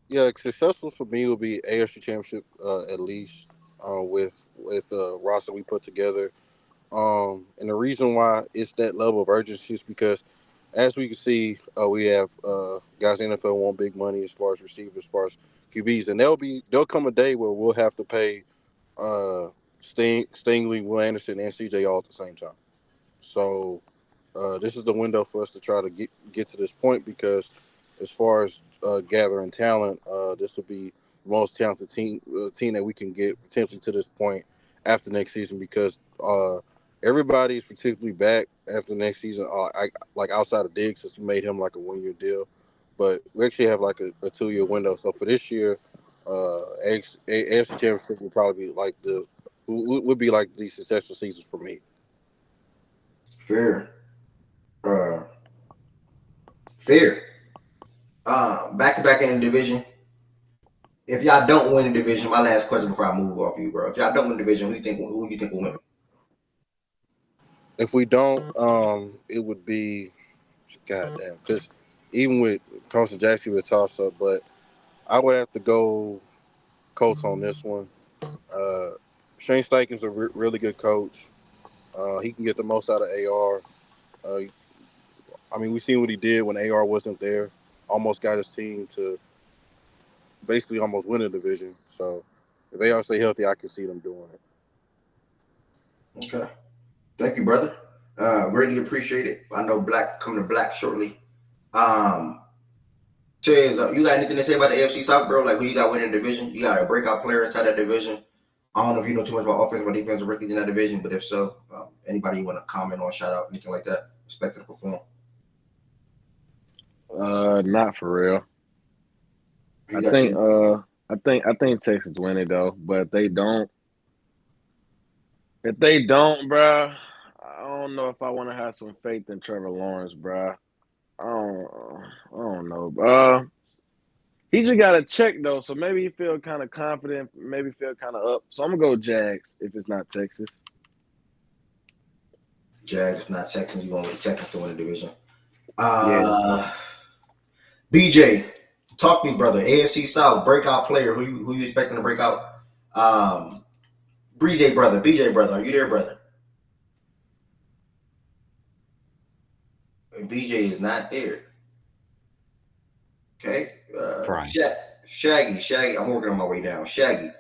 Yeah, successful for me will be AFC Championship at least with roster we put together. And the reason why it's that level of urgency is because, as we can see, we have guys in the NFL want big money as far as receivers, as far as QBs, and there'll come a day where we'll have to pay Stingley, Will Anderson, and CJ all at the same time. So this is the window for us to try to get to this point, because as far as gathering talent, this will be the most talented team that we can get potentially to this point after next season, because everybody's particularly back after next season. Like outside of Diggs, since we made him like a 1-year deal, but we actually have like a 2-year window. So for this year, AFC Championship will probably be like would be like the successful season for me. Fair. Fair. Back to back in the division. If y'all don't win the division, my last question before I move off you, bro. If y'all don't win the division, who you think will win? If we don't, it would be goddamn. Because even with Coach Jackson, with toss up, but I would have to go Colts on this one. Shane Steichen's a really good coach. He can get the most out of AR. I mean, we seen what he did when AR wasn't there. Almost got his team to basically almost win a division. So if AR stay healthy, I can see them doing it. Okay. Thank you, brother. Greatly appreciate it. I know Black coming to Black shortly. Chaz, you got anything to say about the AFC South, bro? Like, who you got winning the division? You got a breakout player inside that division. I don't know if you know too much about offensive or defensive rookies in that division, but if so, anybody you want to comment on, shout out, anything like that, expected to perform? Not for real. I think Texas win it though, but if they don't, bro, I don't know if I want to have some faith in Trevor Lawrence, bro. I don't know, bro. He just got a check though, so maybe he feel kind of confident, maybe feel kind of up. So I'm gonna go Jags if it's not Texas. Jags, if not Texans, you going with Texans to win the division. Yeah. BJ, talk to me, brother. AFC South breakout player. Who you expecting to break out? BJ brother, are you there, brother? BJ is not there. Okay. Shaggy. I'm working on my way down. Shaggy,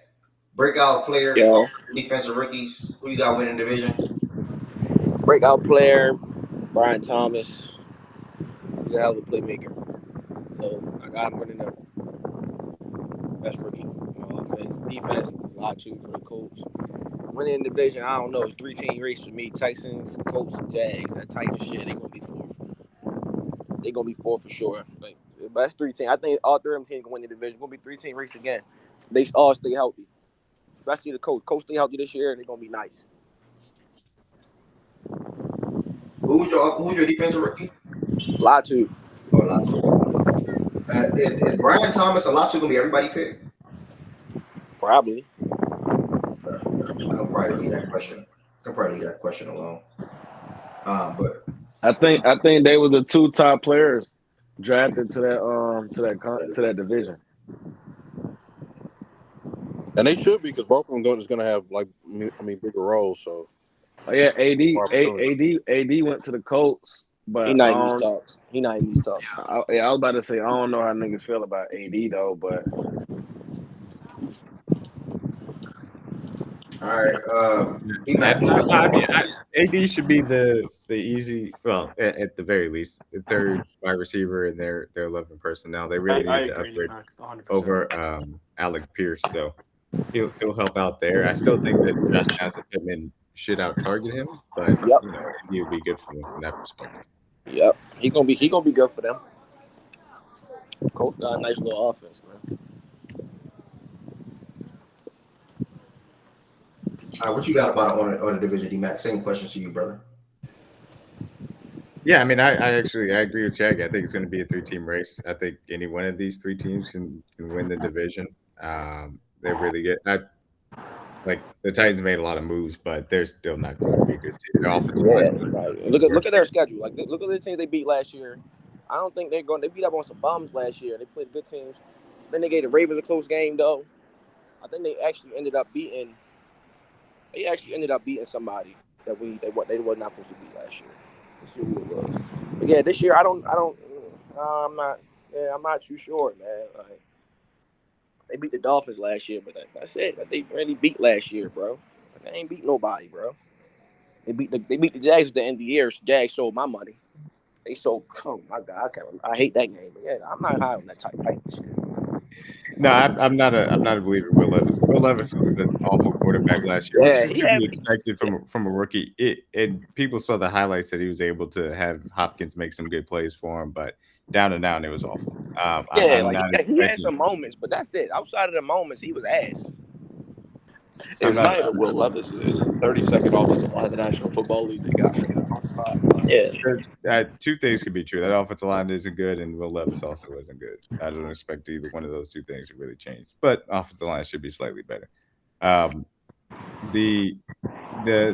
breakout player. Defensive rookies. Who you got winning division? Breakout player, Brian Thomas. He's a hell of a playmaker. So I got him winning the best rookie on offense. Defense, a lot too for the Colts. Winning the division, I don't know. It's 3-team race for me. Texans, Colts, and Jags. That Titan shit, they're gonna be fourth. They're gonna be fourth for sure. But that's 3-team. I think all 3 of them teams can win the division. It's gonna be 3-team race again. They all stay healthy. Especially the Colts. Colts stay healthy this year, and they're gonna be nice. Who's your defensive rookie? Latu. Oh, Latu. Is Brian Thomas a Latu gonna be everybody pick? Probably. I'll probably leave that question alone. But I think they were the two top players drafted to that division. And they should be because both of them is going to have bigger roles. So Oh yeah, more opportunity. AD went to the Colts, He but not in these talks. He not in these talks. I was about to say I don't know how niggas feel about AD though, but all right, D-Mac, AD should be the easy, well, at the very least, the third wide receiver in their 11 personnel. They really I need to agree, upgrade 100%. over Alec Pierce, so he'll help out there. I still think that Josh Johnson Pittman should out target him, but Yep. he would be good for them from that perspective. Yep. He gonna be good for them. Coach got a nice little offense, man. what you got about on the division, D-Mac? Same question to you, brother. Yeah, I mean, I agree with Shaggy. I think it's going to be a 3-team race. I think any one of these 3 teams can win the division. They're really good. Like the Titans made a lot of moves, but they're still not going to be a good team. Their offensive line. Right. Look at their schedule. Like look at the teams they beat last year. I don't think they're going. They beat up on some bums last year. They played good teams. Then they gave the Ravens a close game though. I think they actually ended up beating. They actually ended up beating somebody that they were not supposed to beat last year. Let's see who it was. But yeah, this year I'm not too sure, man. Like, they beat the Dolphins last year, but that's it. They really beat last year, bro. They ain't beat nobody, bro. They beat the Jags at the end of the year. Jags sold my money. They sold. Oh my God, I hate that game. But yeah, I'm not high on that type this year. No, I'm not a believer in Will Levis. Will Levis was an awful quarterback last year, which is to be expected from a rookie. And people saw the highlights that he was able to have Hopkins make some good plays for him, but down and down it was awful. He had some moments, but that's it. Outside of the moments, he was ass. It's not even Will Levis. It's 32nd offensive line in the National Football League. They got Yeah. 2 things could be true. That offensive line isn't good, and Will Levis also isn't good. I don't expect either one of those 2 things to really change. But offensive line should be slightly better. The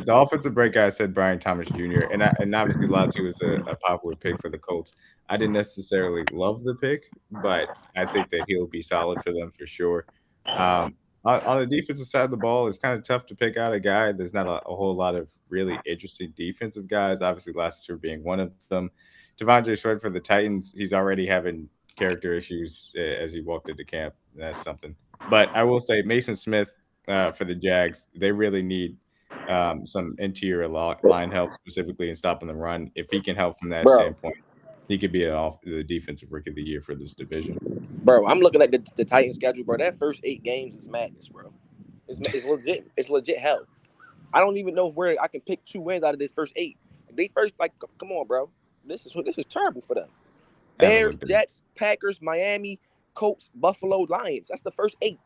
offensive break guy said Brian Thomas Jr. and obviously Latu is a popular pick for the Colts. I didn't necessarily love the pick, but I think that he'll be solid for them for sure. On the defensive side of the ball, it's kind of tough to pick out a guy. There's not a whole lot of really interesting defensive guys. Obviously, Lassiter being one of them. Devondre Sweat for the Titans, he's already having character issues as he walked into camp. That's something. But I will say Mason Smith for the Jags, they really need some interior line help, specifically in stopping the run. If he can help from that standpoint, he could be the defensive rookie of the year for this division. Bro, I'm looking at the Titans schedule, bro. That first 8 games is madness, bro. It's legit. It's legit hell. I don't even know where I can pick 2 wins out of this first 8. They first, come on, bro. This is terrible for them. Bears, Jets, Packers, Miami, Colts, Buffalo, Lions. That's the first 8.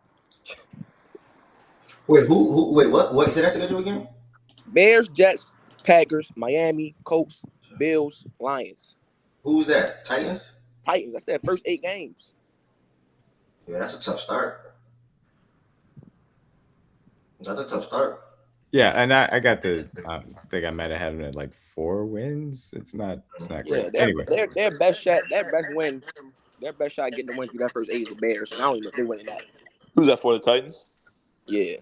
Wait, who? Wait, what? Say that schedule again. Bears, Jets, Packers, Miami, Colts, Bills, Lions. Who's that? Titans. That's their first 8 games. Yeah, that's a tough start. Yeah, and I got I think I might have had them at like 4 wins. It's not great. Anyway, their best shot getting the win through that first 8 is the Bears, and I don't even know if they're winning that. Who's that for, the Titans? Yeah.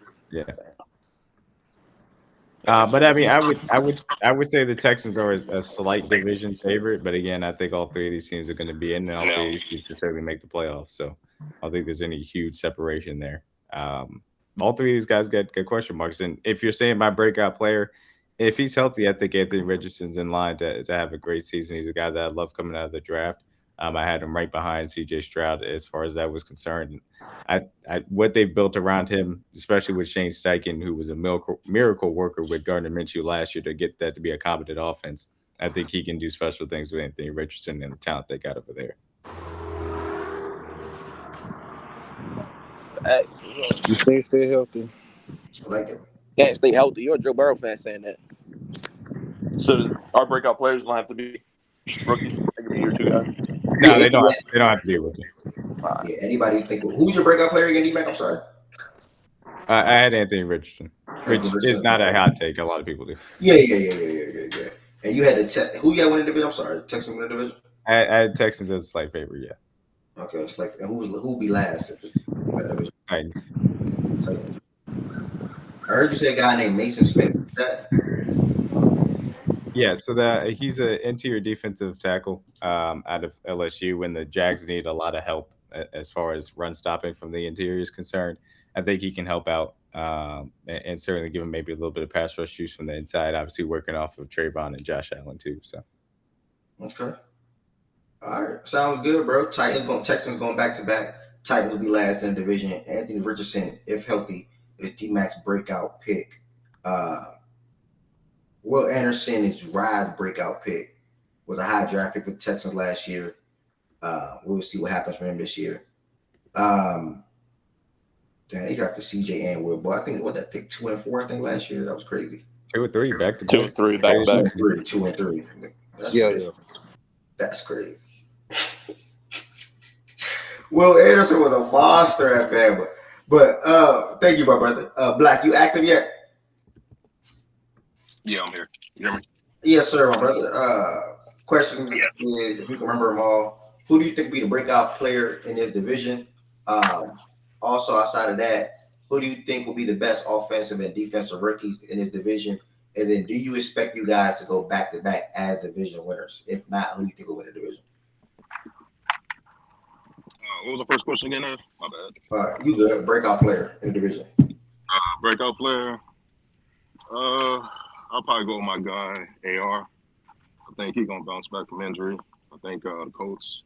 But I mean, I would say the Texans are a slight division favorite. But again, I think all 3 of these teams are going to be in, and all 3 of these teams necessarily make the playoffs. So I don't think there's any huge separation there. All 3 of these guys get good question marks. And if you're saying my breakout player, if he's healthy, I think Anthony Richardson's in line to have a great season. He's a guy that I love coming out of the draft. I had him right behind C.J. Stroud as far as that was concerned. What they've built around him, especially with Shane Steichen, who was a miracle worker with Gardner Minshew last year to get that to be a competent offense, I think he can do special things with Anthony Richardson and the talent they got over there. You stay healthy. I like it. Can't stay healthy. You're a Joe Burrow fan saying that. So our breakout players don't have to be rookies. They can be your 2 guys. No, they don't. They don't have to be a rookie. Yeah, anybody think who's your breakout player again, D-Mac? I'm sorry. I had Anthony Richardson. which is not a hot take. A lot of people do. Yeah. And you had who you had winning the division? I'm sorry, Texans winning the division. I had Texans as a slight favorite. Yeah. Okay, it's like, and who be last in that division? Titans. I heard you say a guy named Mason Smith. That Yeah, so he's an interior defensive tackle out of LSU. When the Jags need a lot of help as far as run stopping from the interior is concerned, I think he can help out and certainly give him maybe a little bit of pass rush juice from the inside. Obviously, working off of Trayvon and Josh Allen too. So okay. All right, sounds good, bro. Texans going back to back. Titans will be last in the division. Anthony Richardson, if healthy, is D-Mac's breakout pick. Will Anderson is Rye's breakout pick. Was a high draft pick for the Texans last year. We'll see what happens for him this year. Damn, they drafted CJ and Will, but I think that pick 2 and 4. I think last year that was crazy. 2 and 3 back to 2 and 3 back to back. 2 and 3. Yeah. That's crazy. Will Anderson was a monster at Bama. But thank you, my brother. Black, you active yet? Yeah, I'm here. You hear me? Yes, sir, my brother. Questions, if you can remember them all. Who do you think will be the breakout player in this division? Also, outside of that, who do you think will be the best offensive and defensive rookies in this division? And then do you expect you guys to go back-to-back as division winners? If not, who do you think will win the division? What was the first question again, Ev? My bad. You good. Breakout player in the division. Breakout player. I'll probably go with my guy, AR. I think he's going to bounce back from injury. I think the Colts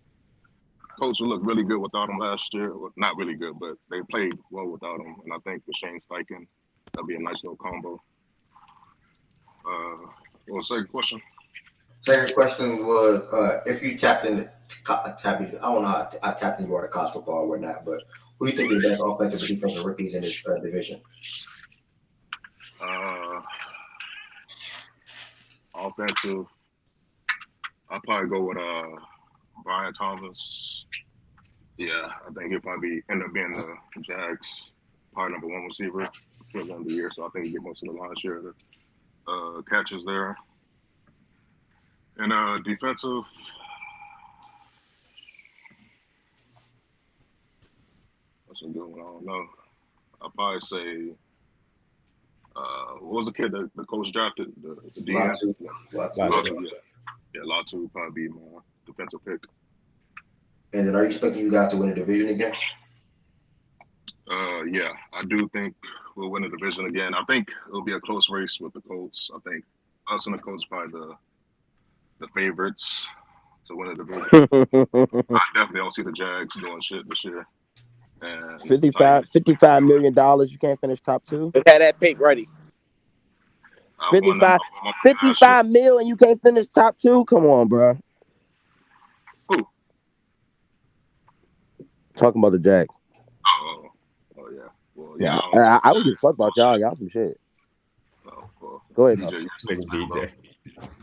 will look really good without him last year. Well, not really good, but they played well without him. And I think with Shane Steichen, that'll be a nice little combo. What was the second question? Second question was if you tapped in, I don't know how I tapped into college football or whatnot, but who do you think are the best offensive and defensive rookies in this division? Offensive, I'll probably go with Brian Thomas. Yeah, I think he'll probably end up being the Jags' probably number 1 receiver for the end of the year. So I think he get most of the lion's share of the catches there. And defensive, that's a good one. I don't know. I'll probably say, what was the kid that the coach drafted? The DM? Latu. Yeah, Latu would probably be my defensive pick. And then are you expecting you guys to win the division again? Yeah, I do think we'll win the division again. I think it'll be a close race with the Colts. I think us and the Colts probably the favorites to win the division. I definitely don't see the Jags doing shit this year. And $55 million. You can't finish top 2. Look at that pick ready. 55 mil and you can't finish top 2. Come on, bro. Who? Talking about the Jags. Oh yeah. Well, yeah. I don't give a fuck about y'all. Y'all some shit. Oh, well, go ahead. DJ.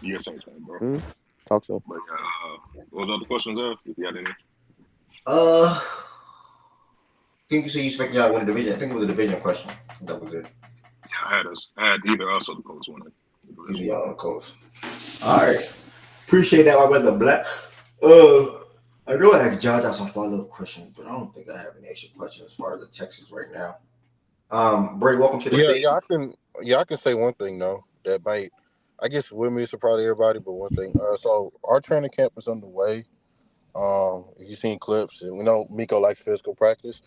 You're a Saints fan, bro. Mm-hmm. Talk to him. But what was the other questions there? If you had any. I think you said you expect y'all to win the division. I think it was a division question. That was it. Yeah, I had either us or the Colts winning. Either y'all or the Colts. All right. Appreciate that, my brother Black. I know I had Josh out some follow-up questions, but I don't think I have any extra questions as far as the Texans right now. Bray, welcome to the stage. I can say one thing though that might, I guess, with me to probably everybody, but one thing. So our training camp is underway. You've seen clips, and we know Miko likes physical practice.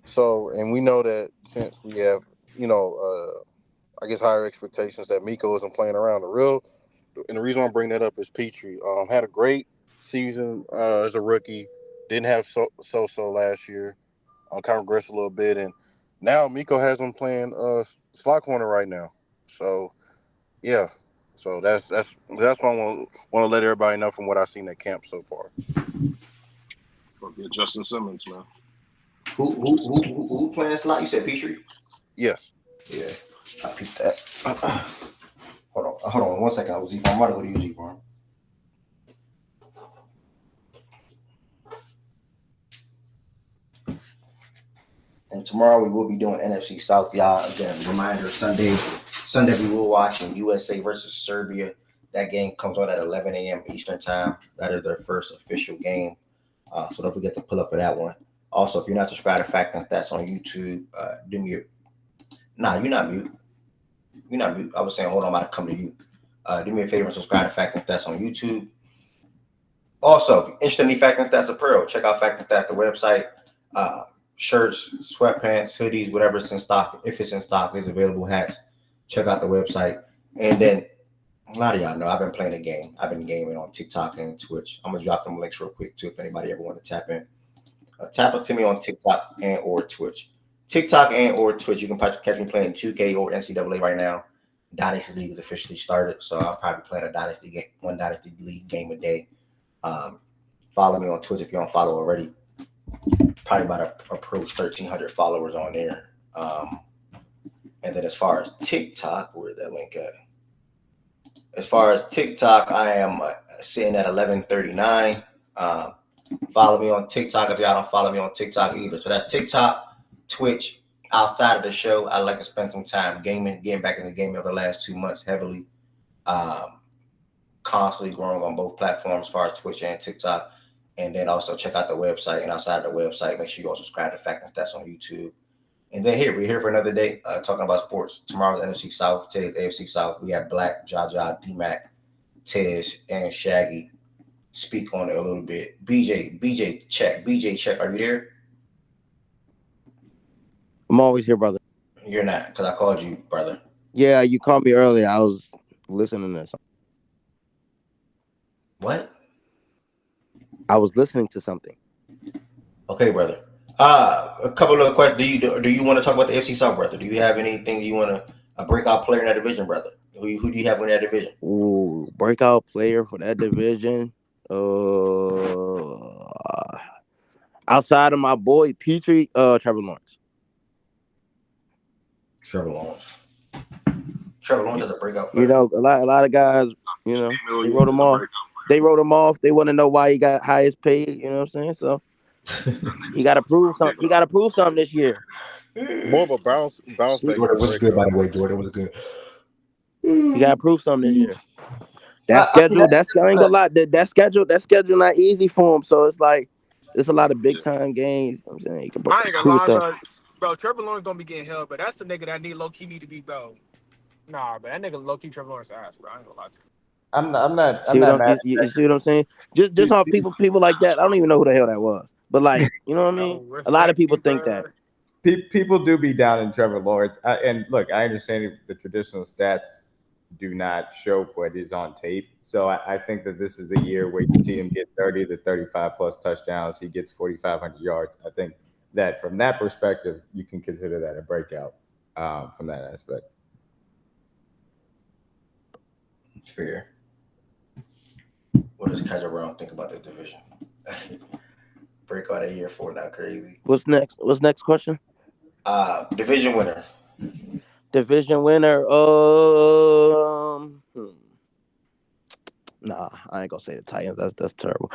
So, and we know that since we have, I guess higher expectations that Miko isn't playing around. And the reason I bring that up is Petrie had a great season as a rookie. Didn't have so last year. Kind of regressed a little bit, and now Miko has him playing slot corner right now. So, yeah. So that's what I want to let everybody know from what I've seen at camp so far. Yeah, Justin Simmons, man. Who playing slot? You said Petrie? Yes. Yeah, I picked that. Hold on 1 second. I was Z-Farm. I'm about to go to you, Z-Farm. And tomorrow we will be doing NFC South, y'all. Again, reminder, Sunday we will watching USA versus Serbia. That game comes on at 11 a.m. Eastern time. That is their first official game. So don't forget to pull up for that one. Also, if you're not subscribed to Fact and Stats on YouTube, do me you're not mute. You're not mute. I was saying, hold on, I'm about to come to you. Do me a favor and subscribe to Fact and Stats on YouTube. Also, if you're interested in Fact and Stats apparel, check out Fact and Stats, the website. Shirts, sweatpants, hoodies, whatever's in stock. If it's in stock, there's available hats. Check out the website. And then a lot of y'all know I've been playing a game. I've been gaming on TikTok and Twitch. I'm gonna drop them links real quick too if anybody ever want to tap in. Tap up to me on TikTok and or Twitch. TikTok and or Twitch. You can catch me playing 2K or NCAA right now. Dynasty League is officially started, so I'll probably play one Dynasty League game a day. Follow me on Twitch if you don't follow already. Probably about to approach 1,300 followers on there. And then as far as TikTok, where's that link at? As far as TikTok, I am sitting at 1139. Follow me on TikTok if y'all don't follow me on TikTok either. So that's TikTok, Twitch. Outside of the show, I like to spend some time gaming, getting back in the game over the last 2 months heavily. Constantly growing on both platforms as far as Twitch and TikTok. And then also check out the website. And outside of the website, make sure you also subscribe to Fact and Stats on YouTube. And then we're here for another day talking about sports. Tomorrow's NFC South, today's AFC South. We have Black, Jaja, D-Mac, Tez, and Shaggy speak on it a little bit. BJ, check. Are you there? I'm always here, brother. You're not, because I called you, brother. Yeah, you called me earlier. I was listening to this. What? I was listening to something. Okay, brother. A couple of questions. Do you want to talk about the FC South, brother? Do you have anything you want to a breakout player in that division, brother? Who do you have in that division? Ooh, breakout player for that division. Outside of my boy Petrie, Trevor Lawrence. Trevor Lawrence is a breakout player. You know, a lot of guys, you know, they wrote him off. They want to know why he got highest paid. You know what I'm saying? So he got to prove something. He got to prove something this year. More of a bounce back. Jordan was good, by the way. Jordan was good. He got to prove something this year. That schedule, I ain't gonna lie. That schedule not easy for him. So it's like there's a lot of big time games. You know what I'm saying, I ain't gonna lie, bro. Trevor Lawrence don't be getting held, but that's the nigga that low key need to be, bro. Nah, but that nigga low key Trevor Lawrence ass, bro. I ain't gonna lie to you. I'm not mad. You see what I'm saying? Just on people like that. I don't even know who the hell that was. But like, you know what I mean? A lot of people think that. People do be down in Trevor Lawrence. And look, I understand the traditional stats do not show what is on tape. So I think that this is the year where you see him get 30 to 35 plus touchdowns. He gets 4,500 yards. I think that from that perspective, you can consider that a breakout from that aspect. It's fair. What does Kaiser Brown think about this division? Breakout a year for not crazy. What's next? What's next question? Division winner. Nah, I ain't gonna say the Titans. That's terrible.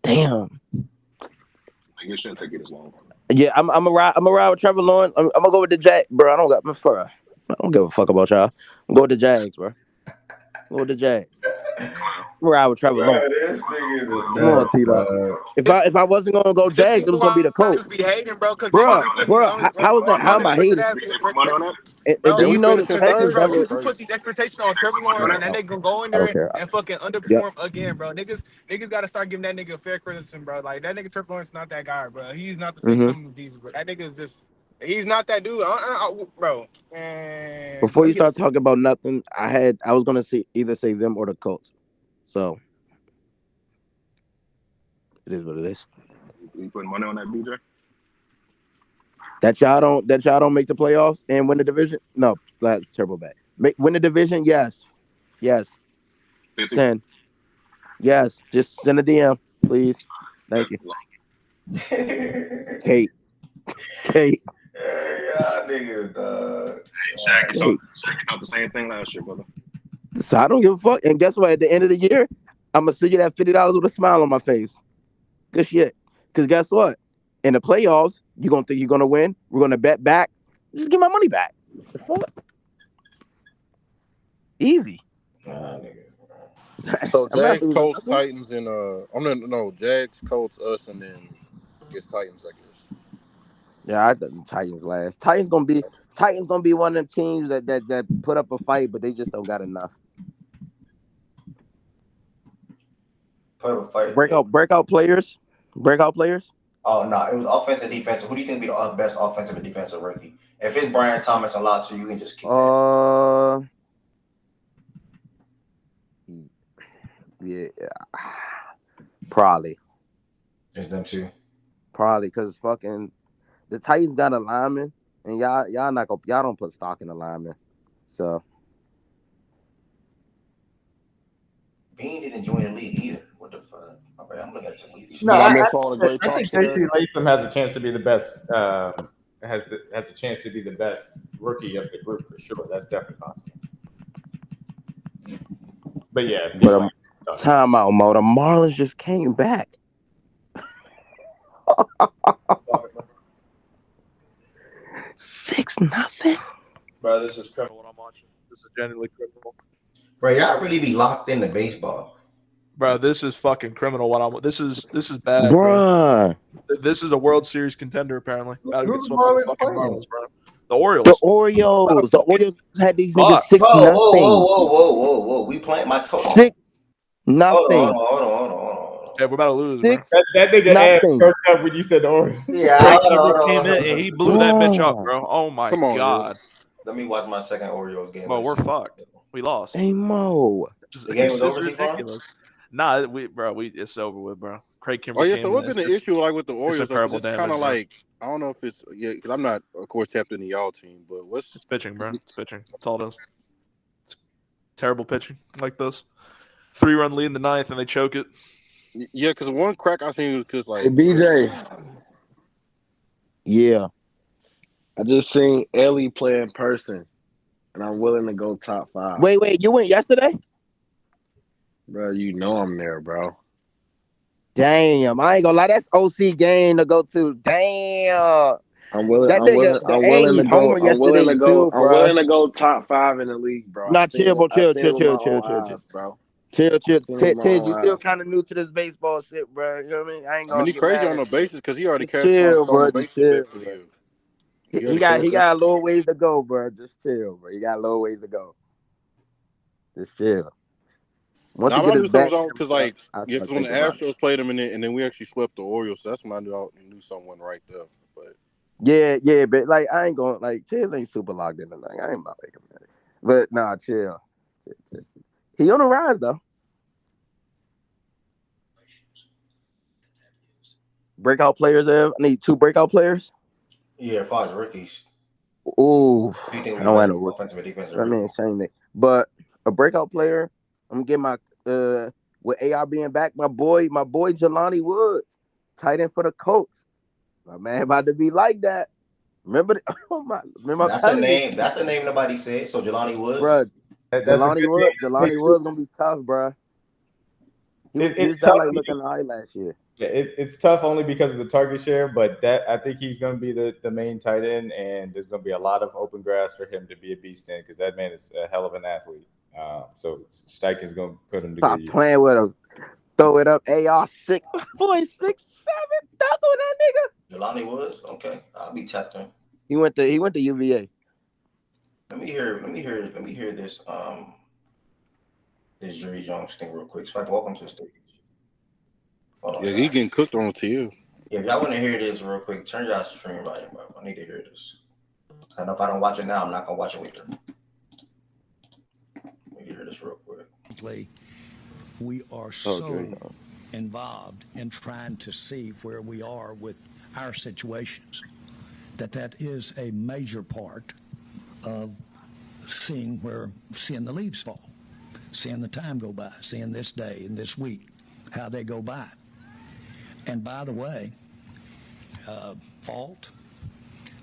Damn. It shouldn't take it as long. Yeah, I'm a ride with Trevor Lawrence. I'm gonna go with the Jags, bro. I don't give a fuck about y'all. I'm going with the Jags, bro. Go with the Jags. I'm ride with Trevor Lawrence. This nigga is a Come on, T-Lo. If I wasn't gonna go Jags, it was gonna be the Colts. Be hating, bro. Bro, how is that? How am I hating? And do you know the Texans bro, never? you put these expectations on Trevor Lawrence, and that nigga gonna go in there and fucking underperform again, bro. Niggas gotta start giving that nigga a fair criticism, bro. Like that nigga Trevor Lawrence is not that guy, bro. He's not the same as these, bro. That nigga is just. He's not that dude, bro. And before you start talking about nothing, I was gonna either say them or the Colts. So it is what it is. You putting money on that, BJ? That y'all don't make the playoffs and win the division? No, that's terrible bad. Win the division? Yes. 50. Send. Yes. Just send a DM, please. Thank you. Kate. Yeah, niggas, dog. Shaq, you talked the same thing last year, brother. So I don't give a fuck. And guess what? At the end of the year, I'm gonna send you that $50 with a smile on my face. Good shit. Because guess what? In the playoffs, you gonna think you're gonna win? We're gonna bet back. Just give my money back. The fuck? Easy. Nigga. So I'm not Jags, losing Colts, nothing. Titans, and no, Jags, Colts, us, and then I guess Titans. I guess. Yeah, I think the Titans last. Titans gonna be one of them teams that put up a fight, but they just don't got enough. Put up a fight. Breakout players. Breakout players. Oh no, it was offensive, defensive. Who do you think be the best offensive and defensive rookie? If it's Brian Thomas and Latu, you can just kick that. Yeah, probably. It's them too. Probably because fucking the Titans got a lineman, and y'all don't put stock in the lineman. So Bean didn't join the league either. What the fuck? Okay, I'm looking at the league. No, Did I miss all the great I talk think today? J.C. Latham has a chance to be the best. Has a chance to be the best rookie of the group for sure. That's definitely possible. But yeah, timeout, Mo. The Marlins just came back. 6-0. Bro, this is criminal what I'm watching. This is genuinely criminal. Bro, y'all really be locked into baseball. Bro, this is fucking criminal what I'm. This is bad, Bruh. bro. This is a World Series contender apparently. About to get swept by the fucking Marlins, bro. The Orioles. The Orioles had these niggas 6-0. Whoa. We playing my total. 6-0. Hold on. Hey, we're about to lose, bro. That nigga ass broke up when you said the Orioles. Yeah, Craig Kimbrell came in and he blew that bitch up, bro. Oh my Come on, god. Let me watch my second Orioles game. Bro, we're fucked. We lost. Hey Mo. The game was This is over, ridiculous. Nah, it's over with, bro. Craig Kimbrell. Oh yeah, came so what's in. been the issue like with the It's Orioles? incredible It's damage, kind of bro. like I don't know if it's because I'm not, of course, tapped into y'all team, but It's pitching, bro. It's pitching. That's all it is. It's terrible pitching like this. 3-run lead in the ninth, and they choke it. Yeah, because one crack I seen was because like Hey, BJ. Yeah. I just seen Ellie play in person, and I'm willing to go top 5. Wait, you went yesterday? Bro, you know I'm there, bro. Damn, I ain't gonna lie. That's OC game to go to. Damn. I'm willing. That I'm nigga, willing. I'm willing to go. homer I'm willing yesterday to go. too, I'm bro. willing to go top 5 in the league, bro. Nah, chill, bro. Chill. With my own eyes, bro. Chill. Seen with my Ted, own you still eyes. kind of new to this baseball shit, bro. You know what I mean? I ain't I gonna mean, he get crazy mad on the at you. bases because he already Just cashed my chill, stolen bro. bases Just chill, bet for the bro. year. He got a little ways to go, bro. Just chill, bro. He got a little ways to go. Just chill. Once he Now get I his knew something back, was on because like I yeah, start because when the thinking about it. Astros played him and then we actually swept the Orioles, so that's when I knew something went right there. But Yeah, but like I ain't going like Chill ain't super locked in the thing. I ain't about to make him mad. But nah, chill. He on the rise though. Breakout players, Ev. I need 2 breakout players. Yeah, as far as rookies. Ooh, Who you think I we don't best want to. offensive and defensive I mean, rookie? same thing. But a breakout player, I'm gonna get my with AR being back, my boy Jelani Woods, tight end for the Colts. My man about to be like that. Remember I'm That's a telling you, name. That's a name nobody said. So Jelani Woods. bro. That's a good Jelani Woods gonna be tough, bro. He it's tough. like looking high last year. Yeah, it's tough only because of the target share, but I think he's going to be the main tight end, and there's going to be a lot of open grass for him to be a beast in because that man is a hell of an athlete. So Steichen's going to put him to Stop good use. playing with him. Throw it up. AR 6. Boy, 6'7". Duck on that nigga. Jelani Woods. Okay, I'll be tapped in. He went to UVA. Let me hear this. This Jerry Jones thing real quick. Swipe, welcome to the stage. Hold on, yeah, he getting cooked on TL. Yeah, if y'all want to hear this real quick, turn y'all stream volume up. I need to hear this. I know if I don't watch it now, I'm not gonna watch it later. Let me hear this real quick. We are so involved in trying to see where we are with our situations that is a major part of seeing the leaves fall, seeing the time go by, seeing this day and this week, how they go by. And by the way, fault,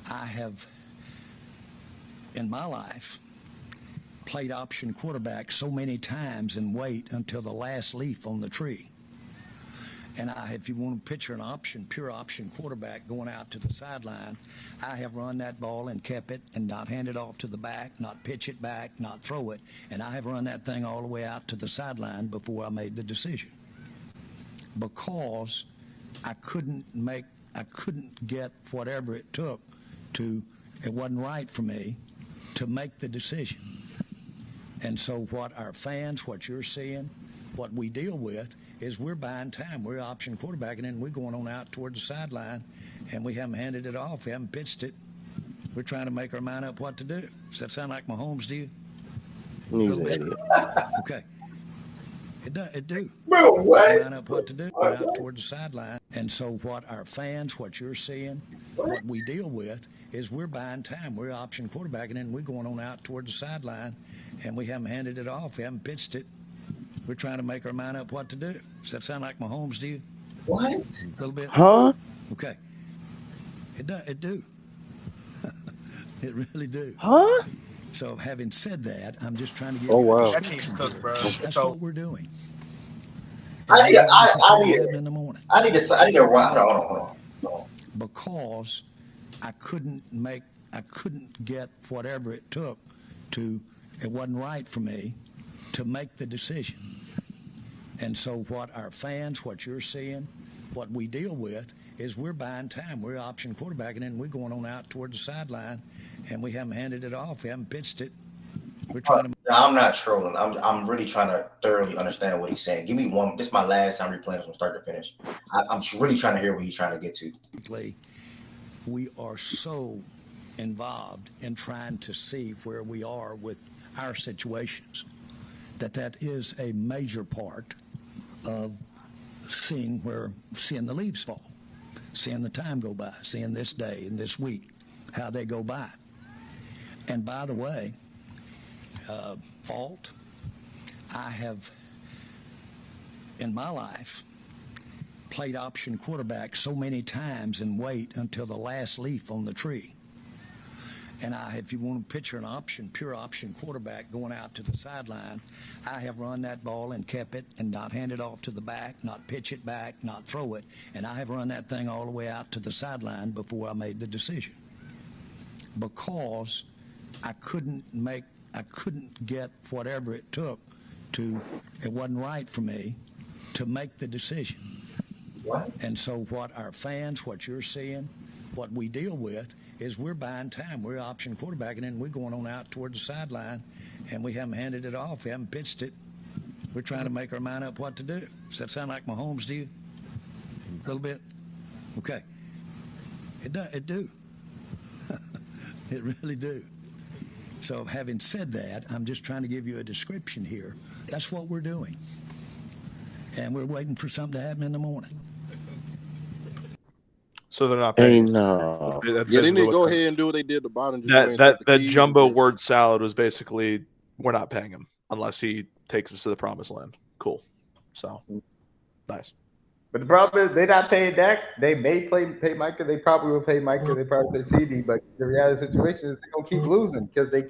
I have in my life played option quarterback so many times and wait until the last leaf on the tree. And if you want to picture an option, pure option quarterback going out to the sideline, I have run that ball and kept it and not hand it off to the back, not pitch it back, not throw it. And I have run that thing all the way out to the sideline before I made the decision. Because I couldn't get whatever it took it wasn't right for me to make the decision. And so what our fans, what you're seeing, what we deal with is we're buying time. We're option quarterbacking, and we're going on out toward the sideline, and we haven't handed it off. We haven't pitched it. We're trying to make our mind up what to do. Does that sound like Mahomes to you? Okay. It do. Bro, what? Line up what to do. We're out toward the sideline. And so what our fans, what you're seeing, what we deal with is we're buying time. We're option quarterbacking, and we're going on out toward the sideline, and we haven't handed it off. We haven't pitched it. We're trying to make our mind up what to do. Does that sound like Mahomes to you? What? A little bit? Huh? Okay. It do. It really do. Huh? So having said that, I'm just trying to give Oh, you wow. That team's cooked, bro. That's So what we're doing. I need And we're waiting for something to happen in the morning. I need to run. Hold on. Because I couldn't get whatever it took it wasn't right for me to make the decision. And so what our fans, what you're seeing, what we deal with is we're buying time. We're option quarterbacking, and we're going on out toward the sideline, and we haven't handed it off. We haven't pitched it. We're trying to. I'm not trolling. I'm really trying to thoroughly understand what he's saying. Give me one. This is my last time replaying from start to finish. I'm really trying to hear what he's trying to get to. We are so involved in trying to see where we are with our situations that is a major part of seeing the leaves fall, seeing the time go by, seeing this day and this week, how they go by. And by the way, fault, I have in my life played option quarterback so many times and wait until the last leaf on the tree. And if you want to picture an option, pure option quarterback going out to the sideline, I have run that ball and kept it and not hand it off to the back, not pitch it back, not throw it. And I have run that thing all the way out to the sideline before I made the decision. Because I couldn't get whatever it took it wasn't right for me to make the decision. What? And so what our fans, what you're seeing, what we deal with is we're buying time. We're option quarterbacking, and we're going on out toward the sideline, and we haven't handed it off. We haven't pitched it. We're trying to make our mind up what to do. Does that sound like Mahomes to you? A little bit? Okay. It do. It really do. So having said that, I'm just trying to give you a description here. That's what we're doing. And we're waiting for something to happen in the morning. So they're not paying. No. That's Yeah, they basically need to what go the- ahead and do what they did to Biden. That jumbo word salad was basically, we're not paying him unless he takes us to the promised land. Cool. So nice. But the problem is they're not paying Dak. They may pay Micah. They probably will pay Micah. They probably pay CD. But the reality of the situation is they're gonna keep losing because they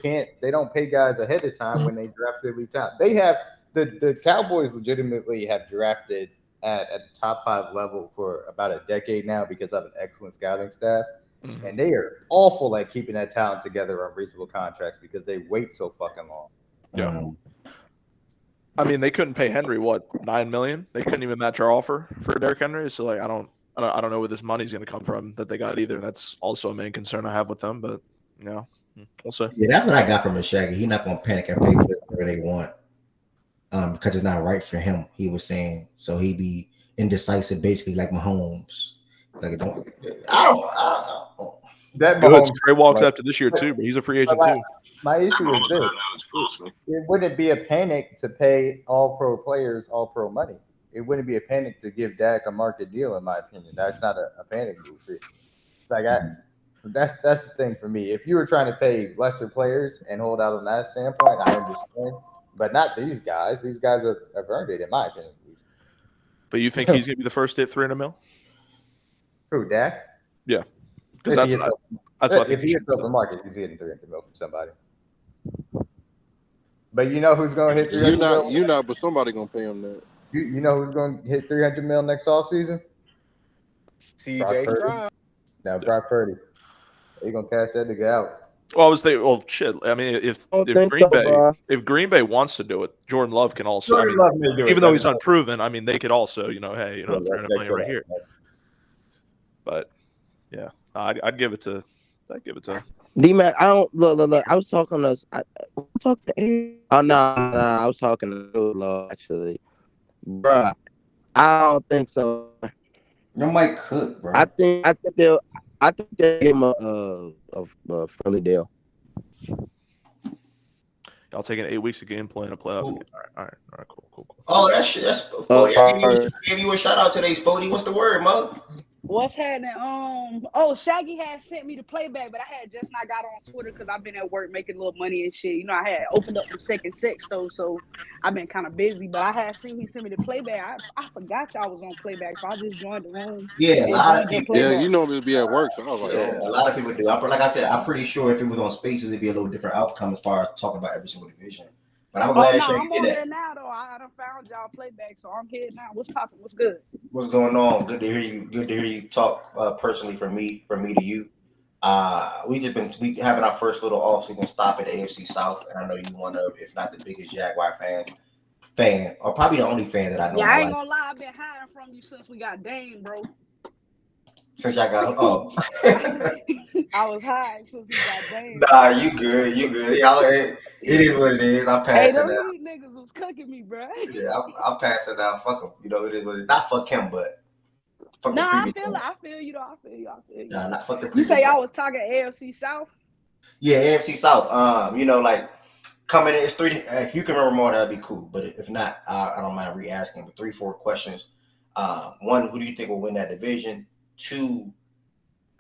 don't pay guys ahead of time when they draft the elite talent. They have the Cowboys legitimately have drafted at the top 5 level for about a decade now because of an excellent scouting staff. Mm-hmm. And they are awful at keeping that talent together on reasonable contracts because they wait so fucking long. Yeah. I mean, they couldn't pay Henry $9 million. They couldn't even match our offer for Derrick Henry. So I don't know where this money's going to come from that they got either. That's also a main concern I have with them. But we'll see. Yeah, that's what I got from Shaggy. He's not going to panic and pay whatever they want because it's not right for him. He was saying so he'd be indecisive, basically like Mahomes. Like I don't. That Mahomes, Trey walks after this year too, but he's a free agent too. My issue is this: it wouldn't be a panic to pay all pro players all pro money. It wouldn't be a panic to give Dak a market deal, in my opinion. That's not a panic move. That's the thing for me. If you were trying to pay lesser players and hold out on that standpoint, I understand. But not these guys. These guys have earned it, in my opinion. But you think he's going to be the first to hit $300 million? Who, Dak? Yeah, because that's what I think. If he hits open market, he's getting $300 million from somebody. But you know who's going to hit $300 million? You're not, but somebody going to pay him that. You know who's going to hit 300 mil next offseason? Brock CJ Purdy. Stroud. Now Brock Purdy. They gonna cash that nigga out. Well, I was thinking. Well, shit. I mean, if Green Bay wants to do it, Jordan Love can also. Jordan Love may do it. Even though he's unproven, I mean, they could also, hey, Yeah, trying to play right here. But yeah, I'd give it to. D-Mac, I don't look. I was talking to. Oh no, I was talking to Love actually, bruh. I don't think so. Your mic cooked, bro. I think they'll give him a friendly deal. Y'all taking 8 weeks of game plan, a playoff game. All right, cool. Oh, that shit. That's I gave you a shout out today, Spody. What's the word, Mo? What's happening? Oh, Shaggy had sent me the playback, but I had just not got on Twitter because I've been at work making a little money and shit. You know, I had opened up the second sex though, so I've been kind of busy. But I had seen he sent me the playback. I forgot y'all was on playback, so I just joined the room. Yeah, a lot of people. Yeah, you normally be at work, so I was like, yeah, a lot of people do. Like I said, I'm pretty sure if it was on Spaces, it'd be a little different outcome as far as talking about every single division. But I'm glad I'm Shaggy on did there that. now though. I done found y'all playback, so I'm here now. What's poppin'? What's good? What's going on? Good to hear you. Good to hear you talk personally from me to you. We having our first little off-season stop at the AFC South, and I know you one of, if not the biggest Jaguar fan, or probably the only fan that I know. Yeah, I ain't gonna lie. I've been hiding from you since we got Dame, bro. Since y'all got I was hiding since we got Dame. Nah, you good. Y'all, it is what it is. I'm Hey, passing those out. Heat niggas was cooking me, bro. Yeah, I'm passing out. Fuck him. It is what it is. Not fuck him, but fuck the I previous feel one. I feel you. Nah, not fuck the You previous say one. y'all was talking AFC South? Yeah, AFC South. Like coming in, it's three. If you can remember more, that'd be cool. But if not, I don't mind re-asking. But 3-4 questions. One, who do you think will win that division? Two,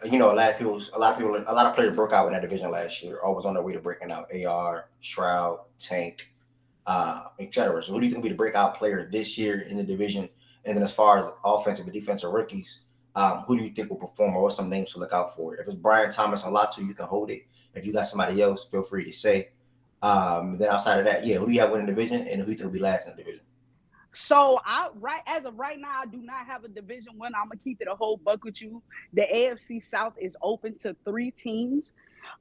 a lot of players broke out in that division last year, or was on their way to breaking out. AR, Shroud, Tank, etc. So who do you think will be the breakout player this year in the division? And then as far as offensive and defensive rookies, who do you think will perform, or what's some names to look out for? If it's Brian Thomas and Latu, you can hold it. If you got somebody else, feel free to say. Then outside of that, who do you have winning the division, and who do you think will be last in the division? So as of right now, I do not have a division win. I'm gonna keep it a whole buck with you. The AFC South is open to 3 teams.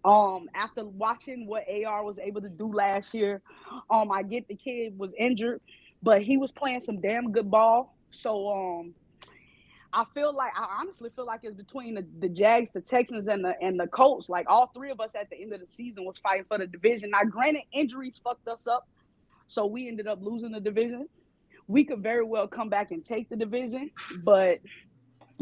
After watching what AR was able to do last year, I get the kid was injured, but he was playing some damn good ball. So I honestly feel like it's between the Jags, the Texans, and the Colts. Like all 3 of us at the end of the season was fighting for the division. Now, granted, injuries fucked us up, so we ended up losing the division. We could very well come back and take the division, but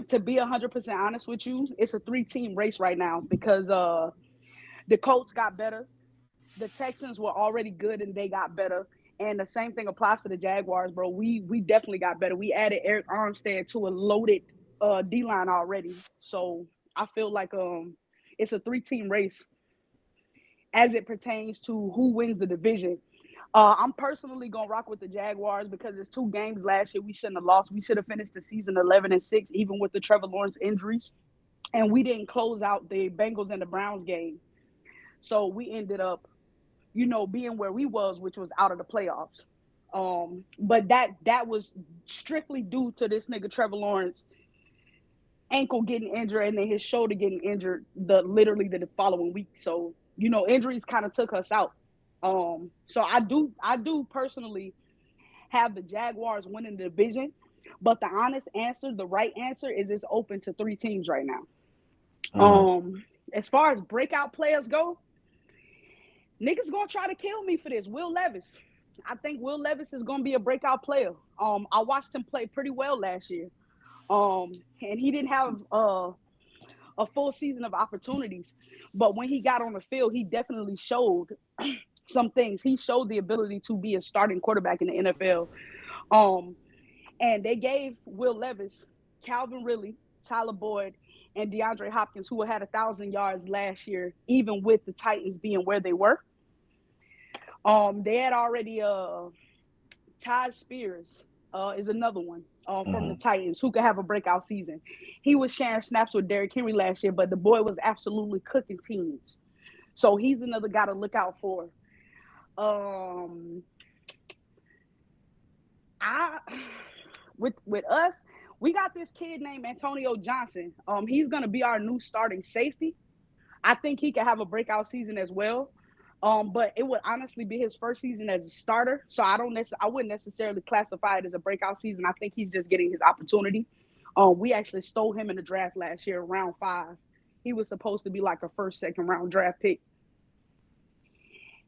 to be 100% honest with you, it's a 3-team race right now because the Colts got better, the Texans were already good and they got better, and the same thing applies to the Jaguars, bro. We definitely got better. We added Eric Armstead to a loaded D-line already, so I feel like it's a 3-team race as it pertains to who wins the division. I'm personally gonna rock with the Jaguars because it's 2 games last year we shouldn't have lost. We should have finished the season 11-6, even with the Trevor Lawrence injuries, and we didn't close out the Bengals and the Browns game. So we ended up, being where we was, which was out of the playoffs. But that was strictly due to this nigga Trevor Lawrence ankle getting injured and then his shoulder getting injured literally the following week. So injuries kind of took us out. So I do personally have the Jaguars winning the division, but the right answer is it's open to 3 teams right now. As far as breakout players go, niggas gonna try to kill me for this. Will Levis. I think Will Levis is gonna be a breakout player. I watched him play pretty well last year. And he didn't have a full season of opportunities, but when he got on the field, he definitely showed some things. He showed the ability to be a starting quarterback in the NFL. And they gave Will Levis, Calvin Ridley, Tyler Boyd, and DeAndre Hopkins, who had 1,000 yards last year, even with the Titans being where they were. They had already Taj Spears is another one from the Titans who could have a breakout season. He was sharing snaps with Derrick Henry last year, but the boy was absolutely cooking teams. So he's another guy to look out for. I With us, we got this kid named Antonio Johnson. He's gonna be our new starting safety. I think he could have a breakout season as well. But it would honestly be his first season as a starter, so I wouldn't necessarily classify it as a breakout season. I think he's just getting his opportunity. We actually stole him in the draft last year, round 5. He was supposed to be like a first, second round draft pick.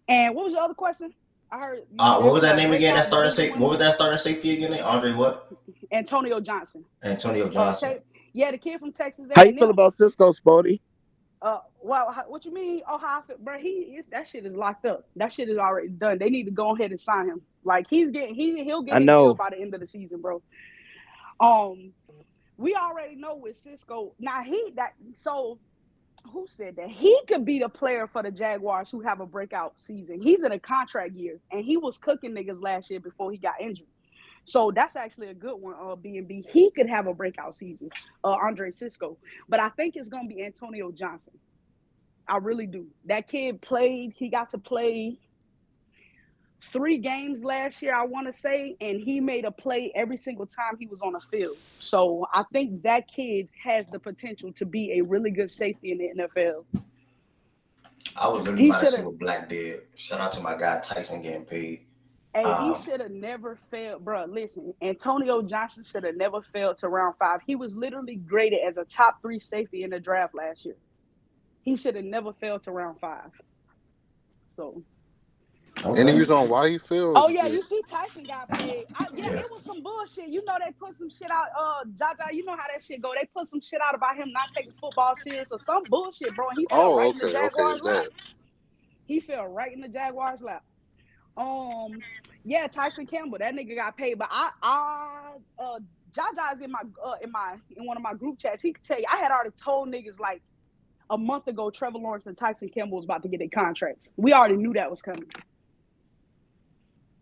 And what was your other question? I heard you What was that name again? breakout That starting division safety. What was winner that starting safety again? Andre what? Antonio Johnson. Antonio Johnson. Yeah, the kid from Texas How you A&M. feel about Cisco, Spody? Well, what you mean? Oh, how I feel, bro? That shit is locked up. That shit is already done. They need to go ahead and sign him. Like he'll get I his deal know. by the end of the season, bro. We already know with Cisco. Now so who said that he could be the player for the Jaguars who have a breakout season? He's in a contract year, and he was cooking niggas last year before he got injured. So that's actually a good one. B&B, he could have a breakout season. Andre Cisco, but I think it's gonna be Antonio Johnson. I really do. That kid played. He got to play 3 games last year, I want to say, and he made a play every single time he was on the field. So I think that kid has the potential to be a really good safety in the NFL. I was literally about to see what Black did. Shout out to my guy Tyson getting paid. Hey, he should have never failed, bro. Listen, Antonio Johnson should have never failed to round 5. He was literally graded as a top 3 safety in the draft last year. He should have never failed to round 5. So. Okay. Any reason on why he failed? Oh yeah, you see Tyson got paid. It was some bullshit. You know they put some shit out. Jaja, you know how that shit go. They put some shit out about him not taking football serious or some bullshit, bro. And he fell right in the Jaguars' lap. He fell right in the Jaguars' lap. Tyson Campbell, that nigga got paid, but Jaja's in one of my group chats. He could tell you I had already told niggas like a month ago Trevor Lawrence and Tyson Campbell was about to get their contracts. We already knew that was coming.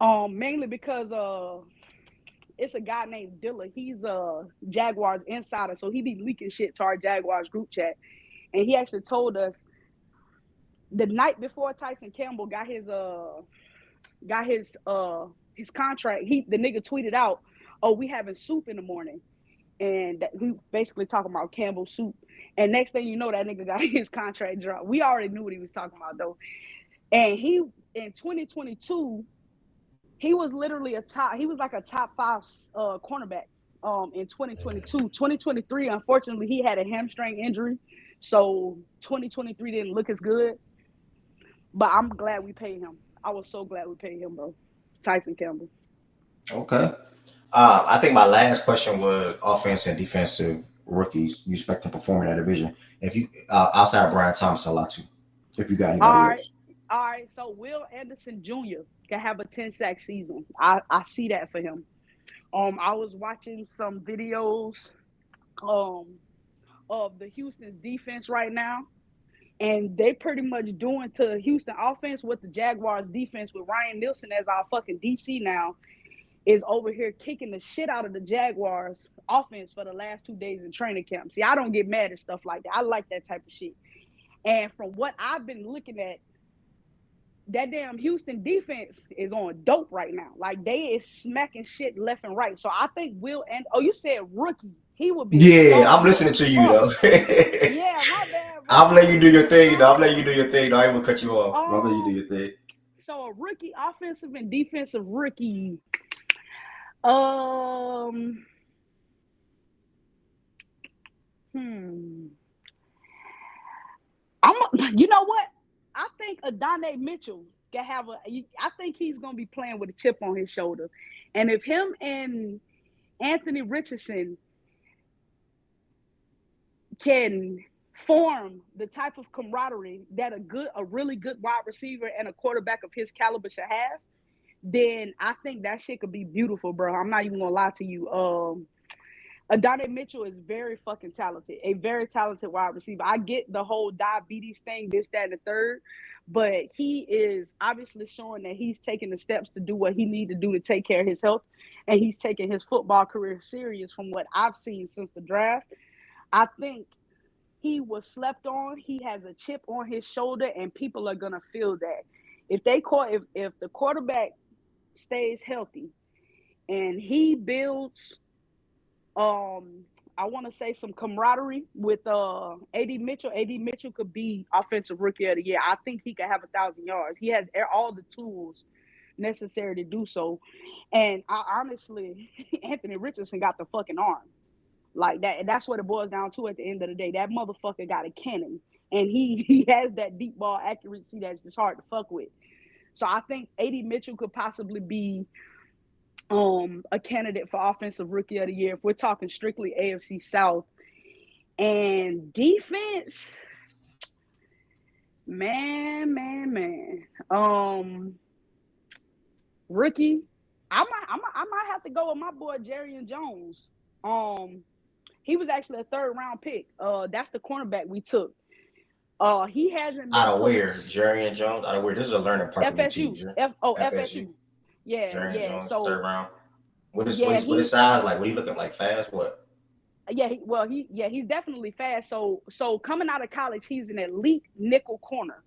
Mainly because it's a guy named Dilla. He's a Jaguars insider, so he be leaking shit to our Jaguars group chat. And he actually told us the night before Tyson Campbell got his contract, the nigga tweeted out, "Oh, we having soup in the morning." And we basically talking about Campbell soup. And next thing you know, that nigga got his contract dropped. We already knew what he was talking about though. And he in 2022, he was literally he was like a top 5 cornerback in 2022. 2023, unfortunately, he had a hamstring injury. So 2023 didn't look as good. But I'm glad we paid him. I was so glad we paid him, bro. Tyson Campbell. Okay. I think my last question was offense and defensive rookies you expect to perform in that division. If you outside of Brian Thomas a lot too. If you got anybody else. All right. So Will Anderson Jr. can have a 10-sack season. I see that for him. I was watching some videos of the Houston's defense right now. And they pretty much doing to Houston offense what the Jaguars defense with Ryan Nielsen as our fucking DC now is over here kicking the shit out of the Jaguars offense for the last 2 days in training camp. See, I don't get mad at stuff like that. I like that type of shit. And from what I've been looking at, that damn Houston defense is on dope right now. Like they is smacking shit left and right. So I think you said rookie. He would be. Yeah, I'm listening to you though. Yeah, my bad. Bro. I'm letting you do your thing. I ain't gonna cut you off. I'm letting you do your thing. So a rookie, offensive and defensive rookie. You know what? I think Adonai Mitchell can have I think he's gonna be playing with a chip on his shoulder, and if him and Anthony Richardson can form the type of camaraderie that a really good wide receiver and a quarterback of his caliber should have, then I think that shit could be beautiful, bro. I'm not even gonna lie to you. Adonai Mitchell is very fucking talented, a very talented wide receiver. I get the whole diabetes thing, this, that, and the third, but he is obviously showing that he's taking the steps to do what he needs to do to take care of his health, and he's taking his football career serious from what I've seen since the draft. I think he was slept on. He has a chip on his shoulder, and people are gonna feel that. If the quarterback stays healthy and he builds I want to say some camaraderie with AD Mitchell. AD Mitchell could be offensive rookie of the year. I think he could have 1,000 yards. He has all the tools necessary to do so. And I honestly, Anthony Richardson got the fucking arm. Like that's what it boils down to at the end of the day. That motherfucker got a cannon. And he has that deep ball accuracy that's just hard to fuck with. So I think AD Mitchell could possibly be a candidate for offensive rookie of the year if we're talking strictly AFC South. And defense, man. Rookie, I might have to go with my boy Jerry Jones. He was actually a 3rd round pick. That's the cornerback we took. He hasn't been Out of fully where? Jerry and Jones? Out of where? This is a learning part for me too. FSU. FSU. FSU. Yeah, Jerry and yeah. Jones, So 3rd round. What is yeah, his size like? What are you looking like? Fast? What? Yeah, he's definitely fast. So coming out of college, he's an elite nickel corner.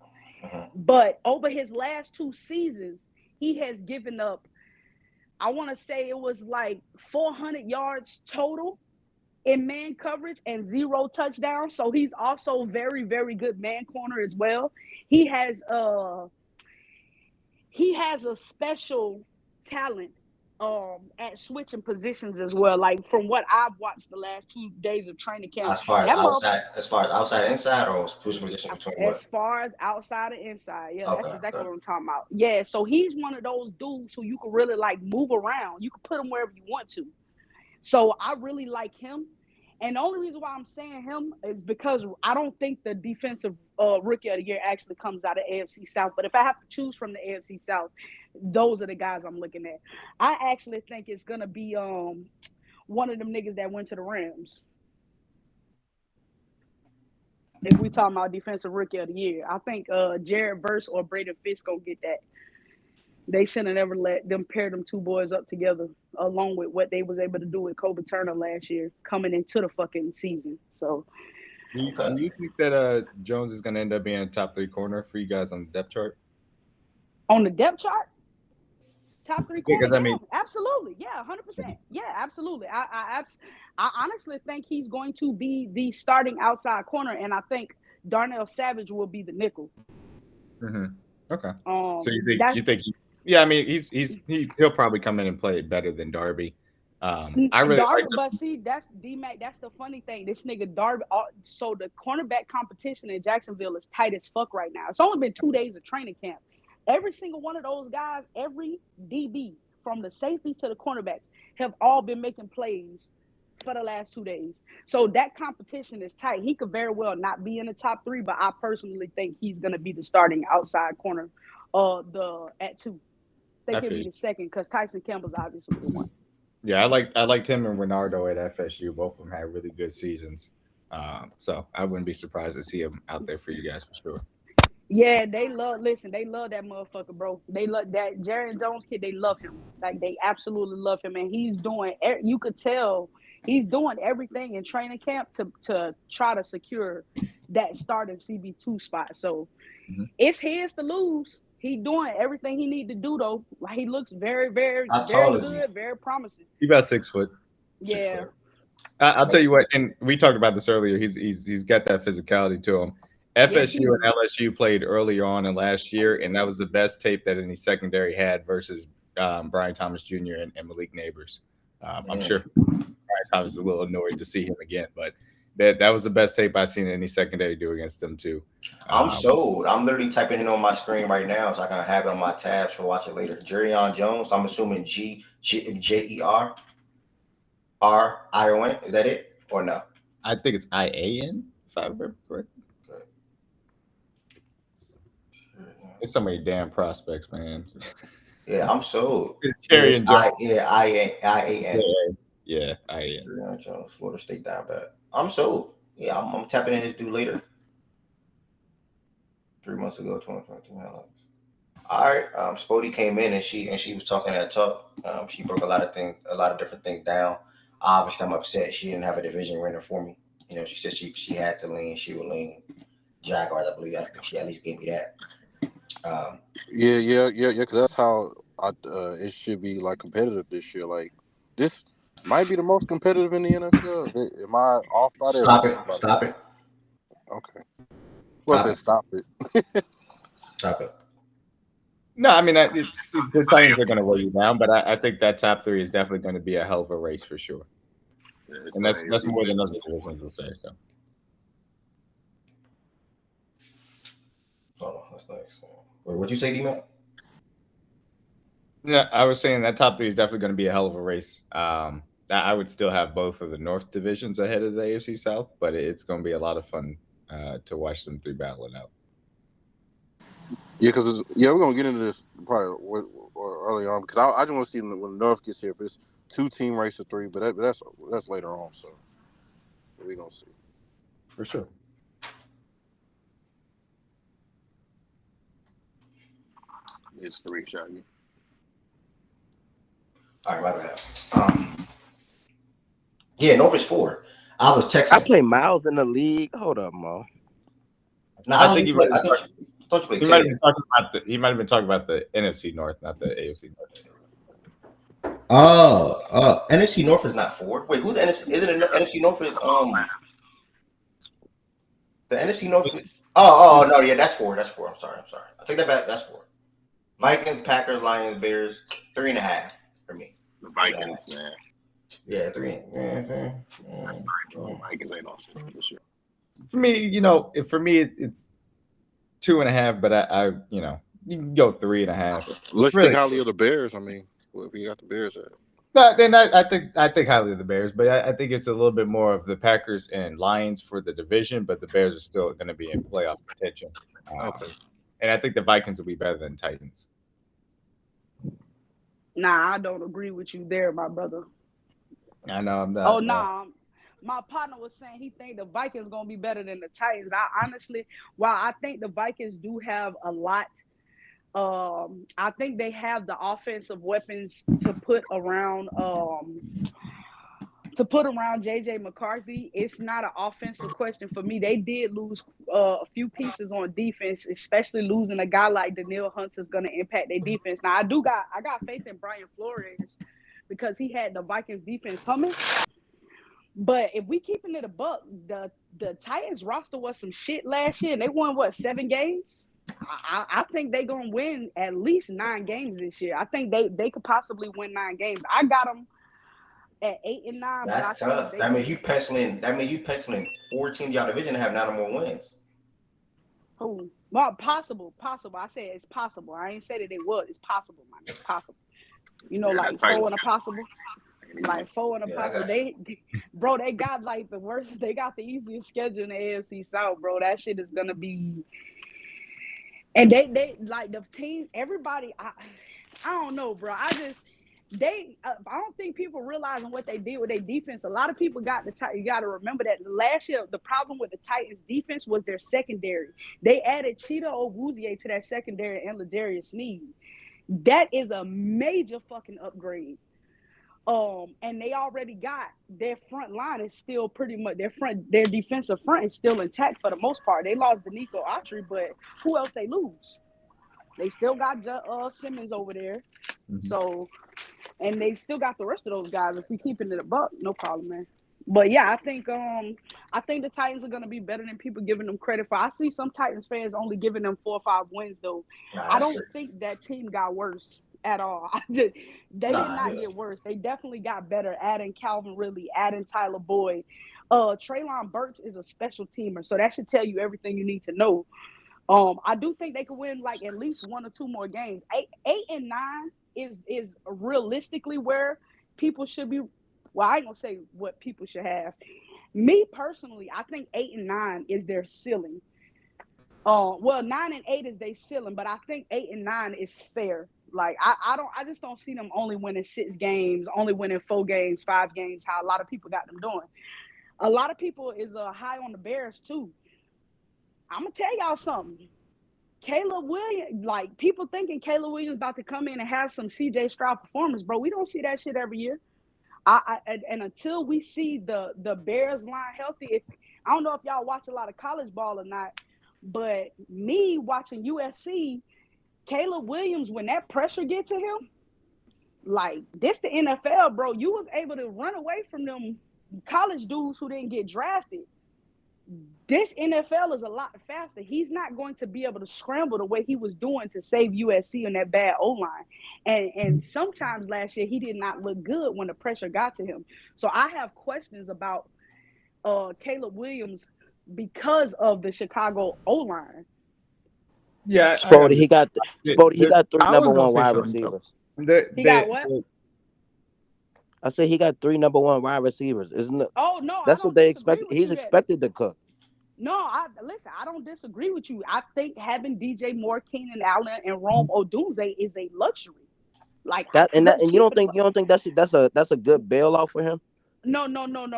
But over his last 2 seasons, he has given up, I want to say it was like 400 yards total in man coverage and 0 touchdowns. So he's also very, very good man corner as well. He has a special talent at switching positions as well. Like from what I've watched the last 2 days of training camp. As far as outside, inside, or switch position between what? As far as outside and inside. Yeah, okay, that's exactly what I'm talking about. Yeah, so he's one of those dudes who you can really like move around. You can put him wherever you want to. So I really like him. And the only reason why I'm saying him is because I don't think the defensive rookie of the year actually comes out of AFC South. But if I have to choose from the AFC South, those are the guys I'm looking at. I actually think it's going to be one of them niggas that went to the Rams. If we talking about defensive rookie of the year, I think Jared Verse or Braden Fisk gonna get that. They shouldn't have ever let them pair them 2 boys up together, along with what they was able to do with Kobe Turner last year, coming into the fucking season. So, do you think that Jones is gonna end up being a top 3 corner for you guys on the depth chart? On the depth chart, top 3 corners. I mean, absolutely, yeah, 100%, yeah, absolutely. I honestly think he's going to be the starting outside corner, and I think Darnell Savage will be the nickel. Mm-hmm. Okay. So you think? Yeah, I mean, he'll probably come in and play it better than Darby. I really Darby, but see, that's D-Mac. That's the funny thing. This nigga Darby. So the cornerback competition in Jacksonville is tight as fuck right now. It's only been 2 days of training camp. Every single one of those guys, every DB from the safety to the cornerbacks, have all been making plays for the last 2 days. So that competition is tight. He could very well not be in the top 3, but I personally think he's going to be the starting outside corner at 2. I think he'll be the second because Tyson Campbell's obviously the one. Yeah, I liked him and Renardo at FSU. Both of them had really good seasons. So I wouldn't be surprised to see him out there for you guys for sure. Yeah, they love that motherfucker, bro. They love that Jerry Jones kid. They love him. Like, they absolutely love him. And he's doing, you could tell he's doing everything in training camp to try to secure that starting CB2 spot. So it's his to lose. He's doing everything he need to do, though. Like, he looks very, very, very good, very promising. He's about 6 foot. Yeah. I'll tell you what, and we talked about this earlier. He's got that physicality to him. FSU and LSU played earlier on in last year, and that was the best tape that any secondary had versus Brian Thomas Jr. and Malik Neighbors. I'm sure Brian Thomas is a little annoyed to see him again, but that was the best tape I've seen any secondary do against them too. I'm sold. I'm literally typing it on my screen right now, so I can have it on my tabs for watch it later. Jerryon Jones. I'm assuming Jerrion. Is that it or no? I think it's IAN, if I remember correctly. There's so many damn prospects, man. Yeah, I'm sold. Jerryon Jones. IAN. Yeah, IAN. Jerryon Jones, Florida State down bad. I'm sold. Yeah, I'm tapping in this dude later. 3 months ago, 2022 highlights. All right, Spody came in and she was talking that talk. She broke a lot of different things down. Obviously, I'm upset she didn't have a division winner for me. You know, she said she had to lean. She would lean Jaguars. I believe she at least gave me that. Yeah. Because that's how it should be like competitive this year. Like this might be the most competitive in the NFL. Am I off by that? Stop it. Stop it. Okay. Well, then stop it. Stop it. No, I mean, the Titans are going to weigh you down, but I think that top three is definitely going to be a hell of a race for sure. Yeah, And that's more than other divisions will say. So. Oh, that's nice. Wait, what'd you say, D-Man? Yeah, I was saying that top three is definitely going to be a hell of a race. I would still have both of the North divisions ahead of the AFC South, but it's going to be a lot of fun to watch them three battle it out. Yeah, because we're gonna get into this probably early on because I just want to see when North gets here if it's 2-team race or 3, but that's later on. So we're gonna see for sure. It's 3, Shaggy. All right, my bad. Yeah, North is 4. I was texting. I play Miles in the league. Hold up, Mo. No, I thought you played. He might have been talking about the NFC North, not the AFC North. NFC North is not 4. Wait, who's the NFC? Isn't it NFC North is the NFC North is no, yeah, that's 4. That's 4. I'm sorry. I take that back. That's 4. Vikings, Packers, Lions, Bears, 3.5 for me. The Vikings, man. Yeah, 3. That's 3, bro. Vikings ain't on shit for sure. For me, it's 2.5, but I you can go 3.5. Let's think highly of the Bears. I mean, what if you got the Bears at? No, then I think highly of the Bears, but I think it's a little bit more of the Packers and Lions for the division, but the Bears are still going to be in playoff contention. Okay. And I think the Vikings will be better than Titans. Nah, I don't agree with you there, my brother. I know I'm not. Oh, nah. My partner was saying he think the Vikings going to be better than the Titans. I honestly, while I think the Vikings do have a lot, I think they have the offensive weapons to put around JJ McCarthy. It's not an offensive question for me. They did lose a few pieces on defense, especially losing a guy like Danielle Hunter is going to impact their defense. Now I got faith in Brian Flores because he had the Vikings defense humming. But if we keeping it a buck, the Titans roster was some shit last year, and they won 7 games. I think they're gonna win at least 9 games this year. I think they could possibly win 9 games. I got them at 8 and 9. That's tough. That means you penciling 4 teams y'all division to have 9 or more wins. Oh, well, possible. I said it's possible. I ain't said that it was. It's possible, man. It's possible. Like 4 and a possible. Like 4 and a possible. They got like the worst. They got the easiest schedule in the AFC South, bro. That shit is gonna be. And they like the team. Everybody, I don't know, bro. I don't think people realizing what they did with their defense. A lot of people you got to remember that last year the problem with the Titans defense was their secondary. They added Cheetah Obuzie to that secondary and Ladarius Sneed. That is a major fucking upgrade. And they already got their front line is still pretty much their defensive front is still intact for the most part. They lost Danico Autry, but who else they lose? They still got Simmons over there. Mm-hmm. So, and they still got the rest of those guys. If we keeping it a buck, no problem, man. But yeah, I think the Titans are gonna be better than people giving them credit for. I see some Titans fans only giving them 4 or 5 wins though. I don't think that team got worse at all. They did not get worse. They definitely got better. Adding Calvin Ridley, adding Tyler Boyd. Treylon Burks is a special teamer, so that should tell you everything you need to know. I do think they could win like at least 1 or 2 more games. 8 and 9 is realistically where people should be. Well, I ain't gonna say what people should have. Me personally, I think 8 and 9 is their ceiling. 9 and 8 is their ceiling, but I think 8 and 9 is fair. Like I just don't see them only winning 6 games, only winning 4 games, 5 games. How a lot of people got them doing. A lot of people is high on the Bears too. I'm gonna tell y'all something. Caleb Williams, like people thinking Caleb Williams about to come in and have some CJ Stroud performance, bro. We don't see that shit every year. And until we see the Bears line healthy, I don't know if y'all watch a lot of college ball or not, but me watching USC, Caleb Williams, when that pressure get to him, like this the NFL, bro. You was able to run away from them college dudes who didn't get drafted. This NFL is a lot faster. He's not going to be able to scramble the way he was doing to save USC in that bad O-line. And sometimes last year he did not look good when the pressure got to him. So I have questions about Caleb Williams because of the Chicago O-line. Yeah, Spody, he got three I number was gonna one say wide something, though. receivers. He got what? I said he got 3 number 1 wide receivers. Isn't it? Oh no, That's I don't what they disagree expect. with He's you that- expected to cook. No, listen, I don't disagree with you. I think having DJ Moore, Keenan Allen, and Rome Odunze is a luxury. Like That and let's you keep don't it- think that's a good bailout for him? No,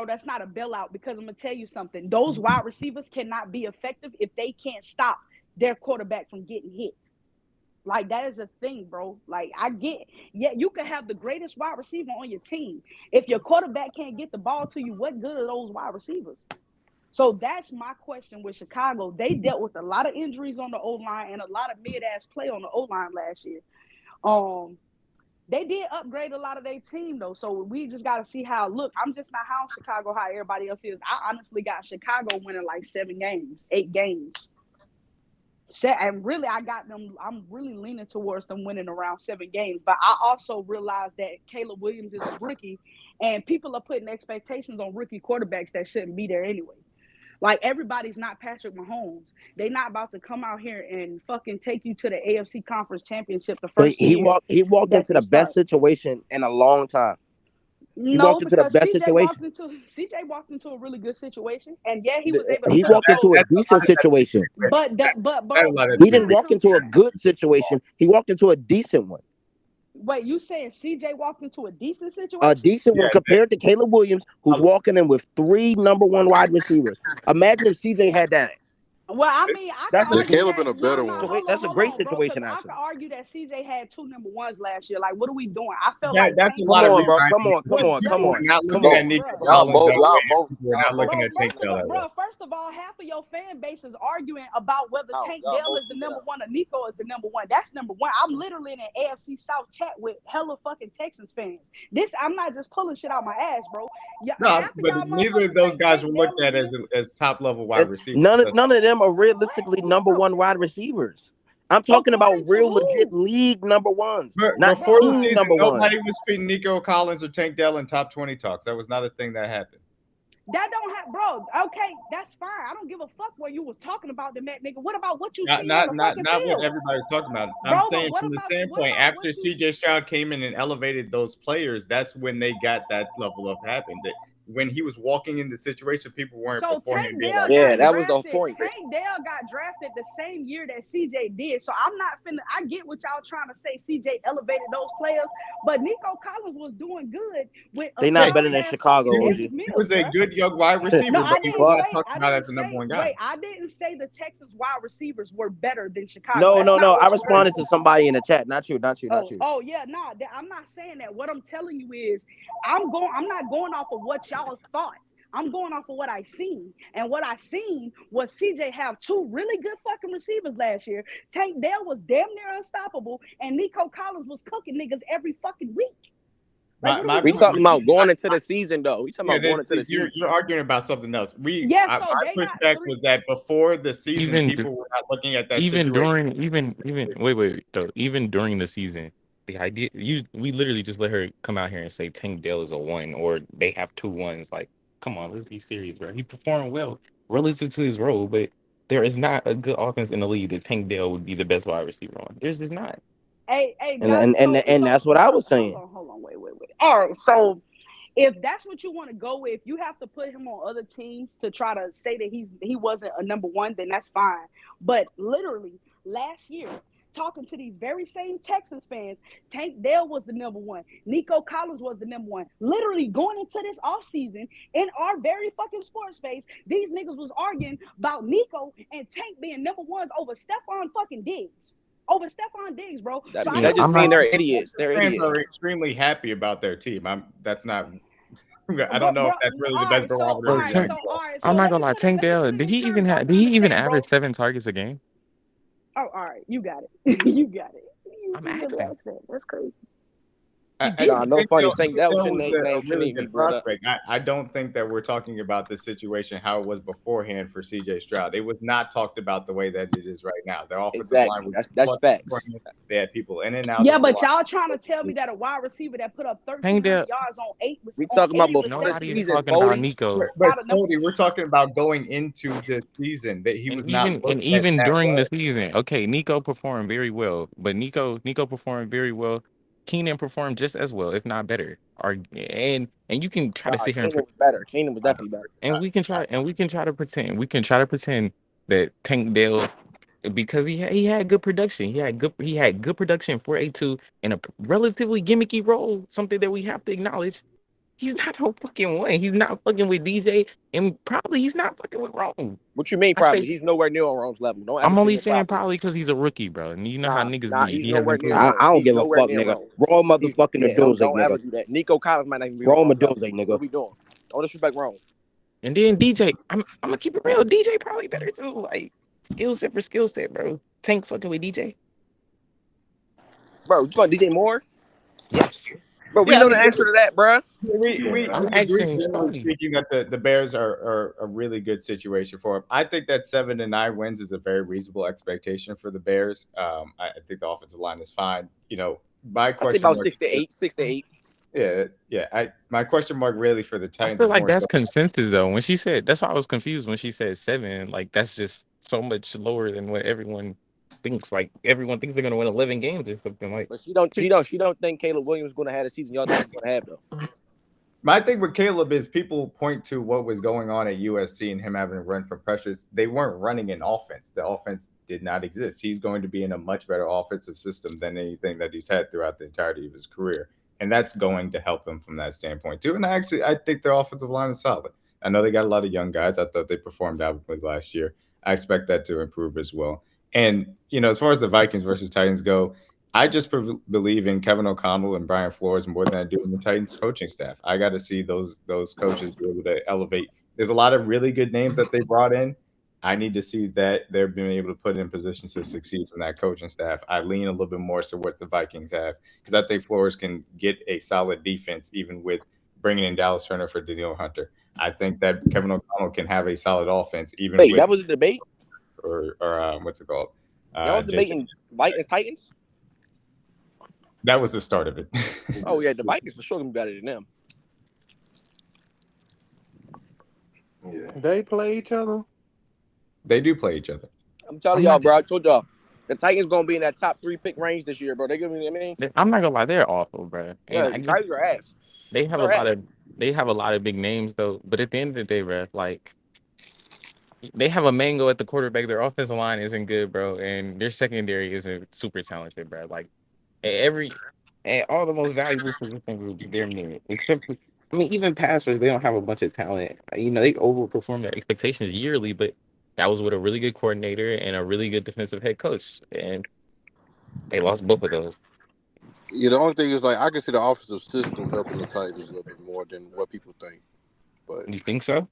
that's not a bailout because I'm gonna tell you something. Those wide receivers cannot be effective if they can't stop their quarterback from getting hit. Like that is a thing, bro. Like I get, yeah, you can have the greatest wide receiver on your team. If your quarterback can't get the ball to you, what good are those wide receivers? So that's my question with Chicago. They dealt with a lot of injuries on the O-line and a lot of mid-ass play on the O-line last year. They did upgrade a lot of their team, though. So we just got to see how it look. I'm just not how Chicago, how everybody else is. I honestly got Chicago winning like 8 games. And really, I got them. I'm really leaning towards them winning around 7 games. But I also realize that Caleb Williams is a rookie, and people are putting expectations on rookie quarterbacks that shouldn't be there anyway. Like, everybody's not Patrick Mahomes. They're not about to come out here and fucking take you to the AFC Conference Championship the But first he year. walked into the best situation in a long time. No, because CJ walked into a really good situation, and yeah, he was able to. He walked into a decent situation. But he didn't walk into a good situation. He walked into a decent one. Wait, you saying CJ walked into a decent situation? A decent one compared to Caleb Williams, who's walking in with 3 number 1 wide receivers. Imagine if CJ had that. Well, I mean, Caleb been a better one. That's a great situation. I could argue that CJ had 2 number 1s last year. Like, what are we doing? I felt Yeah, like that's a lot of bro. Come on. We're not looking at Nico Collins. We're not looking at Tank Dell. Bro, first of all, half of your fan base is arguing about whether Tank Dell is the number 1 or Nico is the number 1. That's number 1. I'm literally in an AFC South chat with hella fucking Texans fans. I'm not just pulling shit out my ass, bro. No, but neither of those guys were looked at as top level wide receivers. None of them are realistically number 1 wide receivers. I'm talking about real legit league number 1s. Before the season, number 1. nobody was putting Nico Collins or Tank Dell in top 20 talks. That was not a thing that happened. That don't have, bro. Okay, that's fine. I don't give a fuck what you was talking about, the nigga. What about what you see? Not what everybody's talking about. I'm saying from the standpoint after CJ Stroud came in and elevated those players, that's when they got that level of happened. That when he was walking into the situation, people weren't beforehand being like, yeah, that was the point. Tank Dell got drafted the same year that CJ did. So I'm not finna. I get what y'all trying to say. CJ elevated those players, but Nico Collins was doing good with. They not better than Chicago. He was a good young wide receiver, No, but he was not talked about as the say, number 1 guy. wait, I didn't say the Texans wide receivers were better than Chicago. No. I responded to somebody in the chat. Not you. Oh yeah, nah. I'm not saying that. What I'm telling you is, I'm not going off of what y'all thought. I'm going off of what I seen. And what I seen was CJ have 2 really good fucking receivers last year. Tank Dell was damn near unstoppable, and Nico Collins was cooking niggas every fucking week. Like, we talking about going into the season, though. We talking about going into the season. You're arguing about something else. My pushback was that before the season, people were not looking at that. Even situation. during the season, the idea we literally just let her come out here and say Tank Dell is a 1 or they have 2 1s. Like, come on, let's be serious, bro. He performed well relative to his role, but there is not a good offense in the league that Tank Dell would be the best wide receiver on. There's just not. Hey, and that's what I was saying. Hold on, wait. All right, so if that's what you want to go with, if you have to put him on other teams to try to say that he wasn't a number 1, then that's fine. But literally last year, talking to these very same Texans fans, Tank Dell was the number 1. Nico Collins was the number 1. Literally going into this offseason in our very fucking sports space, these niggas was arguing about Nico and Tank being number 1s over Stephon fucking Diggs. Over Stephon Diggs, bro. That just means they're idiots. They're fans idiots. are extremely happy about their team. That's not. I don't know if that's really the best barometer. I'm not gonna lie. Tank Dell, did he even average 7 targets a game? Oh, all right, you got it. You got it. I'm You really asking. asked that. That's crazy. Nah, no funny thing. That Dell shouldn't was name a shouldn't really even be good brought up. prospect. I don't think that we're talking about the situation how it was beforehand for CJ Stroud. It was not talked about the way that it is right now. Their offensive line Exactly. was That's facts. they had people in and out Yeah, of the but line. y'all trying to tell me that a wide receiver that put up Tank 1,300 Dell. yards on We talking about 80 before the Nobody is receptions season, talking about Spody. Nico. But not a number. Spody, we're talking about going into the season that he And was not even looked at that during the well. season, okay, Nico performed very well. But Nico performed very well. Keenan performed just as well, if not better. And you can try Nah, to sit here Keenan was better. Keenan was definitely better. and we can try to pretend that Tank Dell, because he had good production. He had good production for A2 in a relatively gimmicky role, something that we have to acknowledge. He's not no fucking one. He's not fucking with DJ, and probably he's not fucking with Rome. What you mean? I say Probably he's nowhere near on Rome's level. Don't ever I'm say only no saying probably. probably because he's a rookie, bro. And you know how niggas be. He's He hasn't nowhere near played. Rome. I don't He's give a nowhere fuck, near nigga. Rome. Raw motherfucking Yeah, Aduze, don't ever nigga. do that. Nico Collins might not even be Raw on Rome's level. Aduze, nigga. What we doing? Don't disrespect Rome. And then DJ, I'm gonna keep it real. DJ probably better too. Like skill set for skill set, bro. Tank fucking with DJ. Bro, you talking DJ Moore? Yes. Bro, we Yeah, I know mean, the answer to that, bro. we I'm agree, asking generally Spotty. speaking, that the Bears are a really good situation for him. I think that 7-9 wins is a very reasonable expectation for the Bears. I think the offensive line is fine. You know, my I say question about mark. 6 to 8. 6 to 8. Yeah. My question mark really for the I Titans feel is like more that's so. consensus though. When she said, that's why I was confused when she said 7. Like that's just so much lower than what everyone thinks. Like everyone thinks they're gonna win 11 games or something. Like, But she don't think Caleb Williams is gonna have the season y'all think he's gonna have though. My thing with Caleb is people point to what was going on at USC and him having to run from pressures. They weren't running an offense. The offense did not exist. He's going to be in a much better offensive system than anything that he's had throughout the entirety of his career. And that's going to help him from that standpoint too. And I think their offensive line is solid. I know they got a lot of young guys. I thought they performed admirably last year. I expect that to improve as well. And, as far as the Vikings versus Titans go, I just believe in Kevin O'Connell and Brian Flores more than I do in the Titans coaching staff. I got to see those coaches be able to elevate. There's a lot of really good names that they brought in. I need to see that they're being able to put in positions to succeed from that coaching staff. I lean a little bit more towards the Vikings have because I think Flores can get a solid defense even with bringing in Dallas Turner for Daniel Hunter. I think that Kevin O'Connell can have a solid offense even with. That was a debate? Or what's it called? Y'all debating Vikings Titans? That was the start of it. Oh yeah, the Vikings for sure gonna be better than them. Yeah. They play each other? They do play each other. I'm telling y'all, bro. I told y'all the Titans gonna be in that top 3 pick range this year, bro. They gonna be. I mean, I'm not gonna lie, they're awful, bro. yeah, the Titans are ass. They have a lot of big names though. But at the end of the day, bro, like they have a mango at the quarterback. Their offensive line isn't good, bro, and their secondary isn't super talented, bro. Like all the most valuable position groups, they're mid. Except, even passers, they don't have a bunch of talent. They overperform their expectations yearly, but that was with a really good coordinator and a really good defensive head coach, and they lost both of those. Yeah, the only thing is I can see the offensive system helping the Titans a little bit more than what people think. But you think so?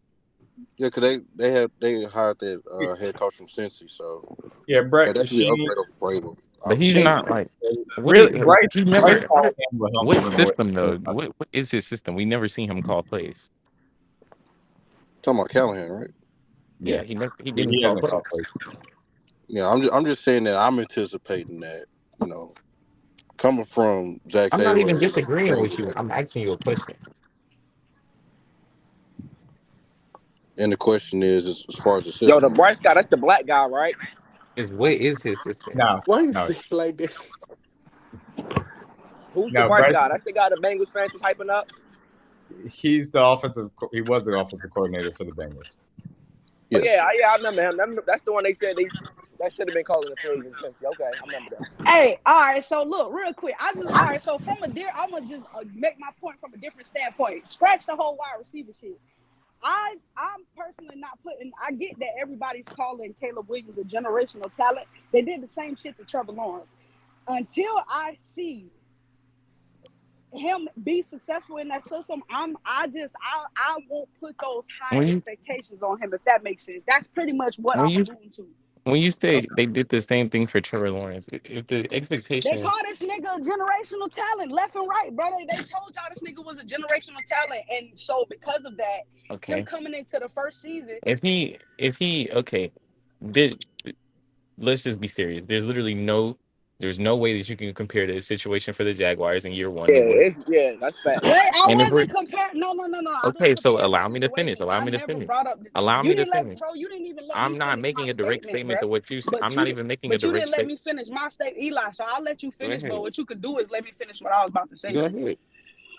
Yeah, because they hired that head coach from Cincy, so yeah, Brett. That's the upgrade over Brable. But he's not like really. Bryce what system though? What is his system? We never seen him call plays. Talking about Callahan, right? Yeah, he didn't call plays. Yeah, I'm just saying that I'm anticipating that coming from Zach I'm Taylor. not even disagreeing with you. I'm asking you a question. And the question is, as far as the system. Yo, the Bryce guy, that's the black guy, right? What is his system? No. Why you say like this? Who's the Bryce guy? That's the guy the Bengals fans was hyping up. He was the offensive coordinator for the Bengals. Yes. Yeah, I remember him. That's the one they said that should have been calling the plays in Cincy. Okay, I remember that. Hey, all right. So look, real quick. I'm gonna just make my point from a different standpoint. Scratch the whole wide receiver shit. I'm personally not putting. I get that everybody's calling Caleb Williams a generational talent. They did the same shit to Trevor Lawrence. Until I see him be successful in that system, I won't put those high expectations on him. If that makes sense, that's pretty much what I'm doing to. when you say they did the same thing for Trevor Lawrence, if the They expectation, call this nigga a generational talent, left and right, brother. They told y'all this nigga was a generational talent, and so because of that, him okay, coming into the first season, if he okay, did let's just be serious. There's no way that you can compare the situation for the Jaguars in year one. That's fact. wait, I And if we're wasn't comparing. No. I okay, didn't so compare the allow me to finish. situations. Allow I me to never finish. brought up. Allow You me to didn't let, finish. bro. You didn't even let me I'm not finish my making a direct statement, bro. statement to what you said. I'm But not even making a you direct didn't let statement. me finish my statement, Eli. So I'll let you Go finish. But ahead. what you could do is let me finish what I was about to say Go to you. ahead.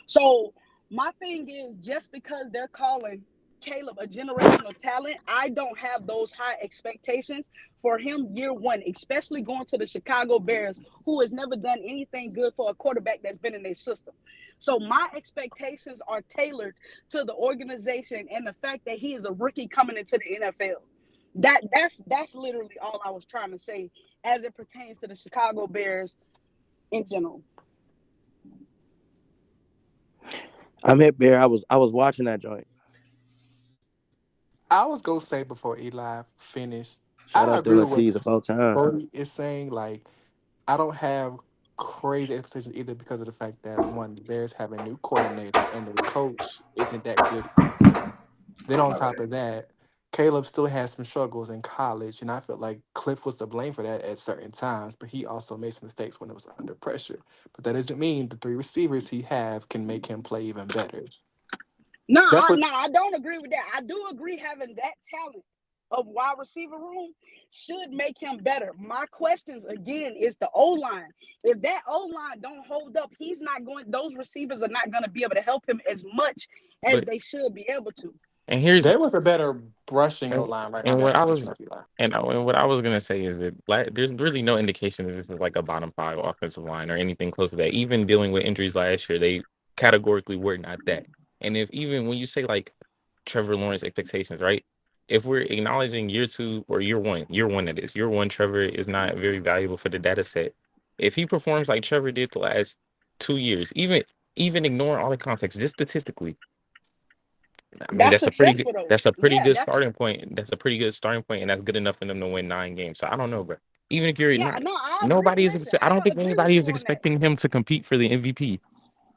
So my thing is, just because they're calling Caleb a generational talent, I don't have those high expectations for him year one, especially going to the Chicago Bears, who has never done anything good for a quarterback that's been in their system. So my expectations are tailored to the organization and the fact that he is a rookie coming into the NFL. That's literally all I was trying to say as it pertains to the Chicago Bears in general. I'm hit, Bear. I was watching that joint. I was gonna say before Eli finished, Shout I out agree Dylan with what Season 4 times. Bodie is saying. Like, I don't have crazy expectations either because of the fact that one, the Bears have a new coordinator and the coach isn't that good either. Then on My bad. top of that, Caleb still has some struggles in college, and I felt like Cliff was to blame for that at certain times, but he also made some mistakes when it was under pressure. But that doesn't mean the three receivers he have can make him play even better. No, That's what I don't agree with that. I do agree having that talent of wide receiver room should make him better. My questions again is the O line. If that O line don't hold up, he's not going. Those receivers are not going to be able to help him as much as But they should be able to. and here's there was a better brushing O and, line right now and than what I last was year, Eli. and what I was gonna say is that there's really no indication that this is like a bottom five offensive line or anything close to that. Even dealing with injuries last year, they categorically were not that. And if even when you say like Trevor Lawrence expectations, right? If we're acknowledging year two or year one that is, year one Trevor is not very valuable for the data set. If he performs like Trevor did the last 2 years, even ignoring all the context, just statistically, I mean, That's successful though. that's a pretty Yeah, good that's starting point. That's a pretty good starting point, and that's good enough for them to win 9 games. So I don't know, bro. Even if you're yeah. not, No, I agree. nobody is. Listen, I don't I think agree with anybody is you on that. expecting him to compete for the MVP.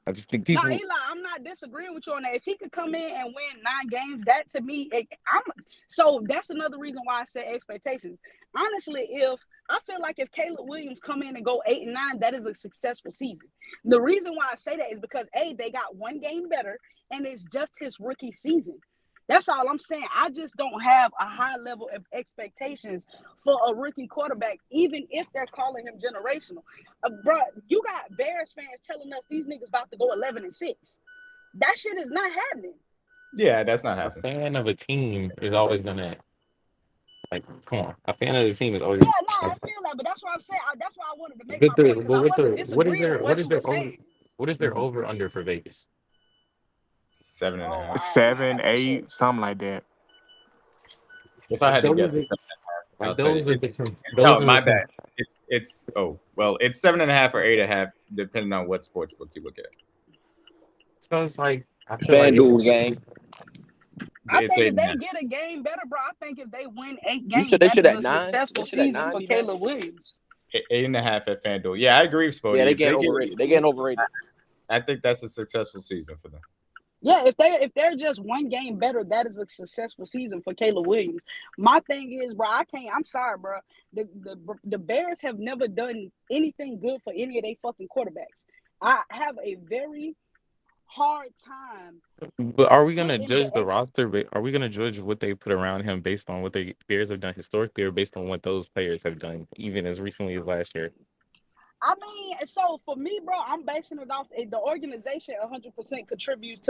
I just think Now, people. Eli, I'm not disagreeing with you on that. If he could come in and win 9 games, that to me, I'm so that's another reason why I set expectations. Honestly, if I feel like if Caleb Williams come in and go 8 and 9, that is a successful season. The reason why I say that is because they got one game better, and it's just his rookie season. That's all I'm saying. I just don't have a high level of expectations for a rookie quarterback, even if they're calling him generational. Bro, you got Bears fans telling us these niggas about to go 11-6. That shit is not happening. Yeah, that's not A happening. fan of a team is always gonna like. Come on, a fan of the team is always Yeah, no, I like. feel that, but that's what I'm saying. That's why I wanted to make my With the point because but I with wasn't the disagreeing with what what is you were their over saying. over under for Vegas? 7.5. I don't Seven, have that shit. 8, something like that. If I Like had to guess, those it's are 7.5. like I'll tell you. those are No, those are my the bad. It's it's 7.5 or 8.5, depending on what sports book you look at. so it's like I feel like FanDuel game. I It's think eight if and a they half. get a game better, bro, I think if they win 8 You said games, they that should is at a 9. They successful should at season 9, for D Mac. Caleb Williams. 8.5 at FanDuel. Yeah, I agree with Yeah, Spody. they If they getting get overrated. They getting overrated. I think that's a successful season for them. Yeah, if they're just one game better, that is a successful season for Caleb Williams. My thing is, bro, I'm sorry, bro. The Bears have never done anything good for any of their fucking quarterbacks. I have a very hard time But are we gonna putting the judge the roster? Are we gonna judge what they put around him based on what the Bears have done historically, or based on what those players have done, even as recently as last year? I mean, so for me, bro, I'm basing it off the organization 100% contributes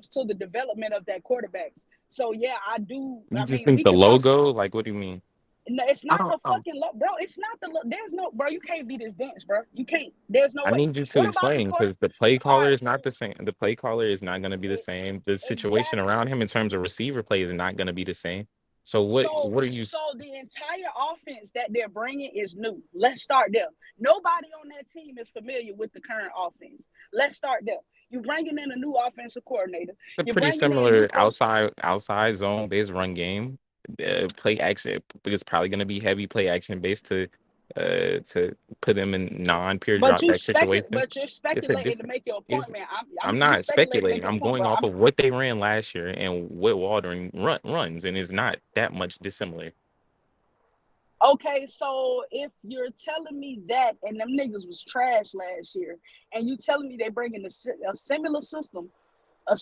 to the development of that quarterback. So yeah, I do. You I just mean, think we the can talk. logo? Like, what do you mean? No, it's I not don't the fucking bro. It's not there's no, bro. You can't be this dense, bro. You can't. There's no I way. need you to What about the explain quarter? because the play All caller right, is so not the same. The play caller is not going to be the same. The situation exactly. around him in terms of receiver play is not going to be the same. So what are you? So the entire offense that they're bringing is new. Let's start there. Nobody on that team is familiar with the current offense. Let's start there. You're bringing in a new offensive coordinator. It's a You're pretty bringing in a new similar coach. outside zone based run game. play action is probably going to be heavy play action based to put them in non-pure drop back situations. But you're It's a speculating to different. make your point, It's man. I'm You not speculating to make speculating. your I'm point, going bro. off of what they ran last year and what Waldron runs, and it's not that much dissimilar. Okay, so if you're telling me that and them niggas was trash last year, and you telling me they bringing a similar system, A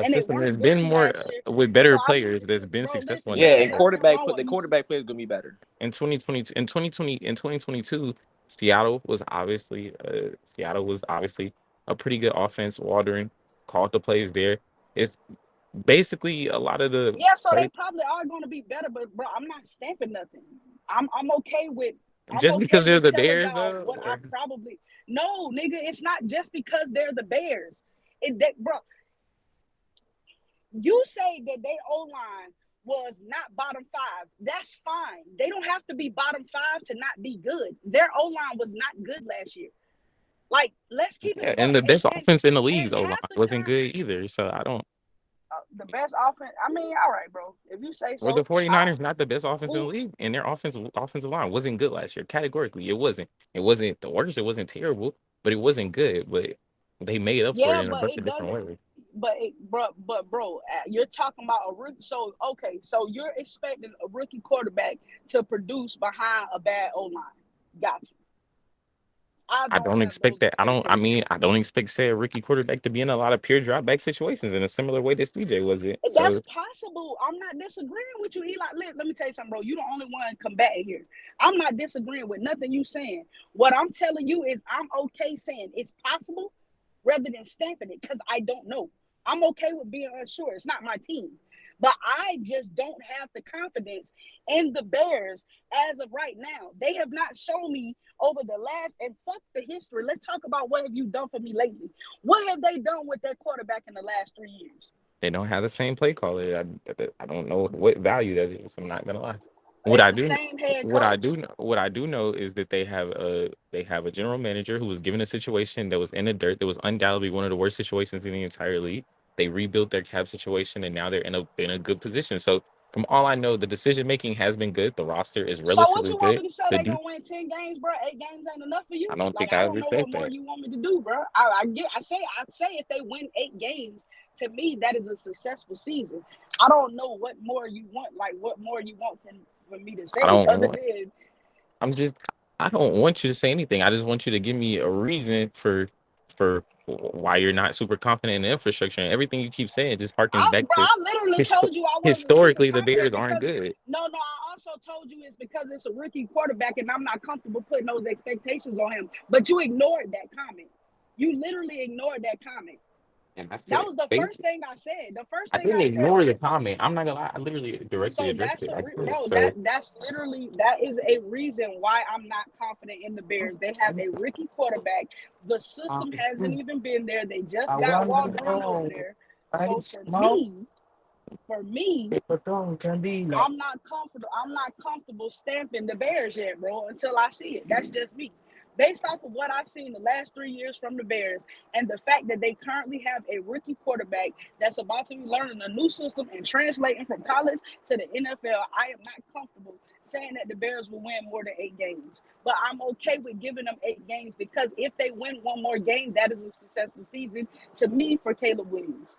and they system weren't that's been good more last year, with so better I'm players that's been bro. successful Listen, in the Yeah, ain't and past. nothing wrong with the me. quarterback play is gonna be better. In 2022, Seattle was obviously a pretty good offense. Waldron called the plays there. It's basically a lot of the Yeah, so they play. probably are going to be better, but bro, I'm not stamping nothing. I'm okay with Just because they're the telling Bears, y'all though. what I probably no, nigga. It's not just because they're the Bears. Bro, you say that they O line was not bottom five. That's fine. They don't have to be bottom five to not be good. Their O line was not good last year. Like, let's keep it Yeah, a buck. and the best offense in the And league's O line half the wasn't time, good either. So I don't. the best offense. I mean, all right, bro. If you say Were the so. 49ers not the best offense in the Who? league? And their offensive line wasn't good last year. Categorically, it wasn't. It wasn't the worst. It wasn't terrible, but it wasn't good. But they made up for it Yeah, in a but bunch it of different doesn't. ways. Bro, you're talking about a rookie. So okay, so you're expecting a rookie quarterback to produce behind a bad O line. Gotcha. I I don't don't have expect those that. expectations. I don't expect say a rookie quarterback to be in a lot of pure drop back situations in a similar way that CJ was it. That's So possible. I'm not disagreeing with you, Eli. Let me tell you something, bro. You the only one combating here. I'm not disagreeing with nothing you saying. What I'm telling you is I'm okay saying it's possible rather than stamping it because I don't know. I'm okay with being unsure. It's not my team. But I just don't have the confidence in the Bears as of right now. They have not shown me over the last, and fuck the history. Let's talk about what have you done for me lately. What have they done with their quarterback in the last 3 years? they don't have the same play caller. I don't know what value that is. I'm not gonna lie. What It's I the do, same head coach. what I do know is that they have a general manager who was given a situation that was in the dirt. That was undoubtedly one of the worst situations in the entire league. They rebuilt their cap situation, and now they're in a good position. So, from all I know, the decision making has been good. The roster is So what relatively you want good. me to say? The They dude, gonna win 10 games, bro? 8 games ain't enough for you? I don't Like think I I don't ever know said what more that. you want me to do, bro. I say if they win 8 games, to me that is a successful season. I don't know what more you want, like what more you want from me to I say don't other want. than I'm just I don't want you to say anything. I just want you to give me a reason for why you're not super confident in the infrastructure, and everything you keep saying just harkens back to I literally told you I wasn't super historically the Bears confident aren't because good. no, I also told you it's because it's a rookie quarterback and I'm not comfortable putting those expectations on him. But you ignored that comment. You literally ignored that comment. And I That said was the first thing I said. The first I thing didn't I said ignore the was comment. I'm not gonna lie, I literally directly so addressed it. I did. bro. So That's literally that is a reason why I'm not confident in the Bears. They have a rookie quarterback. The system hasn't even been there. They just got Waldron over there. So for me, I'm not comfortable. I'm not comfortable stamping the Bears yet, bro, until I see it. That's just me. Based off of what I've seen the last 3 years from the Bears and the fact that they currently have a rookie quarterback that's about to be learning a new system and translating from college to the NFL, I am not comfortable saying that the Bears will win more than 8 games. But I'm okay with giving them 8 games because if they win one more game, that is a successful season to me for Caleb Williams.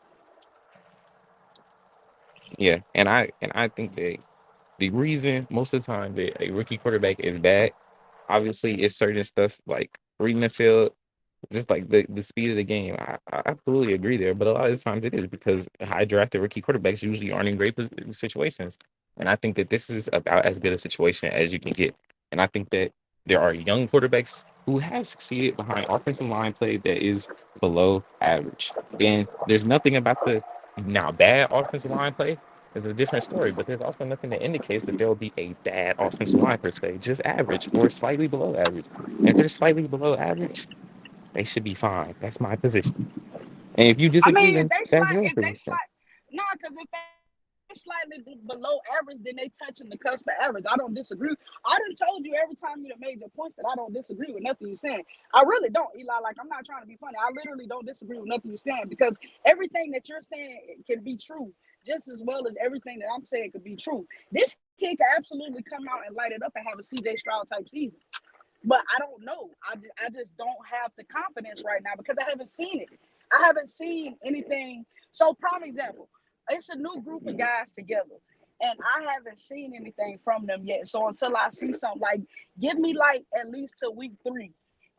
yeah, and I think that the reason most of the time that a rookie quarterback is bad, obviously, is certain stuff like reading the field, just like the speed of the game. I absolutely agree there, but a lot of the times it is because high drafted rookie quarterbacks usually aren't in great situations, and I think that this is about as good a situation as you can get. And I think that there are young quarterbacks who have succeeded behind offensive line play that is below average, and there's nothing about the now bad offensive line play is a different story, but there's also nothing that indicates that there will be a bad offensive line per se, just average or slightly below average. If they're slightly below average, they should be fine. That's my position. And if you I disagree, mean, then that's your if they position. slide, no, because if they slightly below average, then they touching the cusp of average. I don't disagree. I done told you every time you done made your points that I don't disagree with nothing you're saying. I really don't, Eli. Like I'm not trying to be funny. I literally don't disagree with nothing you're saying because everything that you're saying can be true. just as well as everything that I'm saying could be true. This kid could absolutely come out and light it up and have a CJ Stroud type season. But I don't know. I just don't have the confidence right now because I haven't seen it. I haven't seen anything. So, prime example, it's a new group of guys together, and I haven't seen anything from them yet. So until I see something, like, give me like at least to week 3,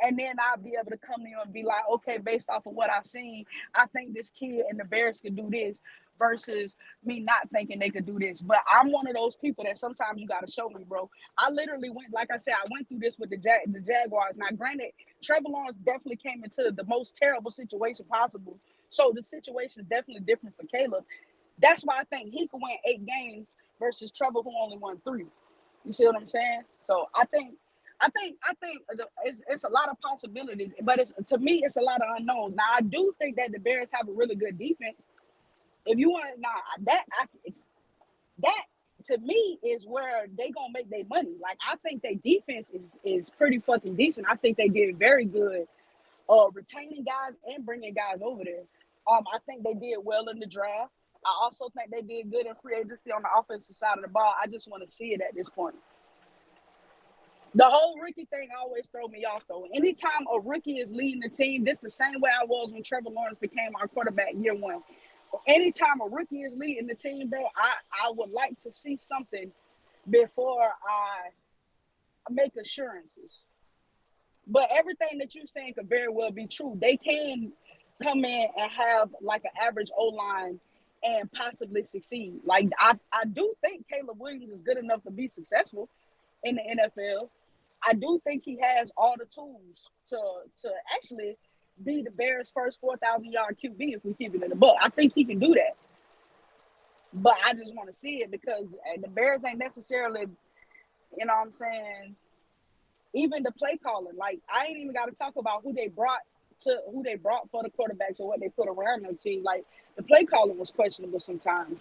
and then I'll be able to come to you and be like, okay, based off of what I've seen, I think this kid and the Bears could do this versus me not thinking they could do this. But I'm one of those people that sometimes you got to show me, bro. I literally went, like I said, I went through this with the Jaguars. Now, granted, Trevor Lawrence definitely came into the most terrible situation possible. So the situation is definitely different for Caleb. That's why I think he could win 8 games versus Trevor, who only won 3. You see what I'm saying? So I think it's a lot of possibilities, but to me it's a lot of unknowns. Now I do think that the Bears have a really good defense. If you want that to me is where they gonna make their money. Like, I think their defense is pretty fucking decent. I think they did very good retaining guys and bringing guys over there. I think they did well in the draft. I also think they did good in free agency on the offensive side of the ball. I just want to see it at this point. The whole rookie thing always throw me off, though. Anytime a rookie is leading the team, this the same way I was when Trevor Lawrence became our quarterback year 1. Anytime a rookie is leading the team, bro, I would like to see something before I make assurances. But everything that you're saying could very well be true. They can come in and have like an average O-line and possibly succeed. Like, I do think Caleb Williams is good enough to be successful in the NFL. I do think he has all the tools to actually be the Bears' first 4,000-yard QB if we keep it in the book. I think he can do that. But I just want to see it because the Bears ain't necessarily, you know what I'm saying, even the play calling. Like, I ain't even got to talk about who they brought for the quarterbacks or what they put around their team. Like, the play calling was questionable sometimes.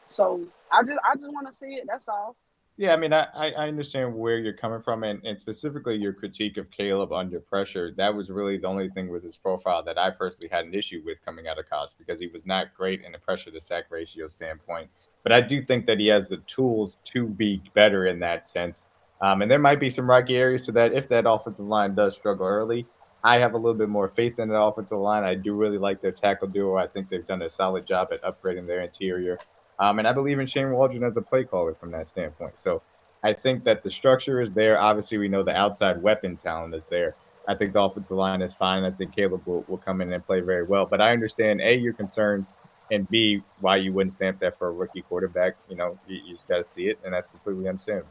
So I just want to see it. That's all. Yeah, I mean, I understand where you're coming from, and specifically your critique of Caleb under pressure. That was really the only thing with his profile that I personally had an issue with coming out of college because he was not great in a pressure to sack ratio standpoint. But I do think that he has the tools to be better in that sense. And there might be some rocky areas to that if that offensive line does struggle early. I have a little bit more faith in the offensive line. I do really like their tackle duo. I think they've done a solid job at upgrading their interior. And I believe in Shane Waldron as a play caller from that standpoint. So I think that the structure is there. Obviously, we know the outside weapon talent is there. I think the offensive line is fine. I think Caleb will come in and play very well. But I understand, A, your concerns, and B, why you wouldn't stamp that for a rookie quarterback. You know, you just got to see it, and that's completely understandable.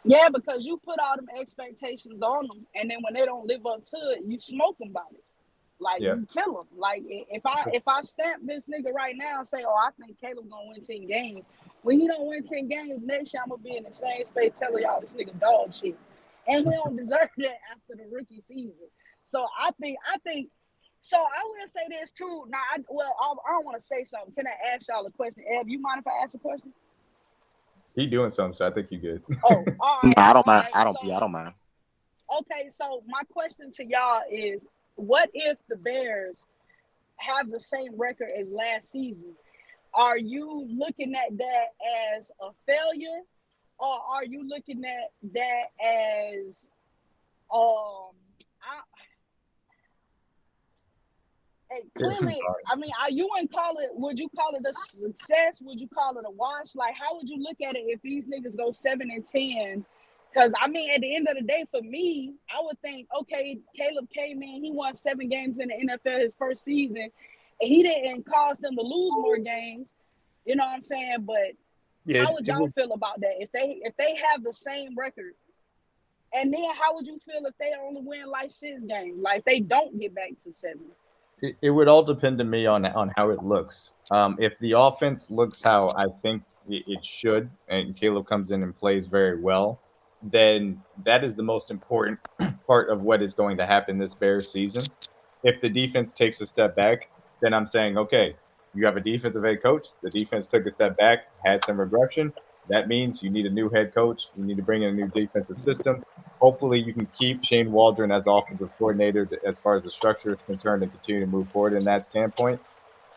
Yeah, because you put all them expectations on them, and then when they don't live up to it, you smoke them about it. Like, you kill them. Like, if I stamp this nigga right now and say, oh, I think Caleb gonna win 10 games, when he don't win 10 games, next year I'm gonna be in the same space telling y'all this nigga dog shit. And we don't deserve that after the rookie season. So I think so I will say this too. Now I don't want to say something. Can I ask y'all a question? Ev, you mind if I ask a question? He doing something, so I think you good. Oh, all right. I don't mind. Right, I don't mind. Okay, so my question to y'all is, what if the Bears have the same record as last season? Are you looking at that as a failure, or are you looking at that as clearly, I mean, you wouldn't call it, would you call it a success? Would you call it a wash? Like, how would you look at it if these niggas go 7-10? Because, I mean, at the end of the day, for me, I would think, okay, Caleb came in, he won 7 games in the NFL his first season, and he didn't cause them to lose more games. You know what I'm saying? But how would y'all feel about that? If they have the same record, and then how would you feel if they only win like 6 games? Like, they don't get back to 7? It would all depend to me on how it looks. If the offense looks how I think it should, and Caleb comes in and plays very well, then that is the most important part of what is going to happen this Bears season. If the defense takes a step back, then I'm saying, okay, you have a defensive head coach. The defense took a step back, had some regression. That means you need a new head coach. You need to bring in a new defensive system. Hopefully you can keep Shane Waldron as offensive coordinator as far as the structure is concerned and continue to move forward in that standpoint.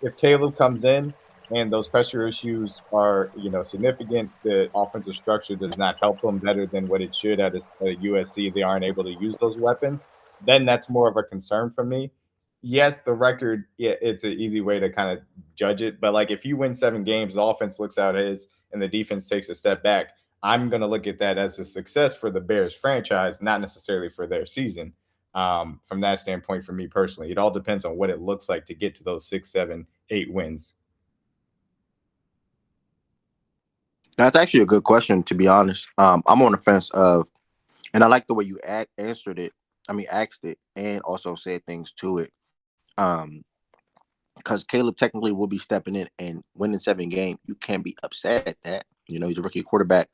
If Caleb comes in and those pressure issues are, significant. The offensive structure does not help them better than what it should at a USC. They aren't able to use those weapons. Then that's more of a concern for me. Yes, the record, yeah, it's an easy way to kind of judge it. But like if you win 7 games, the offense looks out his and the defense takes a step back, I'm going to look at that as a success for the Bears franchise, not necessarily for their season. From that standpoint, for me personally, it all depends on what it looks like to get to those 6, 7, 8 wins. That's actually a good question, to be honest. I'm on the fence of, and I like the way you answered it. Asked it, and also said things to it. Because Caleb technically will be stepping in and winning 7 games. You can't be upset at that. He's a rookie quarterback.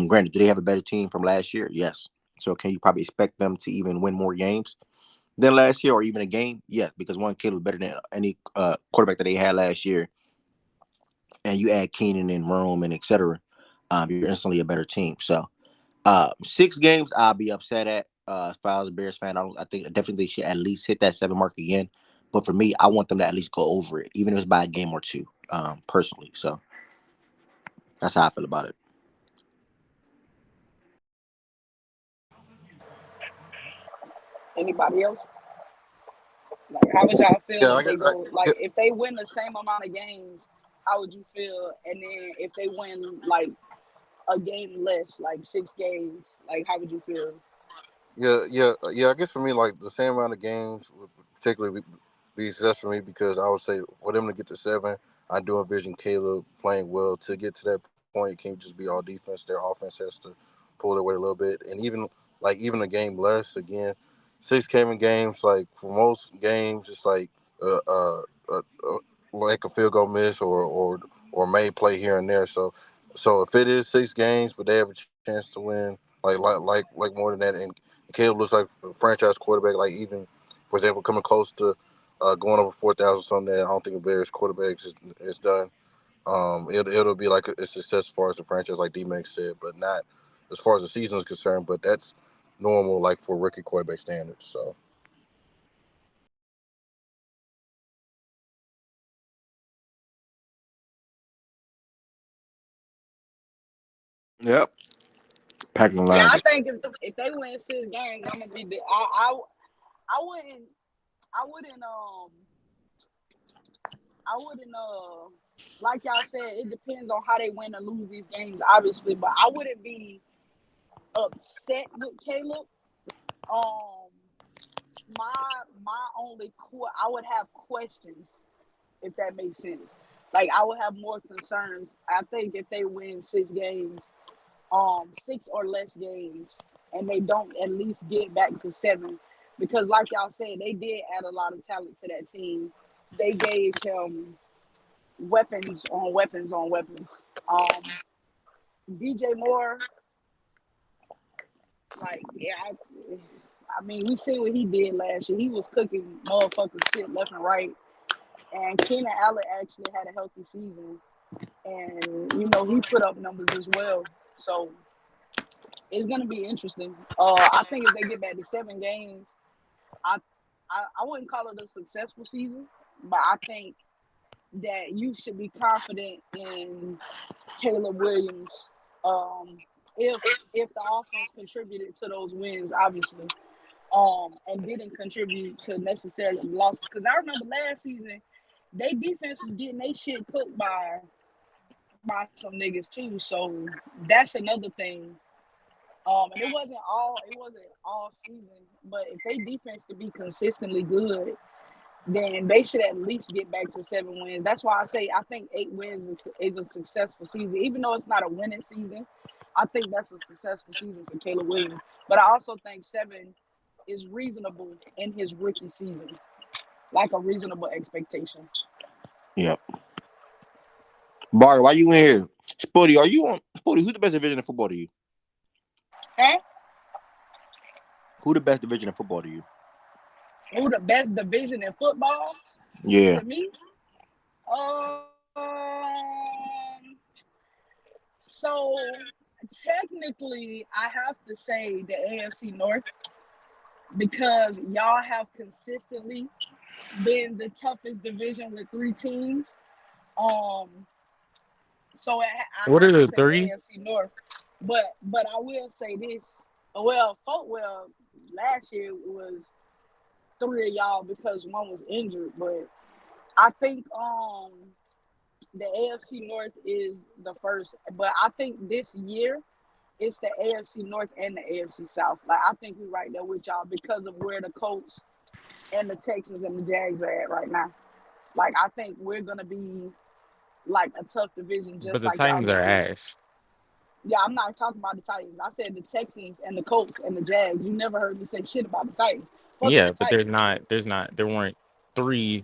Granted, do they have a better team from last year? Yes. So can you probably expect them to even win more games than last year, or even a game? Yes, because one, Caleb better than any quarterback that they had last year, and you add Keenan and Rome and etc. You're instantly a better team. So 6 games, I'll be upset at. As far as a Bears fan, I definitely they should at least hit that 7 mark again. But for me, I want them to at least go over it, even if it's by a game or 2, personally. So that's how I feel about it. Anybody else? Like, how would y'all feel Yeah, if they go, like, if they win the same amount of games, how would you feel? And then if they win, like, a game less, like 6 games, like, how would you feel? yeah. I guess for me, like the same amount of games would particularly be success for me because I would say for them to get to 7, I do envision Caleb playing well to get to that point. It can't just be all defense. Their offense has to pull their weight a little bit, and even a game less again. 6 Cayman games, like for most games, it's like like a field goal miss or made play here and there. So if it is 6 games, but they have a chance to win, like more than that, and Caleb looks like a franchise quarterback. Like even, for example, coming close to going over 4,000 something that I don't think the Bears quarterbacks is done. It'll be like a success as far as the franchise, like D-Mac said, but not as far as the season is concerned. But that's normal, like for rookie quarterback standards. So. Yep. Packing Yeah, line. I think if they win 6 games, I'm gonna be. I wouldn't. I wouldn't. I wouldn't. Like y'all said, it depends on how they win or lose these games, obviously. But I wouldn't be upset with Caleb. Um, my only I would have questions, if that makes sense. Like I would have more concerns. I think if they win 6 games, 6 or less games, and they don't at least get back to 7, because like y'all said, they did add a lot of talent to that team. They gave him weapons on weapons on weapons. DJ Moore, like, yeah, I mean, we see what he did last year. He was cooking motherfucking shit left and right. And Keenan Allen actually had a healthy season. And, he put up numbers as well. So it's going to be interesting. I think if they get back to 7 games, I wouldn't call it a successful season, but I think that you should be confident in Caleb Williams. If the offense contributed to those wins, obviously, and didn't contribute to necessarily losses. Because I remember last season, they defense was getting they shit cooked by some niggas too. So that's another thing. And it wasn't all season, but if they defense to be consistently good, then they should at least get back to 7 wins. That's why I say I think 8 wins is a successful season. Even though it's not a winning season, I think that's a successful season for Caleb Williams. But I also think 7 is reasonable in his rookie season, like a reasonable expectation. Yep. Barry, why you in here? Spotty, are you on? Spotty, who's the best division of football to you? Huh? Who the best division of football to you? Who the best division in football? Yeah. To me? So technically, I have to say the AFC North, because y'all have consistently been the toughest division with 3 teams. So I What are have to the say the 3? AFC North. But I will say this. Well, last year was 3 of y'all because one was injured. But I think the AFC North is the first. But I think this year it's the AFC North and the AFC South. Like I think we're right there with y'all because of where the Colts and the Texans and the Jags are at right now. Like I think we're gonna be like a tough division, But just the like y'all Titans are gonna be. ass. Yeah, I'm not talking about the Titans. I said the Texans and the Colts and the Jags. You never heard me say shit about the Titans. Fuck Yeah, the but Titans. there weren't 3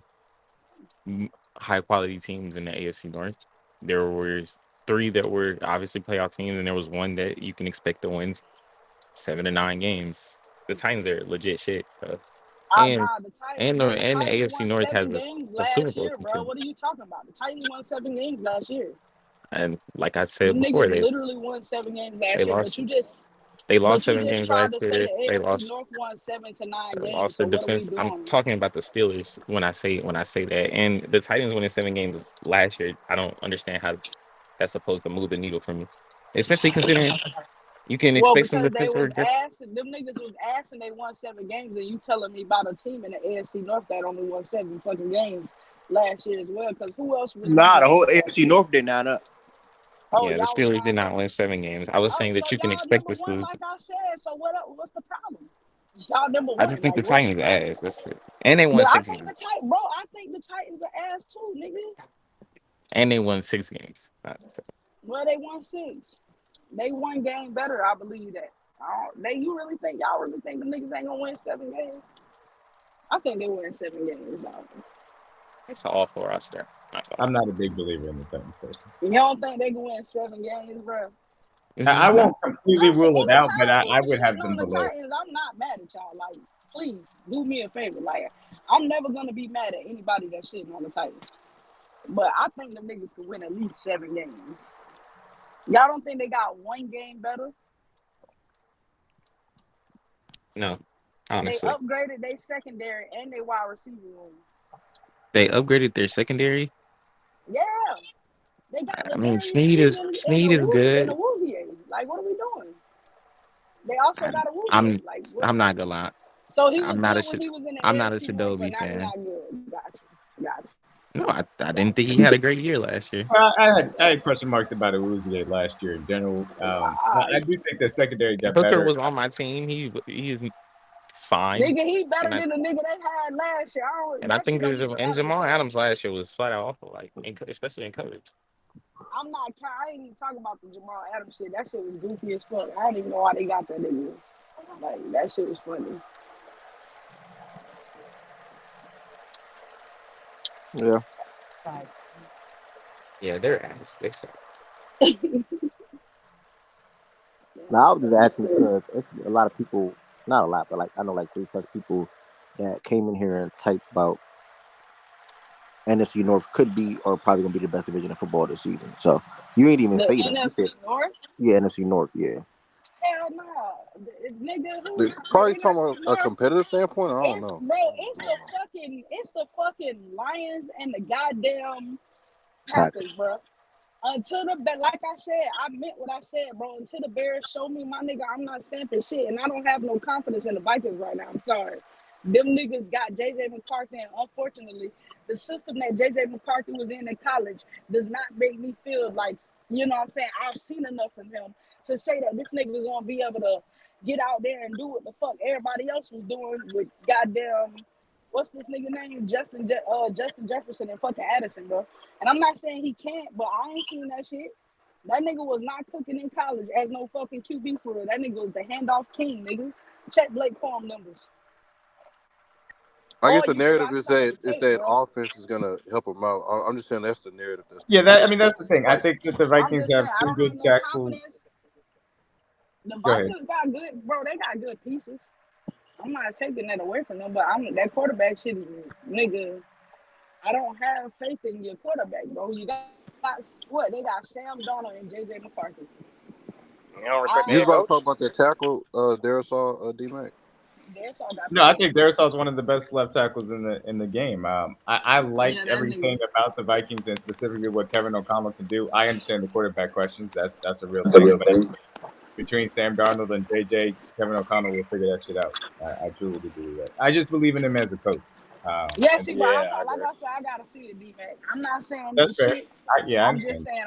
high quality teams in the AFC North. There was 3 that were obviously playoff teams, and there was one that you can expect to win 7 to 9 games. The Titans are legit shit, bro. And Nah, the Titans, and the bro. The and the Titans AFC won North has 7 games a Super last Bowl year, bro. team. What are you talking about? The Titans won 7 games last year. And like I The said before, niggas literally won 7 games they last year. lost But you 7 just games tried last to say year. the They AFC lost North won 7 to 9 games. lost So their what are we defense. I'm doing? talking about the Steelers when I say that. And the Titans winning 7 games last year, I don't understand how that's supposed to move the needle for me. Especially considering you can Well, expect some because they defensive was regression. ass, them niggas was ass, and they won 7 games, and you telling me about a team in the AFC North that only won 7 fucking games last year as well? Because who else was Nah, winning the whole games last AFC year? North did 9-up. Oh, Yeah, the y'all was Steelers did 9 not up. win 7 games. I was Oh, saying so that you can y'all expect number the one, Steelers. like I said. So what's the problem? Y'all number I just one. think Like the what's the Titans are problem? ass. That's it. And they won But I 6 think games. I think the Titans are ass too, nigga. And they won 6 games. Well, they won 6. They one game better, I believe that. Y'all really think the niggas ain't gonna win 7 games? I think they win 7 games, dog. It's an awful roster. I'm not a big believer in the Titans person. You don't think they can win 7 games, bro? I won't completely Listen, rule it out, but anytime I people would have shitting them on the below. Titans, I'm not mad at y'all. Like, please do me a favor. Like, I'm never gonna be mad at anybody that's shitting on the Titans. But I think the niggas can win at least 7 games. Y'all don't think they got one game better? No, They honestly. upgraded their secondary and their wide receiver room. They upgraded their secondary. Yeah. They got I mean, Ladarius Sneed is and a good. Woozier. Like, what are we doing? They also got a Woozier. I'm Like, I'm not gonna lie. so he was I'm not good a when he was in the I'm not a AFC North, but Shadobi now he's fan. not good. Got you. No, I didn't think he had a great year last year. Well, I had question marks about Uzi last year in general. I do think the secondary got Hooker better. was on my team. He's fine. Nigga, he better And I than the nigga they had last year. That shit think don't even and matter. Jamal Adams last year was flat out awful, like especially in coverage. I ain't even talking about the Jamal Adams shit. That shit was goofy as fuck. I don't even know why they got that nigga. Like, that shit was funny. Yeah. Yeah, they're ass. They suck. Now I was just asking because it's a lot of people, not a lot, but like I know like 3+ people that came in here and typed about NFC North could be or probably gonna be the best division of football this season. So you ain't even The say that. You said, NFC North? yeah, NFC North, yeah. Hell no. Nigga, The, the probably talking NFC about a North? competitive standpoint. I don't know. It's the fucking Lions and the goddamn Packers. Packers, bro. Like I said, I meant what I said, bro. Until the Bears show me, my nigga, I'm not stamping shit, and I don't have no confidence in the Vikings right now. I'm sorry. Them niggas got JJ McCarthy, and unfortunately, the system that JJ McCarthy was in college does not make me feel like, you know what I'm saying, I've seen enough from him to say that this nigga is gonna be able to get out there and do what the fuck everybody else was doing with goddamn, what's this nigga name? Justin Jefferson and fucking Addison, bro. And I'm not saying he can't, but I ain't seen that shit. That nigga was not cooking in college as no fucking QB for real. That nigga was the handoff king, nigga. Check Blake Corum numbers. I guess All the you niggas narrative I saw on the is tape, that bro. offense is gonna help them out. I'm just saying that's the narrative that's Yeah, being pushed. that's the thing. I Like, think that the I'm Vikings just saying, have I 2 don't have good no tackles. confidence. The Go ahead. Vikings got good, bro. They got good pieces. I'm not taking that away from them, but that quarterback shit is, nigga. I don't have faith in your quarterback, bro. You got what? They got Sam Darnold and JJ McCarthy. You don't respect the you was head about to coach? talk about that tackle, Darisaw D Mac. Darisaw got No, I paid. think Darisaw is one of the best left tackles in the game. I like Yeah, that everything nigga. about the Vikings and specifically what Kevin O'Connell can do. I understand the quarterback questions. That's a real That's a thing. real But thing. between Sam Darnold and JJ, Kevin O'Connell will figure that shit out. I truly do believe that. I just believe in him as a coach. Yeah, And see, but Yeah, I like agree. I said, I gotta see it, D-Mac. I'm not saying that's the fair. shit. I I'm just understand. saying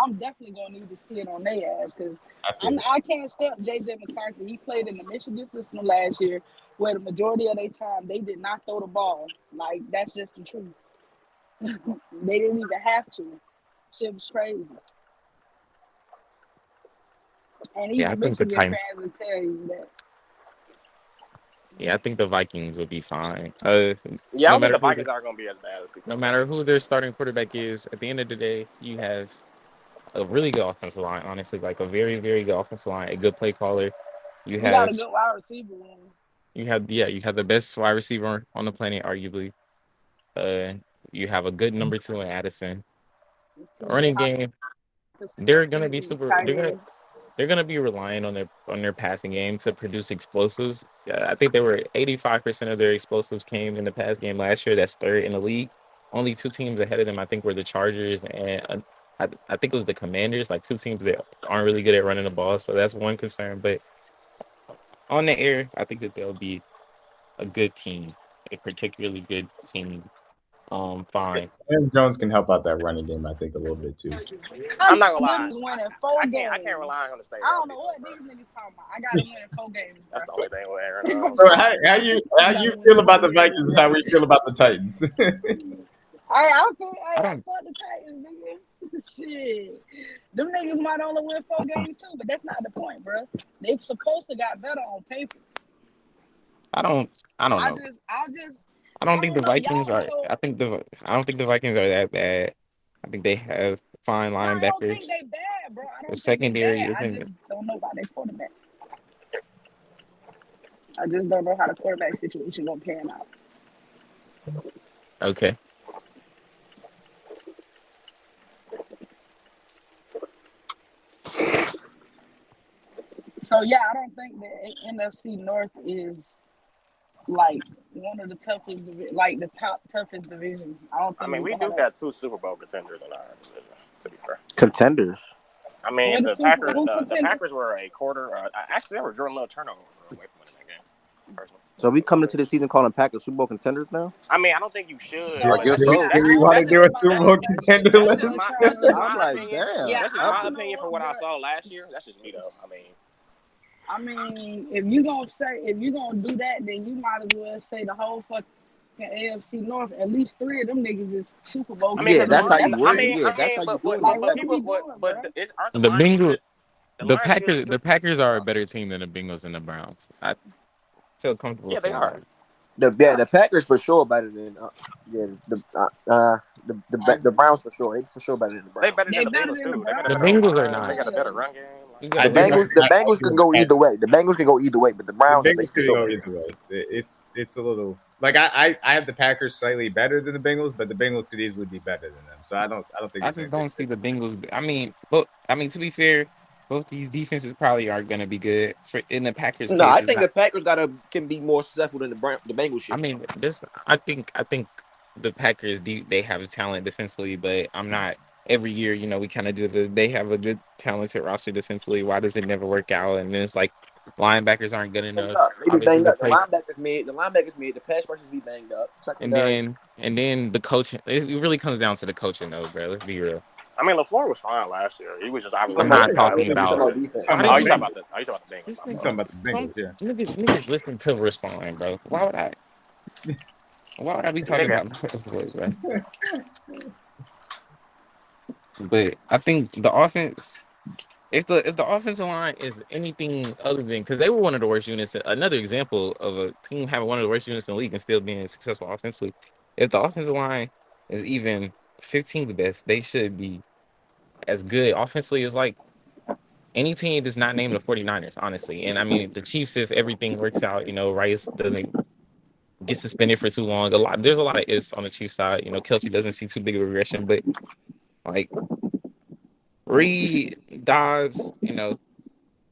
I'm definitely gonna need to see it on their ass because I feel it. I can't step JJ McCarthy. He played in the Michigan system last year, where the majority of their time they did not throw the ball. Like that's just the truth. They didn't even have to. Shit was crazy. And Yeah, I even think the Michigan time. fans will tell you that. Yeah, I think the Vikings will be fine. Yeah, I No don't think matter the who Vikings are gonna be as bad as people no say. matter who their starting quarterback is, at the end of the day, you have a really good offensive line. Honestly, like a very, very good offensive line, a good play caller. You You got have a good wide receiver room. you have the best wide receiver on the planet, arguably. Uh, you have a good number two in Addison. TJ Running game, Hawkinson, they're gonna be TJ super. tight end. They're gonna be relying on their passing game to produce explosives. I think they were 85% of their explosives came in the pass game last year. That's third in the league. Only two teams ahead of them, I think, were the Chargers and I think it was the Commanders. Like two teams that aren't really good at running the ball, so that's one concern. But on the air, I think that they'll be a good team, a particularly good team. Fine. Aaron Jones can help out that running game, I think, a little bit too. I I'm not gonna got lie. niggas winning four I can't rely games. on him to stay I don't healthy know though, what bro. these niggas talking about. I got to win 4 games, bro. That's the only thing with Aaron. I'm So sorry. how I you gotta feel win about the 4 Vikings is games. how we feel about the Titans. I I don't. fuck the Titans, nigga. Shit. Them niggas might only win 4 games too, but that's not the point, bro. They supposed to got better on paper. I don't. I don't I know. just, I don't I think the don't know. Vikings Y'all, are. so I don't think the Vikings are that bad. I think they have fine I don't think linebackers. they bad, bro. I The don't think they secondary bad. I isn't. just don't know about their quarterback. I just don't know how the quarterback situation gonna pan out. Okay. So yeah, I don't think the NFC North is like one of the toughest, like the top toughest division. I don't I think mean, we we gonna do have that. got 2 Super Bowl contenders in our division. To be fair, Contenders. I mean Where the super who the contender? Packers were a quarter. Actually, they were drawing a little turnover away from winning that game. Personally, So we coming into the season calling Packers Super Bowl contenders now? I mean, I don't think you So should, I but guess do we, so. do we want to that's do just a my Super Bowl question. contender I'm list? just trying to. I'm like, opinion. damn. Yeah, That's just I my don't opinion for know, what I bro. saw last year. That's just me though. I mean, if you gonna do that, then you might as well say the whole fucking AFC North. At least 3 of them niggas is Super Bowl I mean, Yeah, because the that's contenders. how Lions. you That's I word it. mean, Yeah, I that's mean, how you but doing but it. like, but what are people, we doing, bro? aren't the The Lions Bengals. good? The Lions good? The Packers are a better team than the Bengals and the Browns. I feel comfortable Yeah, they saying are. that. The Packers for sure better than the Browns for sure. They for sure better than the They Browns. better than They the better Bengals than the too. They got a The better Browns. O Bengals are line. They not. got a better run game. You The got Bengals the I Bengals agree can with go that. either way. The Bengals can go either way, but the The Browns they Bengals for could sure go better. either way. It's a little like I have the Packers slightly better than the Bengals, but the Bengals could easily be better than them. So I don't think I there's just anything. don't see the Bengals. I mean, to be fair, both these defenses probably aren't going to be good. For in the Packers' No, case, I it's think not. the Packers can be more successful than the Bengals I shit. mean, I think the Packers they have a talent defensively, but I'm not. Every year, we kind of do they have a good talented roster defensively. Why does it never work out? And then it's like linebackers aren't good Banged enough. up. They be Obviously, banged the up. The play linebackers made. The linebackers made. The pass rushers be banged up. and Secondary. then the coaching. It really comes down to the coaching, though, bro. Let's be real. I mean, LaFleur was fine last year. He was just obviously I'm not not the guy talking who We needed about. to talking about win. defense. Talking Oh, about you the talking Bengals. about the Bengals? This My You fault. talking nigga, about the some Bengals? Yeah. niggas listen to respond, bro. Why would I be talking Nigga, about this, bro? But I think the offense, if the offensive line is anything other than because they were one of the worst units. Another example of a team having one of the worst units in the league and still being successful offensively. If the offensive line is even 15th best, they should be as good offensively as like any team that's not named the 49ers, honestly. And I mean the Chiefs, if everything works out, Rice doesn't get suspended for too long. There's a lot of ifs on the Chiefs side. Kelsey doesn't see too big of a regression, but like Reed, Dobbs,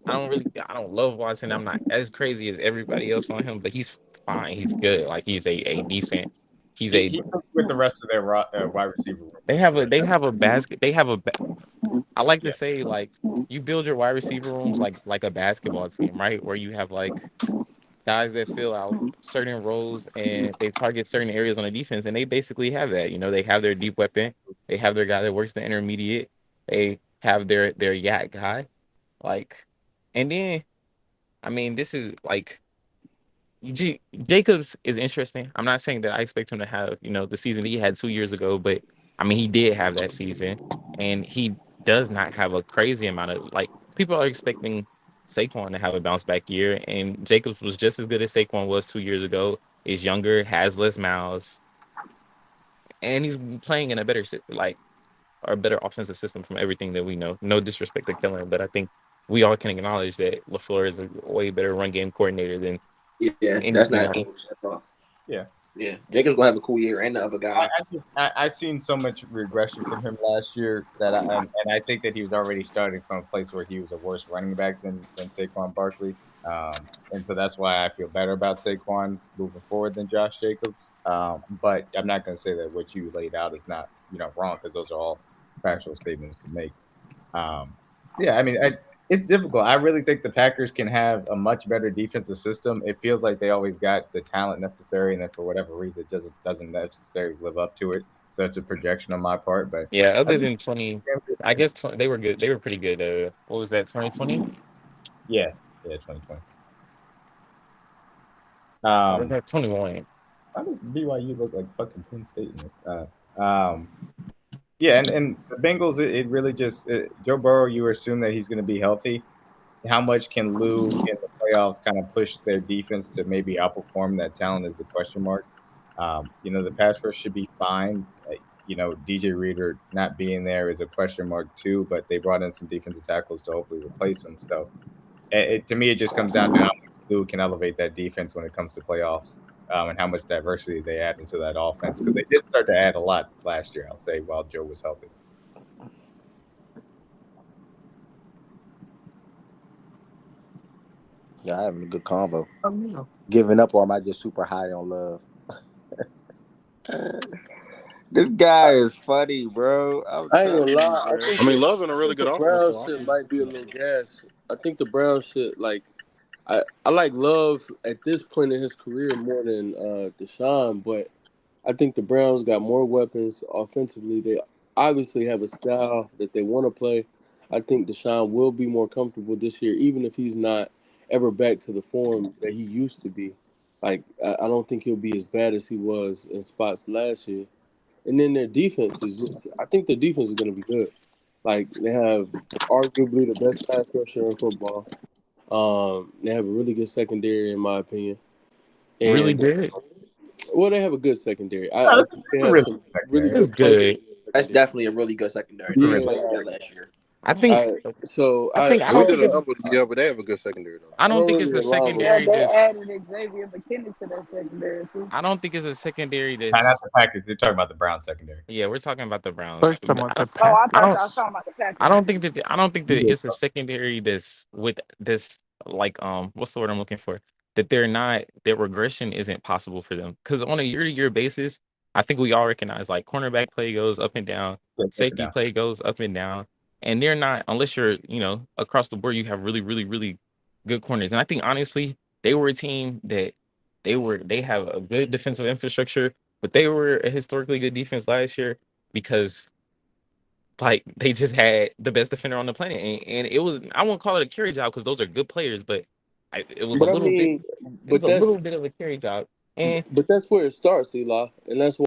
I don't love Watson. I'm not as crazy as everybody else on him, but he's fine. He's good. Like he's a decent. He's a. He with the rest of their wide receiver. They have a basket. I like to Yeah. say like you build your wide receiver rooms like a basketball team, right? Where you have like guys that fill out certain roles and they target certain areas on the defense, and they basically have that. You know, they have their deep weapon, they have their guy that works the intermediate, they have their yak guy, like, and then I mean, this is like Jacobs is interesting. I'm not saying that I expect him to have the season he had 2 years ago, but I mean he did have that season, and he does not have a crazy amount of like people are expecting Saquon to have a bounce back year, and Jacobs was just as good as Saquon was 2 years ago. Is younger, has less mouths, and he's playing in a better or a better offensive system from everything that we know. No disrespect to Kellen, but I think we all can acknowledge that LaFleur is a way better run game coordinator than that's not anything. Yeah. Yeah, Jacobs gonna have a cool year, and the other guy. I've seen so much regression from him last year that I think that he was already starting from a place where he was a worse running back than Saquon Barkley, and so that's why I feel better about Saquon moving forward than Josh Jacobs. But I'm not going to say that what you laid out is not wrong, because those are all factual statements to make. Yeah, I mean, it's difficult. I really think the Packers can have a much better defensive system. It feels like they always got the talent necessary, and then for whatever reason, it doesn't necessarily live up to it. So it's a projection on my part. But yeah, other than 20, I guess they were good. They were pretty good. What was that? 2020? Yeah, 2020. Or was that 21? How does BYU look like fucking Penn State in this? Yeah, and the Bengals, it really just Joe Burrow. You assume that he's going to be healthy. How much can Lou in the playoffs kind of push their defense to maybe outperform that talent is the question mark. The pass rush should be fine. DJ Reader not being there is a question mark too, but they brought in some defensive tackles to hopefully replace him. So to me, it just comes down to how much Lou can elevate that defense when it comes to playoffs, and how much diversity they add into that offense, because they did start to add a lot last year, I'll say, while Joe was healthy. Yeah, having a good convo. Giving up, or am I just super high on love? This guy is funny, bro. I ain't gonna lie. I mean, Love in a really good the offense. Brown So shit might be a little gas. I think the Brown shit, like, I like Love at this point in his career more than Deshaun, but I think the Browns got more weapons offensively. They obviously have a style that they want to play. I think Deshaun will be more comfortable this year, even if he's not ever back to the form that he used to be. Like, I don't think he'll be as bad as he was in spots last year. And then their defense is just, I think their defense is going to be good. Like, they have arguably the best pass rusher in football. They have a really good secondary, in my opinion. And, really good? Well, they have a good secondary. I think they have some really good players. That's definitely a really good secondary. Yeah. They played that last year. I think. I don't think yeah, but they have a good secondary though. I don't think it's the secondary. They added Xavier McKinney to that secondary too. I don't think it's a secondary that's. Not the Packers. They're talking about the Browns secondary. Yeah, we're talking about the Browns. First talking about the Oh, I thought I was talking about the Packers. I don't think that it's a secondary that's with this like what's the word I'm looking for? That their regression isn't possible for them. Because on a year-to-year basis, I think we all recognize like cornerback play goes up and down, safety play goes up and down. And they're not, unless you're, across the board, you have really, really, really good corners. And I think honestly, they were a team that they have a good defensive infrastructure, but they were a historically good defense last year because like they just had the best defender on the planet. And it was, I won't call it a carry job because those are good players, but it was a little bit of a carry job. But that's where it starts, Eli. And that's